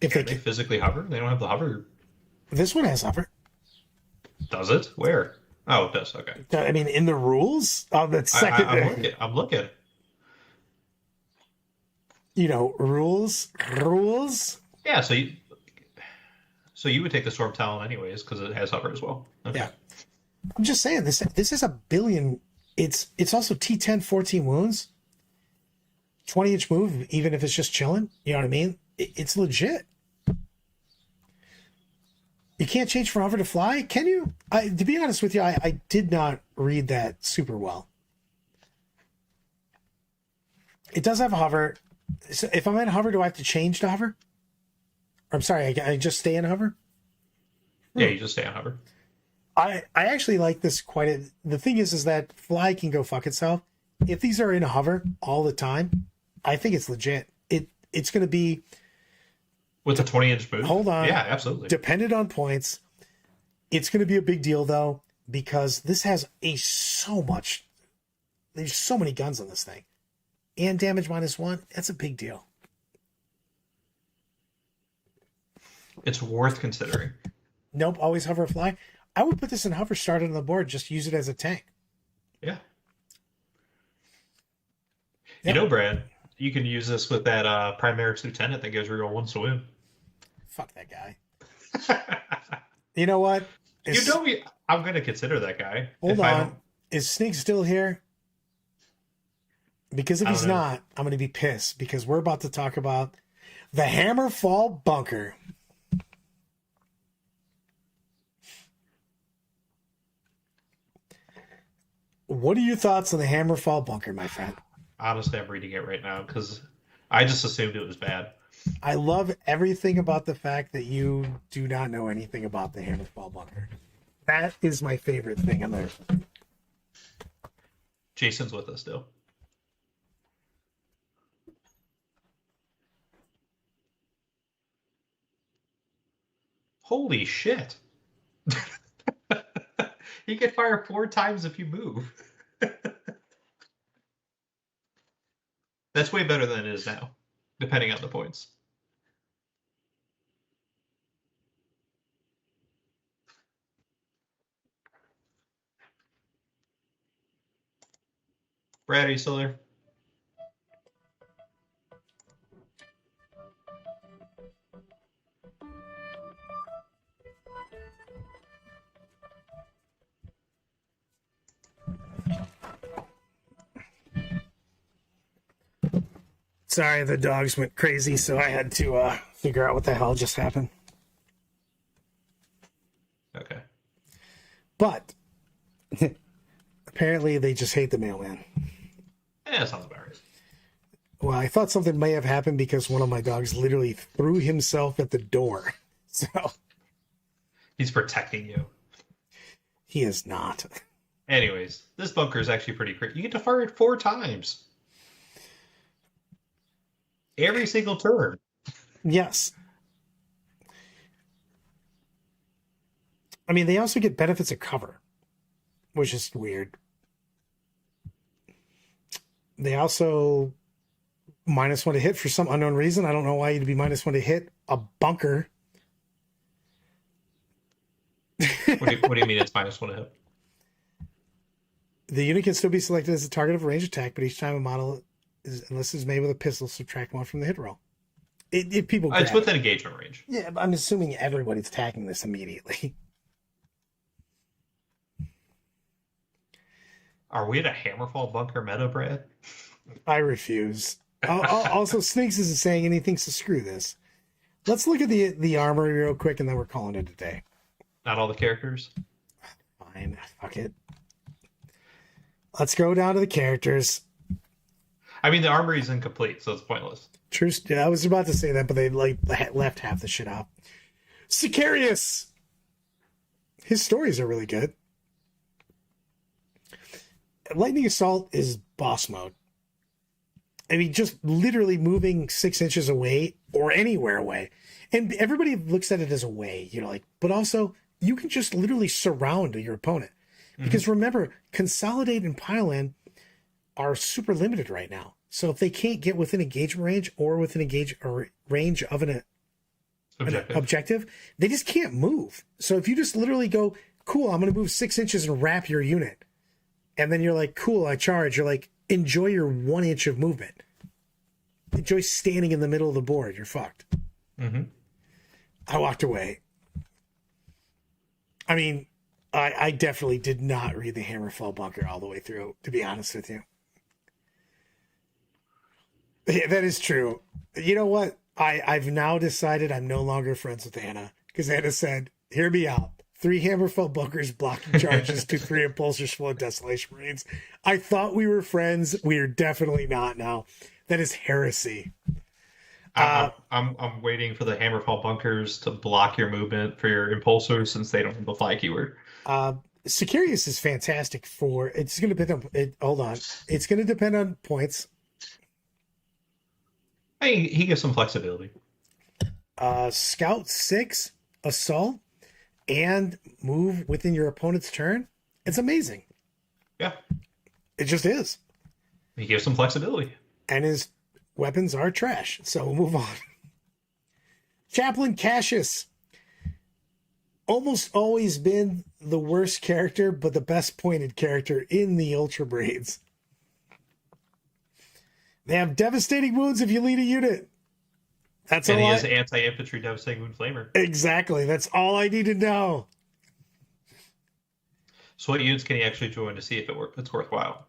If they physically hover? They don't have the hover. This one has hover. Does it? Where? Oh, it does. Okay. I mean, in the rules, that second. I'm looking. Rules. Yeah. So you would take the Storm Talon anyways because it has hover as well. Okay. Yeah. I'm just saying this is a billion. It's also T10 14 wounds, 20-inch move, even if it's just chilling. You know what I mean? It's legit. You can't change from hover to fly, can you? To be honest with you, I did not read that super well. It does have hover. So if I'm in hover, do I have to change to hover? I'm sorry, I just stay in hover? Yeah, you just stay on hover. I actually like this quite a. The thing is that fly can go fuck itself. If these are in a hover all the time, I think it's legit. It's going to be with a 20-inch boot. Hold on, yeah, absolutely. Dependent on points, it's going to be a big deal though because this has so much. There's so many guns on this thing, and damage -1. That's a big deal. It's worth considering. Nope, always hover fly. I would put this in hover, start it on the board, just use it as a tank. Yeah. Yep. You know, Brad, you can use this with that Primaris Lieutenant that gives reroll 1s to win. Fuck that guy. You know what? You know me. I'm going to consider that guy. Hold on. Is Snake still here? Because if he's not, I'm going to be pissed because we're about to talk about the Hammerfall Bunker. What are your thoughts on the Hammerfall Bunker, my friend? Honestly, I'm reading it right now because I just assumed it was bad. I love everything about the fact that you do not know anything about the Hammerfall Bunker. That is my favorite thing on there. Jason's with us still. Holy shit. You can fire 4 times if you move. That's way better than it is now, depending on the points. Brad, are you still there? Sorry, the dogs went crazy, so I had to figure out what the hell just happened. Okay. But apparently they just hate the mailman. Yeah, that sounds about right. Well, I thought something may have happened because one of my dogs literally threw himself at the door. So he's protecting you. He is not. Anyways, this bunker is actually pretty crazy. You get to fire it 4 times. Every single turn. Yes. I mean, they also get benefits of cover, which is weird. They also -1 to hit for some unknown reason. I don't know why you'd be -1 to hit a bunker. What do you mean it's -1 to hit? The unit can still be selected as the target of a ranged attack, but each time a model unless it's made with a pistol, subtract 1 from the hit roll. If people it's within engagement range. Yeah, but I'm assuming everybody's attacking this immediately. Are we at a Hammerfall Bunker meta, Brad? I refuse. Also, Snakes isn't saying anything, so screw this. Let's look at the armor real quick, and then we're calling it a day. Not all the characters? Fine, fuck it. Let's go down to the characters. I mean, the armory is incomplete, so it's pointless. True. Yeah, I was about to say that, but they left half the shit out. Sicarius! His stories are really good. Lightning Assault is boss mode. I mean, just literally moving 6 inches away or anywhere away. And everybody looks at it as away, but also you can just literally surround your opponent. Because remember, Consolidate and Pile In are super limited right now. So if they can't get within engagement range or within range of an objective, they just can't move. So if you just literally go, cool, I'm going to move 6 inches and wrap your unit. And then you're like, cool, I charge. You're like, enjoy your 1 inch of movement. Enjoy standing in the middle of the board. You're fucked. Mm-hmm. I walked away. I mean, I definitely did not read the Hammerfall Bunker all the way through, to be honest with you. Yeah, that is true. You know what? I've now decided I'm no longer friends with Anna because Anna said, hear me out. 3 Hammerfell Bunkers blocking charges to 3 Impulsors full of Desolation Marines. I thought we were friends. We are definitely not now. That is heresy. I'm waiting for the Hammerfall Bunkers to block your movement for your Impulsors since they don't have the fly keyword. Sicarius is fantastic for. It's going to depend on. Hold on. It's going to depend on points. He gives some flexibility. Scout 6, assault, and move within your opponent's turn. It's amazing. Yeah. It just is. He gives some flexibility. And his weapons are trash. So we'll move on. Chaplain Cassius. Almost always been the worst character, but the best pointed character in the Ultra Braids. They have devastating wounds if you lead a unit. That's and all. He has anti-infantry devastating wound flamer. Exactly. That's all I need to know. So what units can he actually join to see if it's worthwhile?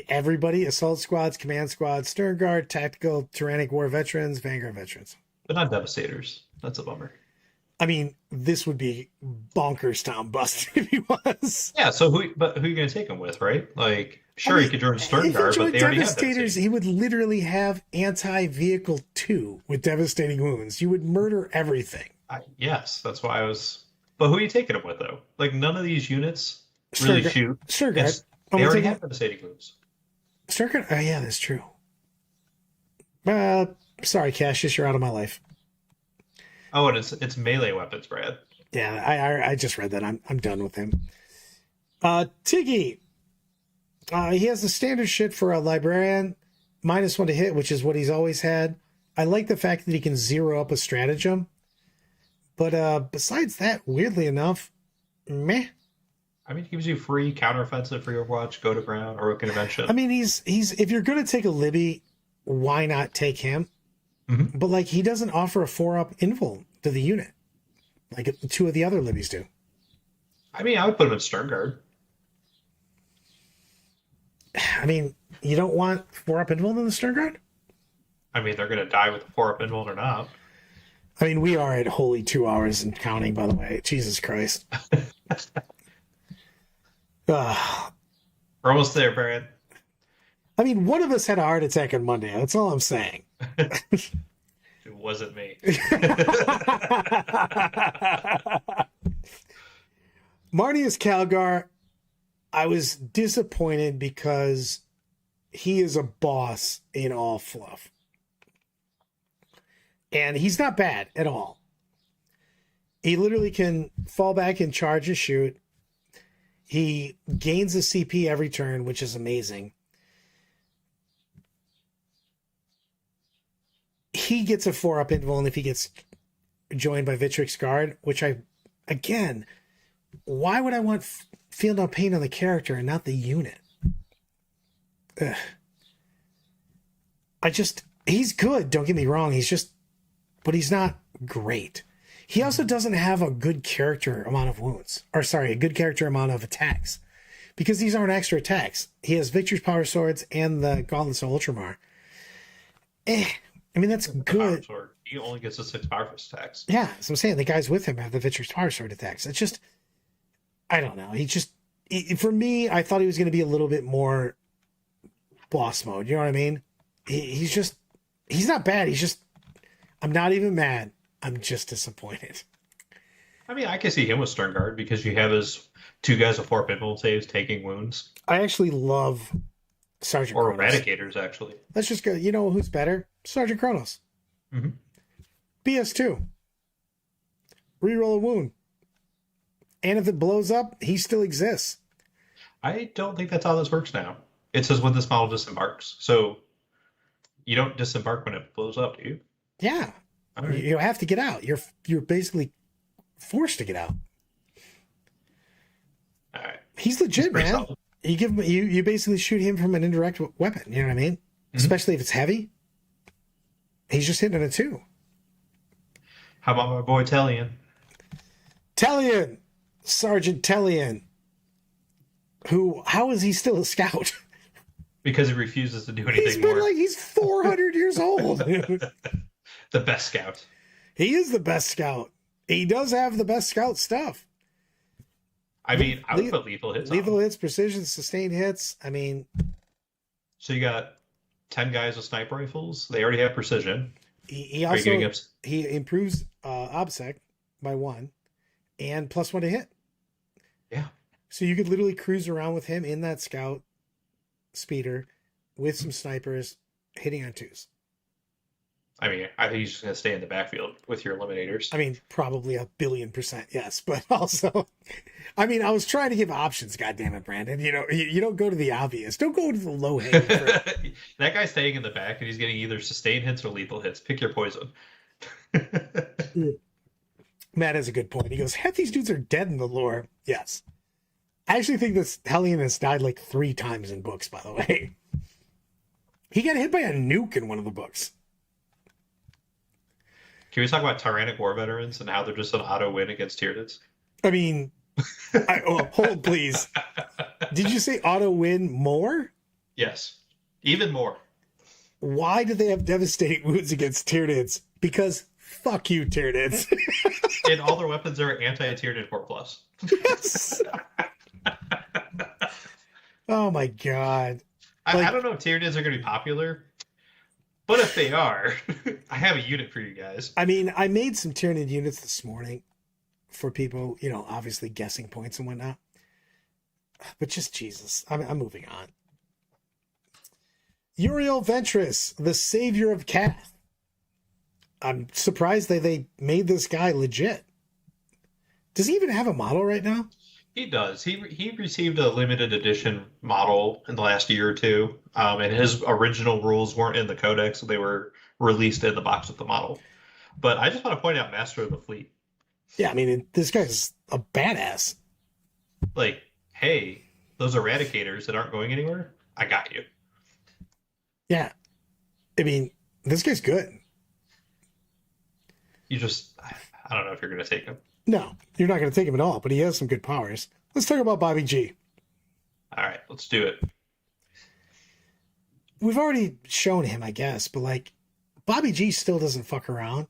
Everybody: assault squads, command squads, stern guard, tactical, tyrannic war veterans, vanguard veterans. But not devastators. That's a bummer. I mean, this would be bonkers town bust if he was. Yeah. So who are you going to take him with, right? Like, sure, he could join stern guard, but they already have Devastators. He would literally have anti-vehicle 2 with devastating wounds. You would murder everything. Yes, that's why I was. But who are you taking him with, though? Like, none of these units really shoot. Stern guard. They already have devastating wounds. Stern guard. Oh yeah, that's true. Sorry, Cassius, you're out of my life. Oh, and it's melee weapons, Brad. Yeah, I just read that. I'm done with him. Tiggy. He has the standard shit for a librarian, -1 to hit, which is what he's always had. I like the fact that he can zero up a stratagem. But besides that, weirdly enough, meh. I mean, it gives you free counteroffensive for your watch, go to ground, or intervention. I mean, he's if you're gonna take a Libby, why not take him? Mm-hmm. But like, he doesn't offer a 4-up invul to the unit, like 2 of the other Libbies do. I mean, I would put him in stern guard. I mean, you don't want 4-up invul in the stern guard? I mean, they're gonna die with a 4-up invul or not. I mean, we are at holy 2 hours and counting, by the way. Jesus Christ. We're almost there, Brad. I mean, one of us had a heart attack on Monday. That's all I'm saying. It wasn't me. Marnius Calgar, I was disappointed because he is a boss in all fluff. And he's not bad at all. He literally can fall back and charge and shoot. He gains a CP every turn, which is amazing. He gets a 4-up invul, and if he gets joined by Vitrix Guard, which again, why would I want Field on Pain on the character and not the unit? Ugh. He's good, don't get me wrong. But he's not great. He also doesn't have a good character amount of wounds. A good character amount of attacks. Because these aren't extra attacks. He has Victor's Power Swords and the Gauntlets of Ultramar. I mean, that's good. He only gets the 6 power fist attacks. Yeah, so I'm saying the guys with him have the Victor's Power Sword attacks. It's just, I don't know. For me, I thought he was going to be a little bit more boss mode. You know what I mean? He's not bad. I'm not even mad. I'm just disappointed. I mean, I can see him with Stern Guard because you have his 2 guys with 4 pinball saves taking wounds. I actually love Sergeant Or Kronos. Eradicators, actually. Let's just go. You know who's better? Sergeant Kronos. Mm-hmm. BS2. Reroll a wound. And if it blows up, he still exists. I don't think that's how this works now. It says when this model disembarks. So you don't disembark when it blows up, do you? Yeah. Right. You have to get out. You're basically forced to get out. All right. He's legit, man. Solid. You give him, you basically shoot him from an indirect weapon. You know what I mean? Mm-hmm. Especially if it's heavy. He's just hitting it 2. How about my boy Tellian? Tellian, Sergeant Tellian. How is he still a scout? Because he refuses to do anything more. He's 400 years old. The best scout. He is the best scout. He does have the best scout stuff. I mean, I would put lethal hits. Lethal hits, precision, sustained hits. I mean, so you got 10 guys with sniper rifles. They already have precision. He also he improves OBSEC by 1 and +1 to hit. Yeah. So you could literally cruise around with him in that scout speeder with some snipers hitting on twos. I mean, I think he's just going to stay in the backfield with your eliminators. I mean, probably 1,000,000,000% yes, but also, I mean, I was trying to give options. God damn it, Brandon! You know, you don't go to the obvious. Don't go to the low hanging fruit. That guy's staying in the back, and he's getting either sustained hits or lethal hits. Pick your poison. Matt has a good point. He goes, "Half these dudes are dead in the lore." Yes, I actually think this Hellion has died like 3 times in books. By the way, he got hit by a nuke in one of the books. Can we talk about Tyrannic War Veterans and how they're just an auto win against Tyranids? I mean, hold please. Did you say auto win more? Yes, even more. Why do they have devastating wounds against Tyranids? Because fuck you, Tyranids. And all their weapons are anti-Tyranid 4+. Yes. Oh my god. I don't know if Tyranids are going to be popular, but if they are, I have a unit for you guys. I mean, I made some Tyranid units this morning for people, you know, obviously guessing points and whatnot. But just Jesus, I'm moving on. Uriel Ventress, the savior of Cath. I'm surprised that they made this guy legit. Does he even have a model right now? He does. He received a limited edition model in the last year or two, and his original rules weren't in the codex, so they were released in the box with the model. But I just want to point out Master of the Fleet. Yeah, I mean, this guy's a badass. Like, hey, those eradicators that aren't going anywhere, I got you. Yeah. I mean, this guy's good. You just, I don't know if you're going to take him. No, you're not going to take him at all, but he has some good powers. Let's talk about Bobby G. All right, let's do it. We've already shown him, I guess, but like, Bobby G still doesn't fuck around.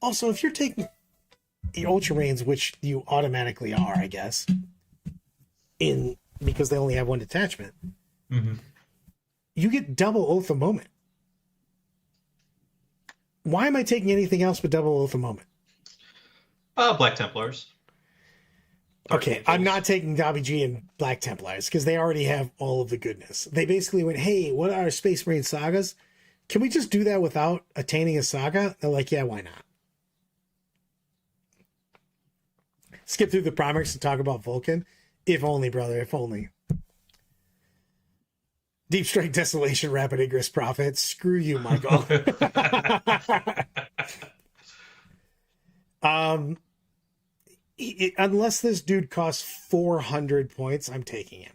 Also, if you're taking the Ultramarines, which you automatically are, I guess, because they only have one detachment, you get double Oath of Moment. Why am I taking anything else but double Oath of Moment? Black Templars. Okay, I'm not taking Bobby G and Black Templars because they already have all of the goodness. They basically went, hey, what are Space Marine sagas? Can we just do that without attaining a saga? They're like, yeah, why not? Skip through the primaries and talk about Vulcan. If only, brother, if only. Deep Strike Desolation, Rapid Ingress Prophet. Screw you, Michael. Unless this dude costs 400 points, I'm taking him.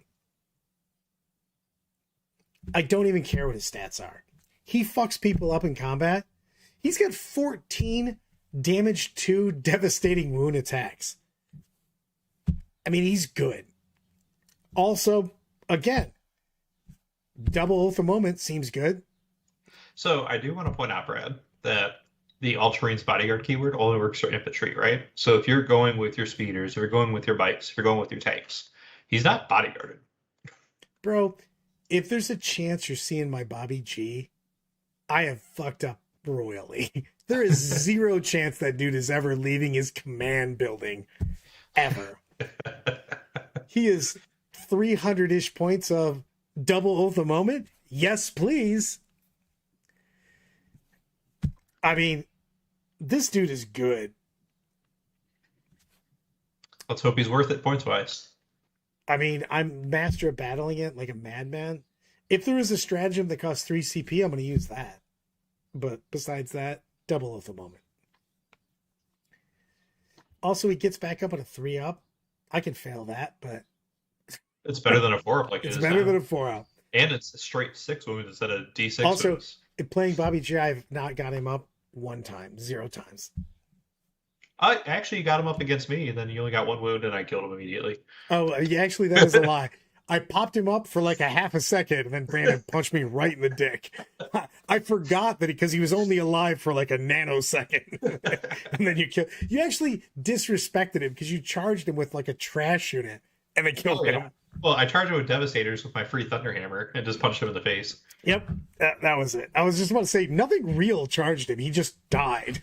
I don't even care what his stats are. He fucks people up in combat. He's got 14 damage 2 devastating wound attacks. I mean, he's good. Also, again, double Oath of Moment seems good. So I do want to point out, Brad, that the Ultramarines bodyguard keyword only works for infantry, right? So if you're going with your speeders, if you're going with your bikes, if you're going with your tanks, he's not bodyguarded. Bro, if there's a chance you're seeing my Bobby G, I have fucked up royally. There is zero chance that dude is ever leaving his command building. Ever. He is 300-ish points of double Oath of Moment. Yes, please. I mean, this dude is good. Let's hope he's worth it points-wise. I mean, I'm master at battling it like a madman. If there is a stratagem that costs 3 CP, I'm going to use that. But besides that, double Oath of Moment. Also, he gets back up at a 3-up. I can fail that, but... It's better than a 4-up like it is. It's better now. than a 4-up. And it's straight 6 wounds instead of D6 Also, wounds. Playing Bobby G, I've not got him up 1 time, 0 times. I actually got him up against me, and then he only got 1 wound, and I killed him immediately. Oh, yeah, actually, that is a lie. I popped him up for like a half a second, and then Brandon punched me right in the dick. I forgot that because he was only alive for like a nanosecond. And then you actually disrespected him because you charged him with like a trash unit and then killed him. Well, I charged him with Devastators with my free Thunderhammer and just punched him in the face. Yep, that was it. I was just about to say, nothing real charged him. He just died.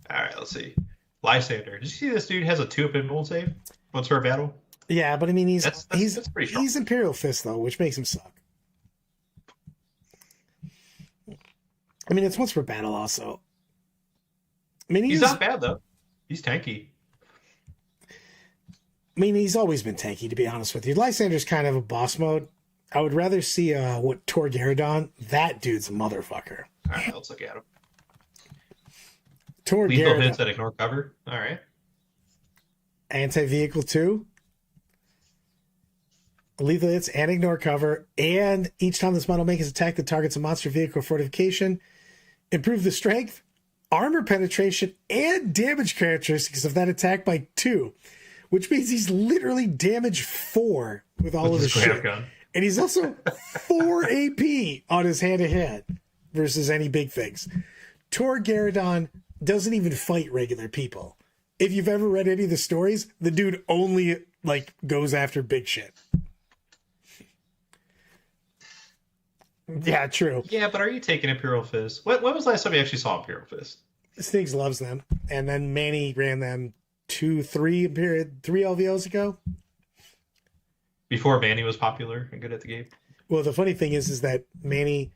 All right, let's see. Lysander. Did you see this dude has a 2-up invuln save once for a battle? Yeah, but I mean, That's pretty strong. he's Imperial Fist though, which makes him suck. I mean, it's once per battle also. I mean, He's not bad though. He's tanky. I mean, he's always been tanky, to be honest with you. Lysander's kind of a boss mode. I would rather see what Tor Garadon. That dude's a motherfucker. All right, let's look at him. Tor Lethal Garadon. hits that ignore cover. All right. Anti-vehicle 2. Lethal hits and ignore cover. And each time this model makes an attack that targets a monster vehicle fortification, improve the strength, armor penetration, and damage characteristics of that attack by 2. Which means he's literally damage 4 with all of the shit. Gun. And he's also 4 AP on his hand-to-hand versus any big things. Tor Garadon doesn't even fight regular people. If you've ever read any of the stories, the dude only like goes after big shit. Yeah, true. Yeah, but are you taking Imperial Fist? When was the last time you actually saw Imperial Fist? Stiggs loves them. And then Manny ran them 3 LVOs ago. Before Manny was popular and good at the game. Well, the funny thing is that Manny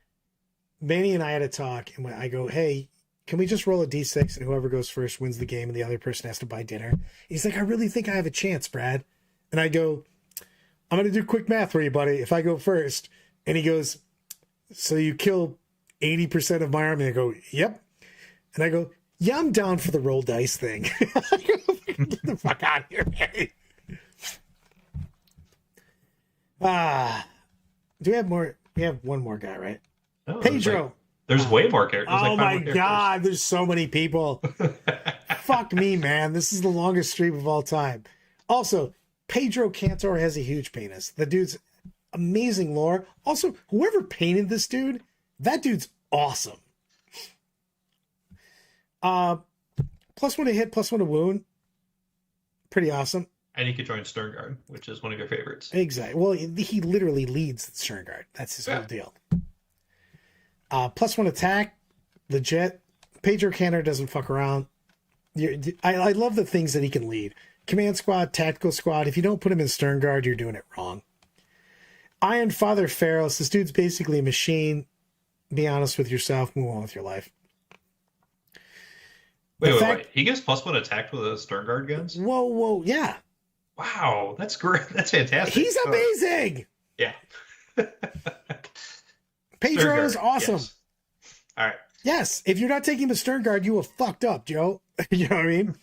and I had a talk, and I go, "Hey, can we just roll a d6 and whoever goes first wins the game, and the other person has to buy dinner?" He's like, "I really think I have a chance, Brad." And I go, "I'm going to do quick math for you, buddy. If I go first," and he goes, "So you kill 80% of my army?" I go, "Yep." And I go, "Yeah, I'm down for the roll dice thing." Get the fuck out of here, man. Do we have more? We have one more guy, right? No, Pedro. There's way more characters. Oh my God, there's so many people. Fuck me, man. This is the longest stream of all time. Also, Pedro Cantor has a huge penis. The dude's amazing lore. Also, whoever painted this dude, that dude's awesome. +1 to hit, +1 to wound. Pretty awesome. And he could join Sternguard, which is one of your favorites. Exactly. Well, he literally leads Sternguard. That's his whole deal. +1 attack, legit. Pedro Cantor doesn't fuck around. I love the things that he can lead. Command squad, tactical squad. If you don't put him in Sternguard, you're doing it wrong. Iron Father Pharaohs. This dude's basically a machine. Be honest with yourself. Move on with your life. Wait. He gives +1 attack with the Sternguard guns? Whoa. Yeah. Wow, that's great. That's fantastic. He's amazing. Yeah. Pedro is awesome. Yes. All right. Yes. If you're not taking the Sternguard, you have fucked up, Joe. You know what I mean?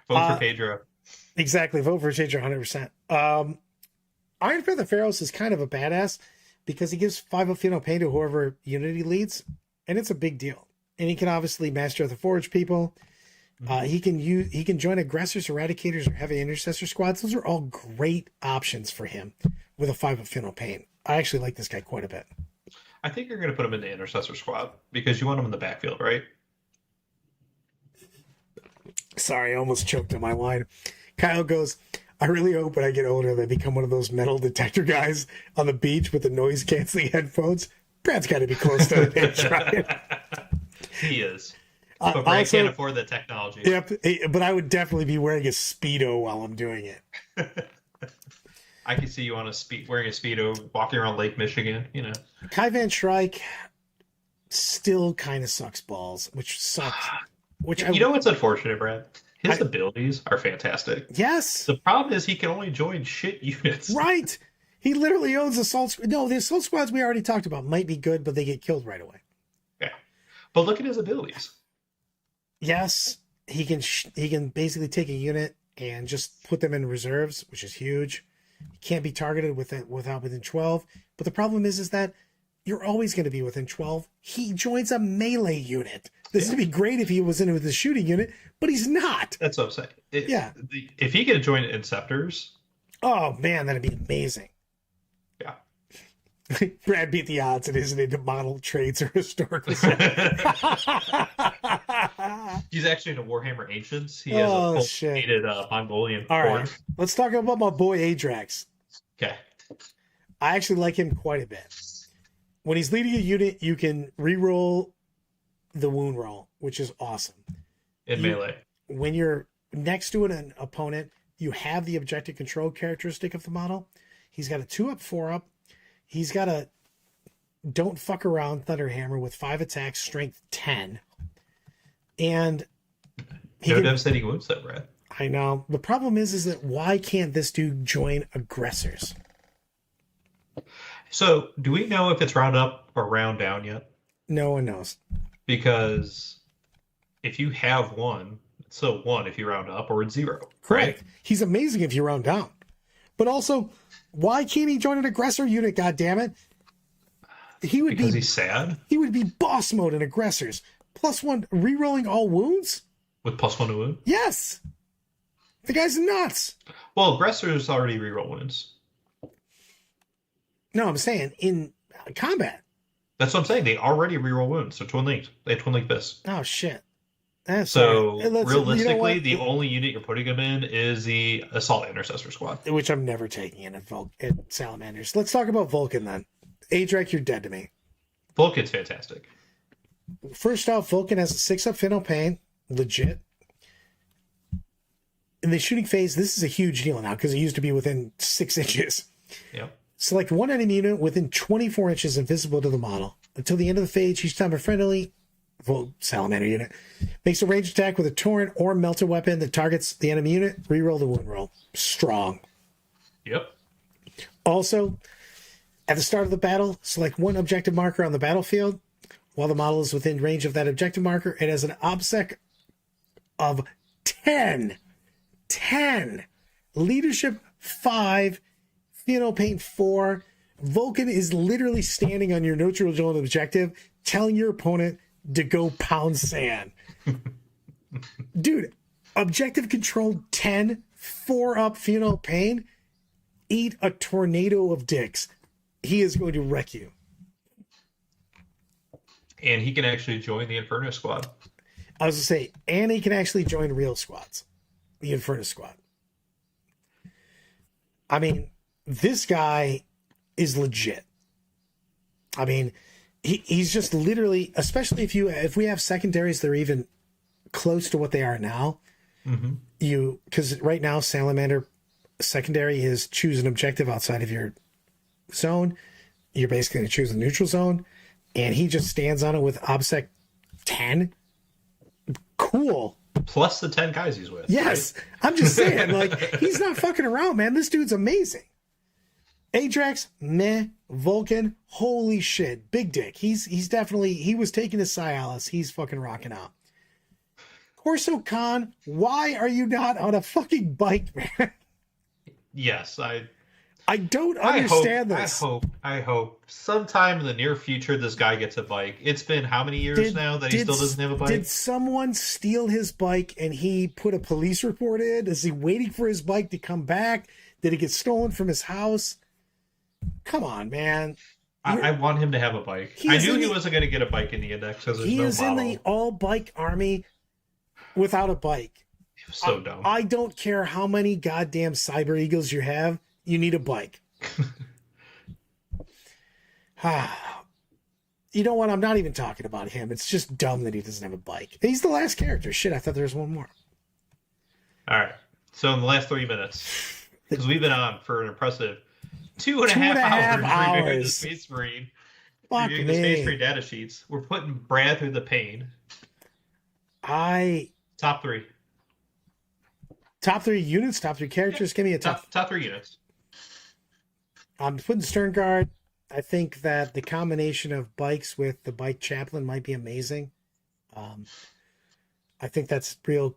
Vote for Pedro. Exactly. Vote for Pedro 100%. Iron Feather Pharaohs is kind of a badass because he gives 5 of Fino pain to whoever unity leads, and it's a big deal. And he can obviously master the Forge people. He can join Aggressors, Eradicators, or Heavy Intercessor squads. Those are all great options for him with a 5 of Fino pain. I actually like this guy quite a bit. I think you're going to put him in the Intercessor squad because you want him in the backfield, right? Sorry, I almost choked on my line. Kyle goes, "I really hope when I get older they become one of those metal detector guys on the beach with the noise-canceling headphones." Brad's got to be close to the age, right? He is. But Brad also, can't afford that technology. Yep, but I would definitely be wearing a Speedo while I'm doing it. I can see you on wearing a Speedo, walking around Lake Michigan, you know. Kai Van Shrike still kind of sucks balls, which sucks. You know what's unfortunate, Brad? His abilities are fantastic. Yes. The problem is he can only join shit units. Right. He literally owns assault. No, the assault squads we already talked about might be good, but they get killed right away. Yeah. But look at his abilities. Yes, he can basically take a unit and just put them in reserves, which is huge. He can't be targeted within 12. But the problem is that you're always going to be within 12. He joins a melee unit. This would be great if he was in with the shooting unit, but he's not. That's what I'm saying. If he could join Inceptors. Oh, man, that'd be amazing. Yeah. Brad beat the odds and isn't into model traits or historical. He's actually into Warhammer Ancients. He has a full-dated Mongolian All right, let's talk about my boy Adrax. Okay. I actually like him quite a bit. When he's leading a unit, you can re-roll the wound roll, which is awesome. In melee. When you're next to an opponent, you have the objective control characteristic of the model. He's got a 2-up, 4-up. He's got a don't fuck around Thunderhammer with 5 attacks, strength 10. And no devastating wounds though, Brad. I know. The problem is that why can't this dude join Aggressors? So, do we know if it's round up or round down yet? No one knows. Because if you have 1, it's still 1 if you round up, or it's 0. Correct. Right? He's amazing if you round down. But also, why can't he join an Aggressor unit, goddammit? Because he's sad? He would be boss mode in Aggressors. +1, rerolling all wounds? With +1 to wound? Yes. The guy's nuts. Well, Aggressors already reroll wounds. No, I'm saying in combat. That's what I'm saying. They already reroll wounds. They're twin linked. They have twin linked fists. Oh shit. So realistically, the only unit you're putting him in is the Assault Intercessor Squad. Which I'm never taking in at Salamanders. Let's talk about Vulcan then. Adrek, you're dead to me. Vulcan's fantastic. First off, Vulcan has a 6-up Finno Pain. Legit. In the shooting phase, this is a huge deal now because it used to be within 6 inches. Yep. Select one enemy unit within 24 inches invisible to the model. Until the end of the phase, each time a friendly Salamander unit makes a ranged attack with a torrent or melter weapon that targets the enemy unit, reroll the wound roll. Strong. Yep. Also, at the start of the battle, select one objective marker on the battlefield. While the model is within range of that objective marker, it has an OBSEC of 10. 10. Leadership 5. Paint 4. Vulcan is literally standing on your neutral zone objective, telling your opponent to go pound sand. Dude, objective control 10, 4-up Pain, eat a tornado of dicks. He is going to wreck you. And he can actually join the Inferno Squad. I was going to say, and he can actually join real squads. The Inferno Squad. I mean, this guy is legit. I mean, he's just literally, especially if we have secondaries that are even close to what they are now, because right now Salamander secondary is choose an objective outside of your zone. You're basically going to choose a neutral zone, and he just stands on it with OBSEC 10. Cool. Plus the 10 guys he's with. Yes. Right? I'm just saying, like, he's not fucking around, man. This dude's amazing. Adrax, meh. Vulcan, holy shit. Big dick. He's definitely, he was taking his Cialis. He's fucking rocking out. Corso Khan, why are you not on a fucking bike, man? Yes, I don't understand this. I hope sometime in the near future this guy gets a bike. It's been how many years now that he still doesn't have a bike? Did someone steal his bike and he put a police report in? Is he waiting for his bike to come back? Did it get stolen from his house? Come on, man. I want him to have a bike. I knew he wasn't going to get a bike in the index because there's no model. He is in the all-bike army without a bike. It was so dumb. I don't care how many goddamn Cyber Eagles you have. You need a bike. You know what? I'm not even talking about him. It's just dumb that he doesn't have a bike. He's the last character. Shit, I thought there was one more. All right. So in the last 3 minutes, because we've been on for an impressive 2.5 hours reviewing the Space Marine, reviewing the Space Marine data sheets, we're putting Brad through the pain. Top 3. Top 3 units, top 3 characters. Give me a top 3 units. I'm putting Sternguard. I think that the combination of bikes with the bike chaplain might be amazing. I think that's real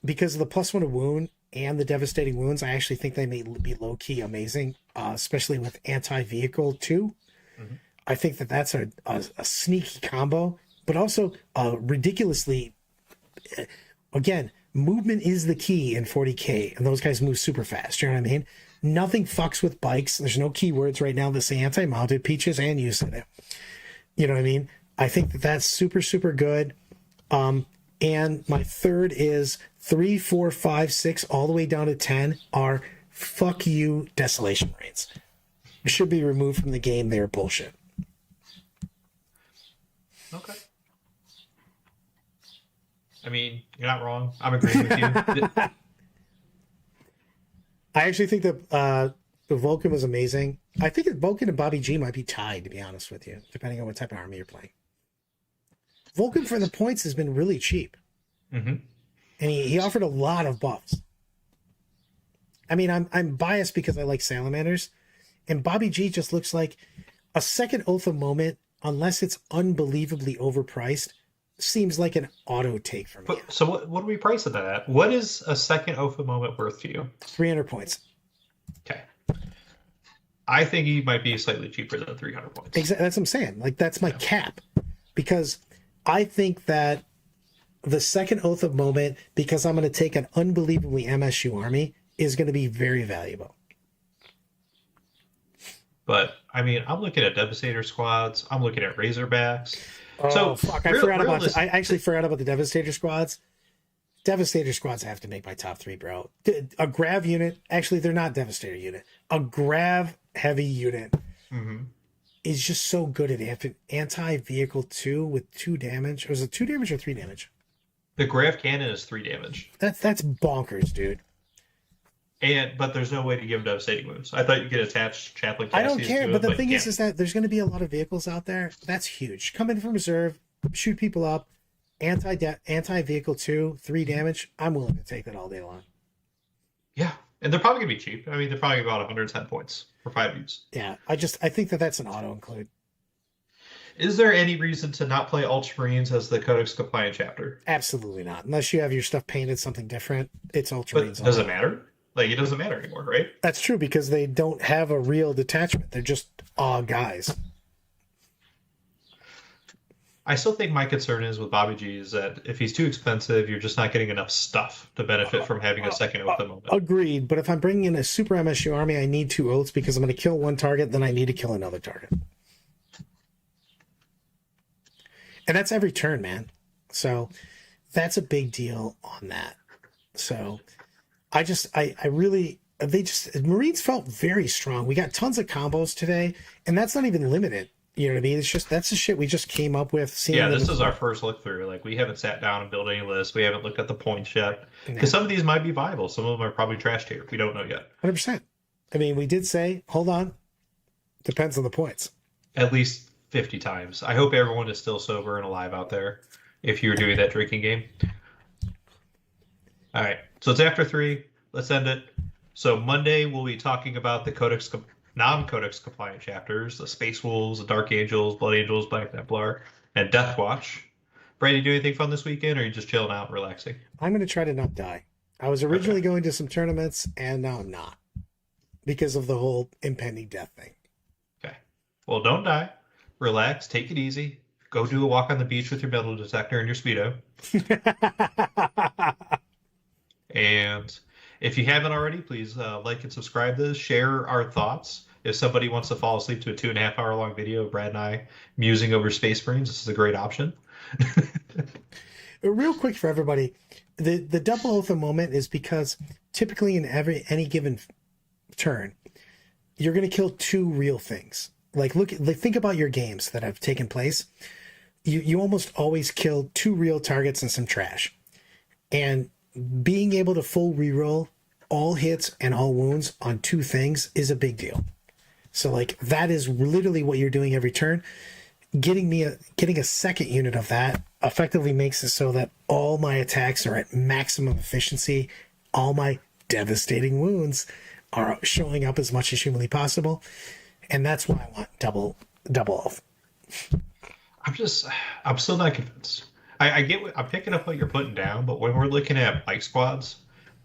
because of the +1 to wound and the devastating wounds. I actually think they may be low key amazing, especially with anti-vehicle too. Mm-hmm. I think that that's a sneaky combo, but also ridiculously. Again, movement is the key in 40K, and those guys move super fast. You know what I mean? Nothing fucks with bikes. There's no keywords right now that say anti-mounted. Peaches and you said it. You know what I mean? I think that that's super, super good. And my third is 3, 4, 5, 6, all the way down to 10 are fuck you Desolation Marines. Should be removed from the game. They're bullshit. Okay. I mean, you're not wrong. I'm agreeing with you. I actually think that the Vulcan was amazing. I think that Vulcan and Bobby G might be tied, to be honest with you, depending on what type of army you're playing. Vulcan for the points has been really cheap. Mm-hmm. And he offered a lot of buffs. I mean, I'm biased because I like salamanders, and Bobby G just looks like a second Oath of Moment, unless it's unbelievably overpriced, seems like an auto take for me. So what do we price it at? What is a second Oath of Moment worth to you? 300 points. Okay. I think he might be slightly cheaper than 300 points. Exactly. That's what I'm saying. Like, that's my cap. Because I think that the second Oath of Moment, because I'm going to take an unbelievably MSU army, is going to be very valuable. But, I mean, I'm looking at Devastator squads. I'm looking at Razorbacks. Oh, so, fuck. I actually forgot about the Devastator squads. Devastator squads have to make my top 3, bro. A Grav unit, actually, they're not Devastator unit. A Grav heavy unit is just so good at anti-vehicle 2 with 2 damage. Was it 2 damage or 3 damage? The Grav cannon is 3 damage. That's bonkers, dude. But there's no way to give him devastating wounds. I thought you could attach Chaplain. I don't care, but the thing is that there's going to be a lot of vehicles out there. That's huge. Come in from reserve, shoot people up, anti-vehicle 2, 3 damage. I'm willing to take that all day long. Yeah, and they're probably going to be cheap. I mean, they're probably about 110 points for 5 views. Yeah, I think that's an auto include. Is there any reason to not play Ultramarines as the Codex compliant chapter? Absolutely not. Unless you have your stuff painted something different, it's Ultramarines. But does it matter? Like, it doesn't matter anymore, right? That's true, because they don't have a real detachment. They're just guys. I still think my concern is with Bobby G is that if he's too expensive, you're just not getting enough stuff to benefit from having a second Oath of Moment. Agreed, but if I'm bringing in a super MSU army, I need 2 Oaths because I'm going to kill one target, then I need to kill another target. And that's every turn, man. So that's a big deal on that. So Marines felt very strong. We got tons of combos today, and that's not even limited. You know what I mean? It's just, that's the shit we just came up with. Yeah, this is our first look through. Like, we haven't sat down and built any lists. We haven't looked at the points yet. Because some of these might be viable. Some of them are probably trash tier. We don't know yet. 100%. I mean, we did say, hold on. Depends on the points. At least 50 times. I hope everyone is still sober and alive out there if you're doing that drinking game. All right. So it's after 3. Let's end it. So Monday, we'll be talking about the non-Codex compliant chapters, the Space Wolves, the Dark Angels, Blood Angels, Black Templar, and Death Watch. Brady, do anything fun this weekend, or are you just chilling out and relaxing? I'm going to try to not die. I was originally going to some tournaments, and now I'm not. Because of the whole impending death thing. Okay. Well, don't die. Relax. Take it easy. Go do a walk on the beach with your metal detector and your Speedo. And if you haven't already, please like and subscribe to this. Share our thoughts. If somebody wants to fall asleep to a 2.5 hour long video of Brad and I musing over Space Marines, this is a great option. Real quick for everybody, the double Oath of Moment is because typically in any given turn, you're going to kill 2 real things. Think about your games that have taken place. You almost always kill 2 real targets and some trash. And being able to full reroll all hits and all wounds on 2 things is a big deal. So that is literally what you're doing every turn. Getting a second unit of that effectively makes it so that all my attacks are at maximum efficiency. All my devastating wounds are showing up as much as humanly possible. And that's why I want double oath. I'm still not convinced. I get I'm picking up what you're putting down, but when we're looking at bike squads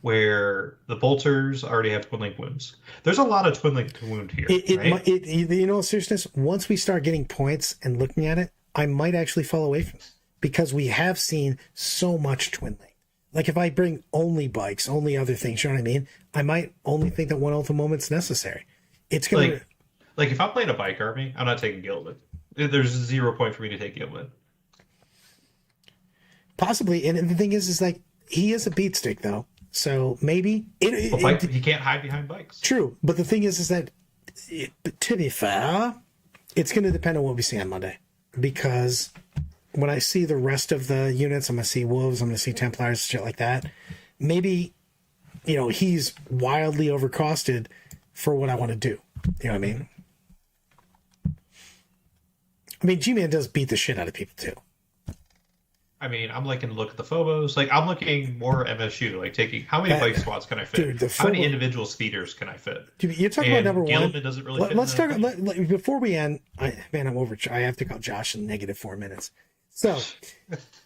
where the bolters already have twin link wounds, there's a lot of twin link wound here. Seriousness, once we start getting points and looking at it, I might actually fall away from it because we have seen so much twin link. Like if I bring only bikes, only other things, you know what I mean? I might only think that 1 Oath of Moment's necessary. It's going to... Like if I'm playing a bike army, I'm not taking Gilman. There's 0 point for me to take Gilman. Possibly, and the thing is he is a beat stick though, so maybe he can't hide behind bikes. True, but the thing is that to be fair, it's going to depend on what we see on Monday, because when I see the rest of the units, I'm going to see wolves, I'm going to see Templars, shit like that. Maybe he's wildly overcosted for what I want to do. You know what I mean? G-Man does beat the shit out of people too. I mean, I'm liking to look at the Phobos. Like, I'm looking more MSU, like taking how many bike squads can I fit? Dude, how many individual speeders can I fit? Dude, you're talking about number one. Doesn't really fit let's talk. Before we end, I'm over. I have to call Josh in -4 minutes. So,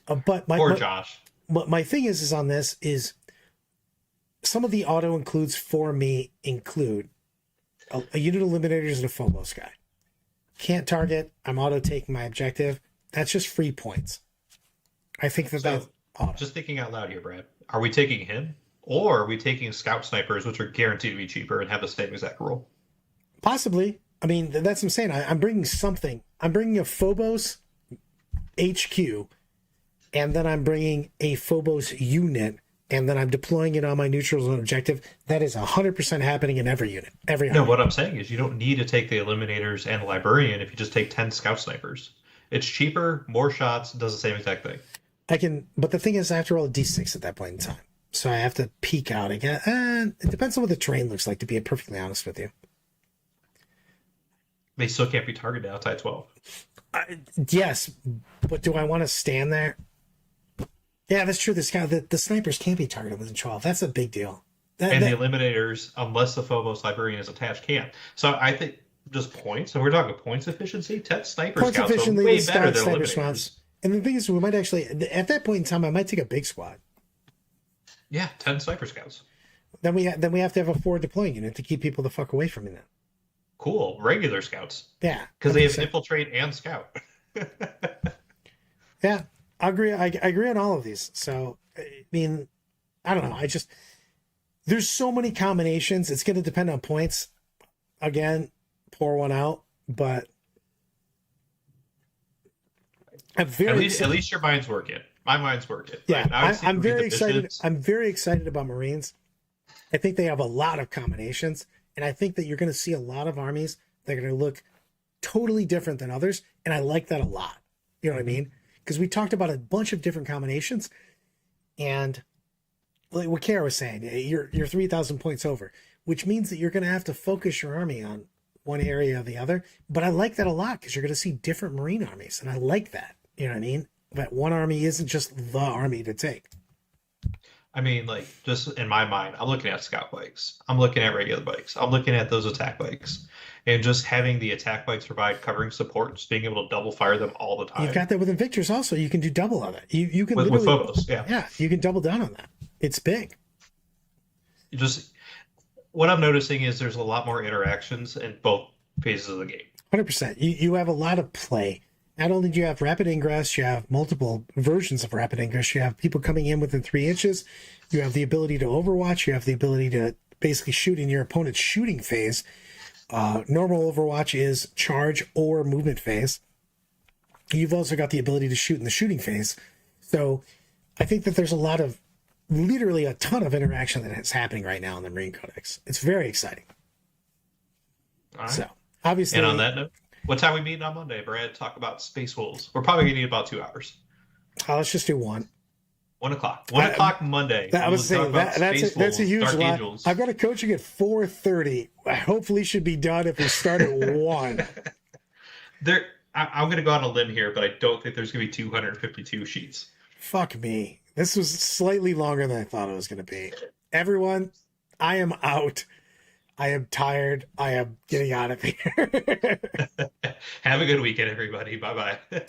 but poor Josh. My thing is on this is some of the auto includes for me include a unit eliminators and a Phobos guy. Can't target. I'm auto taking my objective. That's just free points. I think that's auto. Just thinking out loud here, Brad. Are we taking him, or are we taking scout snipers, which are guaranteed to be cheaper and have the same exact role? Possibly. I mean, that's what I'm saying. I'm bringing something. I'm bringing a Phobos HQ, and then I'm bringing a Phobos unit, and then I'm deploying it on my neutral zone objective. That is 100% happening in every unit. No, what I'm saying is you don't need to take the eliminators and the librarian if you just take 10 scout snipers. It's cheaper, more shots, does the same exact thing. But the thing is, I have to roll a d6 at that point in time. So I have to peek out again. And it depends on what the terrain looks like, to be perfectly honest with you. They still can't be targeted outside 12. Yes, but do I want to stand there? Yeah, that's true. The snipers can't be targeted within 12. That's a big deal. The eliminators, unless the Phobos librarian is attached, can't. So I think just points. So we're talking points efficiency. 10 sniper points scouts are way better than eliminators. Squads. And the thing is, we might actually, at that point in time, I might take a big squad. Yeah, 10 sniper scouts. Then we have to have a forward deploying unit to keep people the fuck away from me then. Cool. Regular scouts. Yeah. Because they have infiltrate and scout. Yeah, I agree. I agree on all of these. So, I mean, I don't know. There's so many combinations. It's going to depend on points. Again, pour one out, but I'm very at least your mind's working. My mind's working. Yeah, I'm very excited. I'm very excited about Marines. I think they have a lot of combinations, and I think that you're going to see a lot of armies that are going to look totally different than others, and I like that a lot. You know what I mean? Because we talked about a bunch of different combinations, and like what Kara was saying, you're 3,000 points over, which means that you're going to have to focus your army on one area or the other. But I like that a lot because you're going to see different Marine armies, and I like that. You know what I mean? That one army isn't just the army to take. I mean, like, just in my mind, I'm looking at scout bikes. I'm looking at regular bikes. I'm looking at those attack bikes. And just having the attack bikes provide covering support, just being able to double fire them all the time. You've got that with Invictors also. You can do double of it. You can with Phobos, yeah. Yeah, you can double down on that. It's big. What I'm noticing is there's a lot more interactions in both phases of the game. 100%. You have a lot of play. Not only do you have rapid ingress, you have multiple versions of rapid ingress. You have people coming in within 3 inches. You have the ability to overwatch. You have the ability to basically shoot in your opponent's shooting phase. Normal overwatch is charge or movement phase. You've also got the ability to shoot in the shooting phase. So I think that there's literally a ton of interaction that is happening right now in the Marine Codex. It's very exciting. All right. So obviously, and on that note, what time are we meeting on Monday, Brad? Talk about Space Wolves. We're probably going to need about 2 hours. Let's just do 1. 1 o'clock. 1 o'clock Monday. I was saying that's a huge lot. I've got a coaching at 4:30. I hopefully should be done if we start at 1. I'm going to go on a limb here, but I don't think there's going to be 252 sheets. Fuck me. This was slightly longer than I thought it was going to be. Everyone, I am out. I am tired. I am getting out of here. Have a good weekend, everybody. Bye-bye.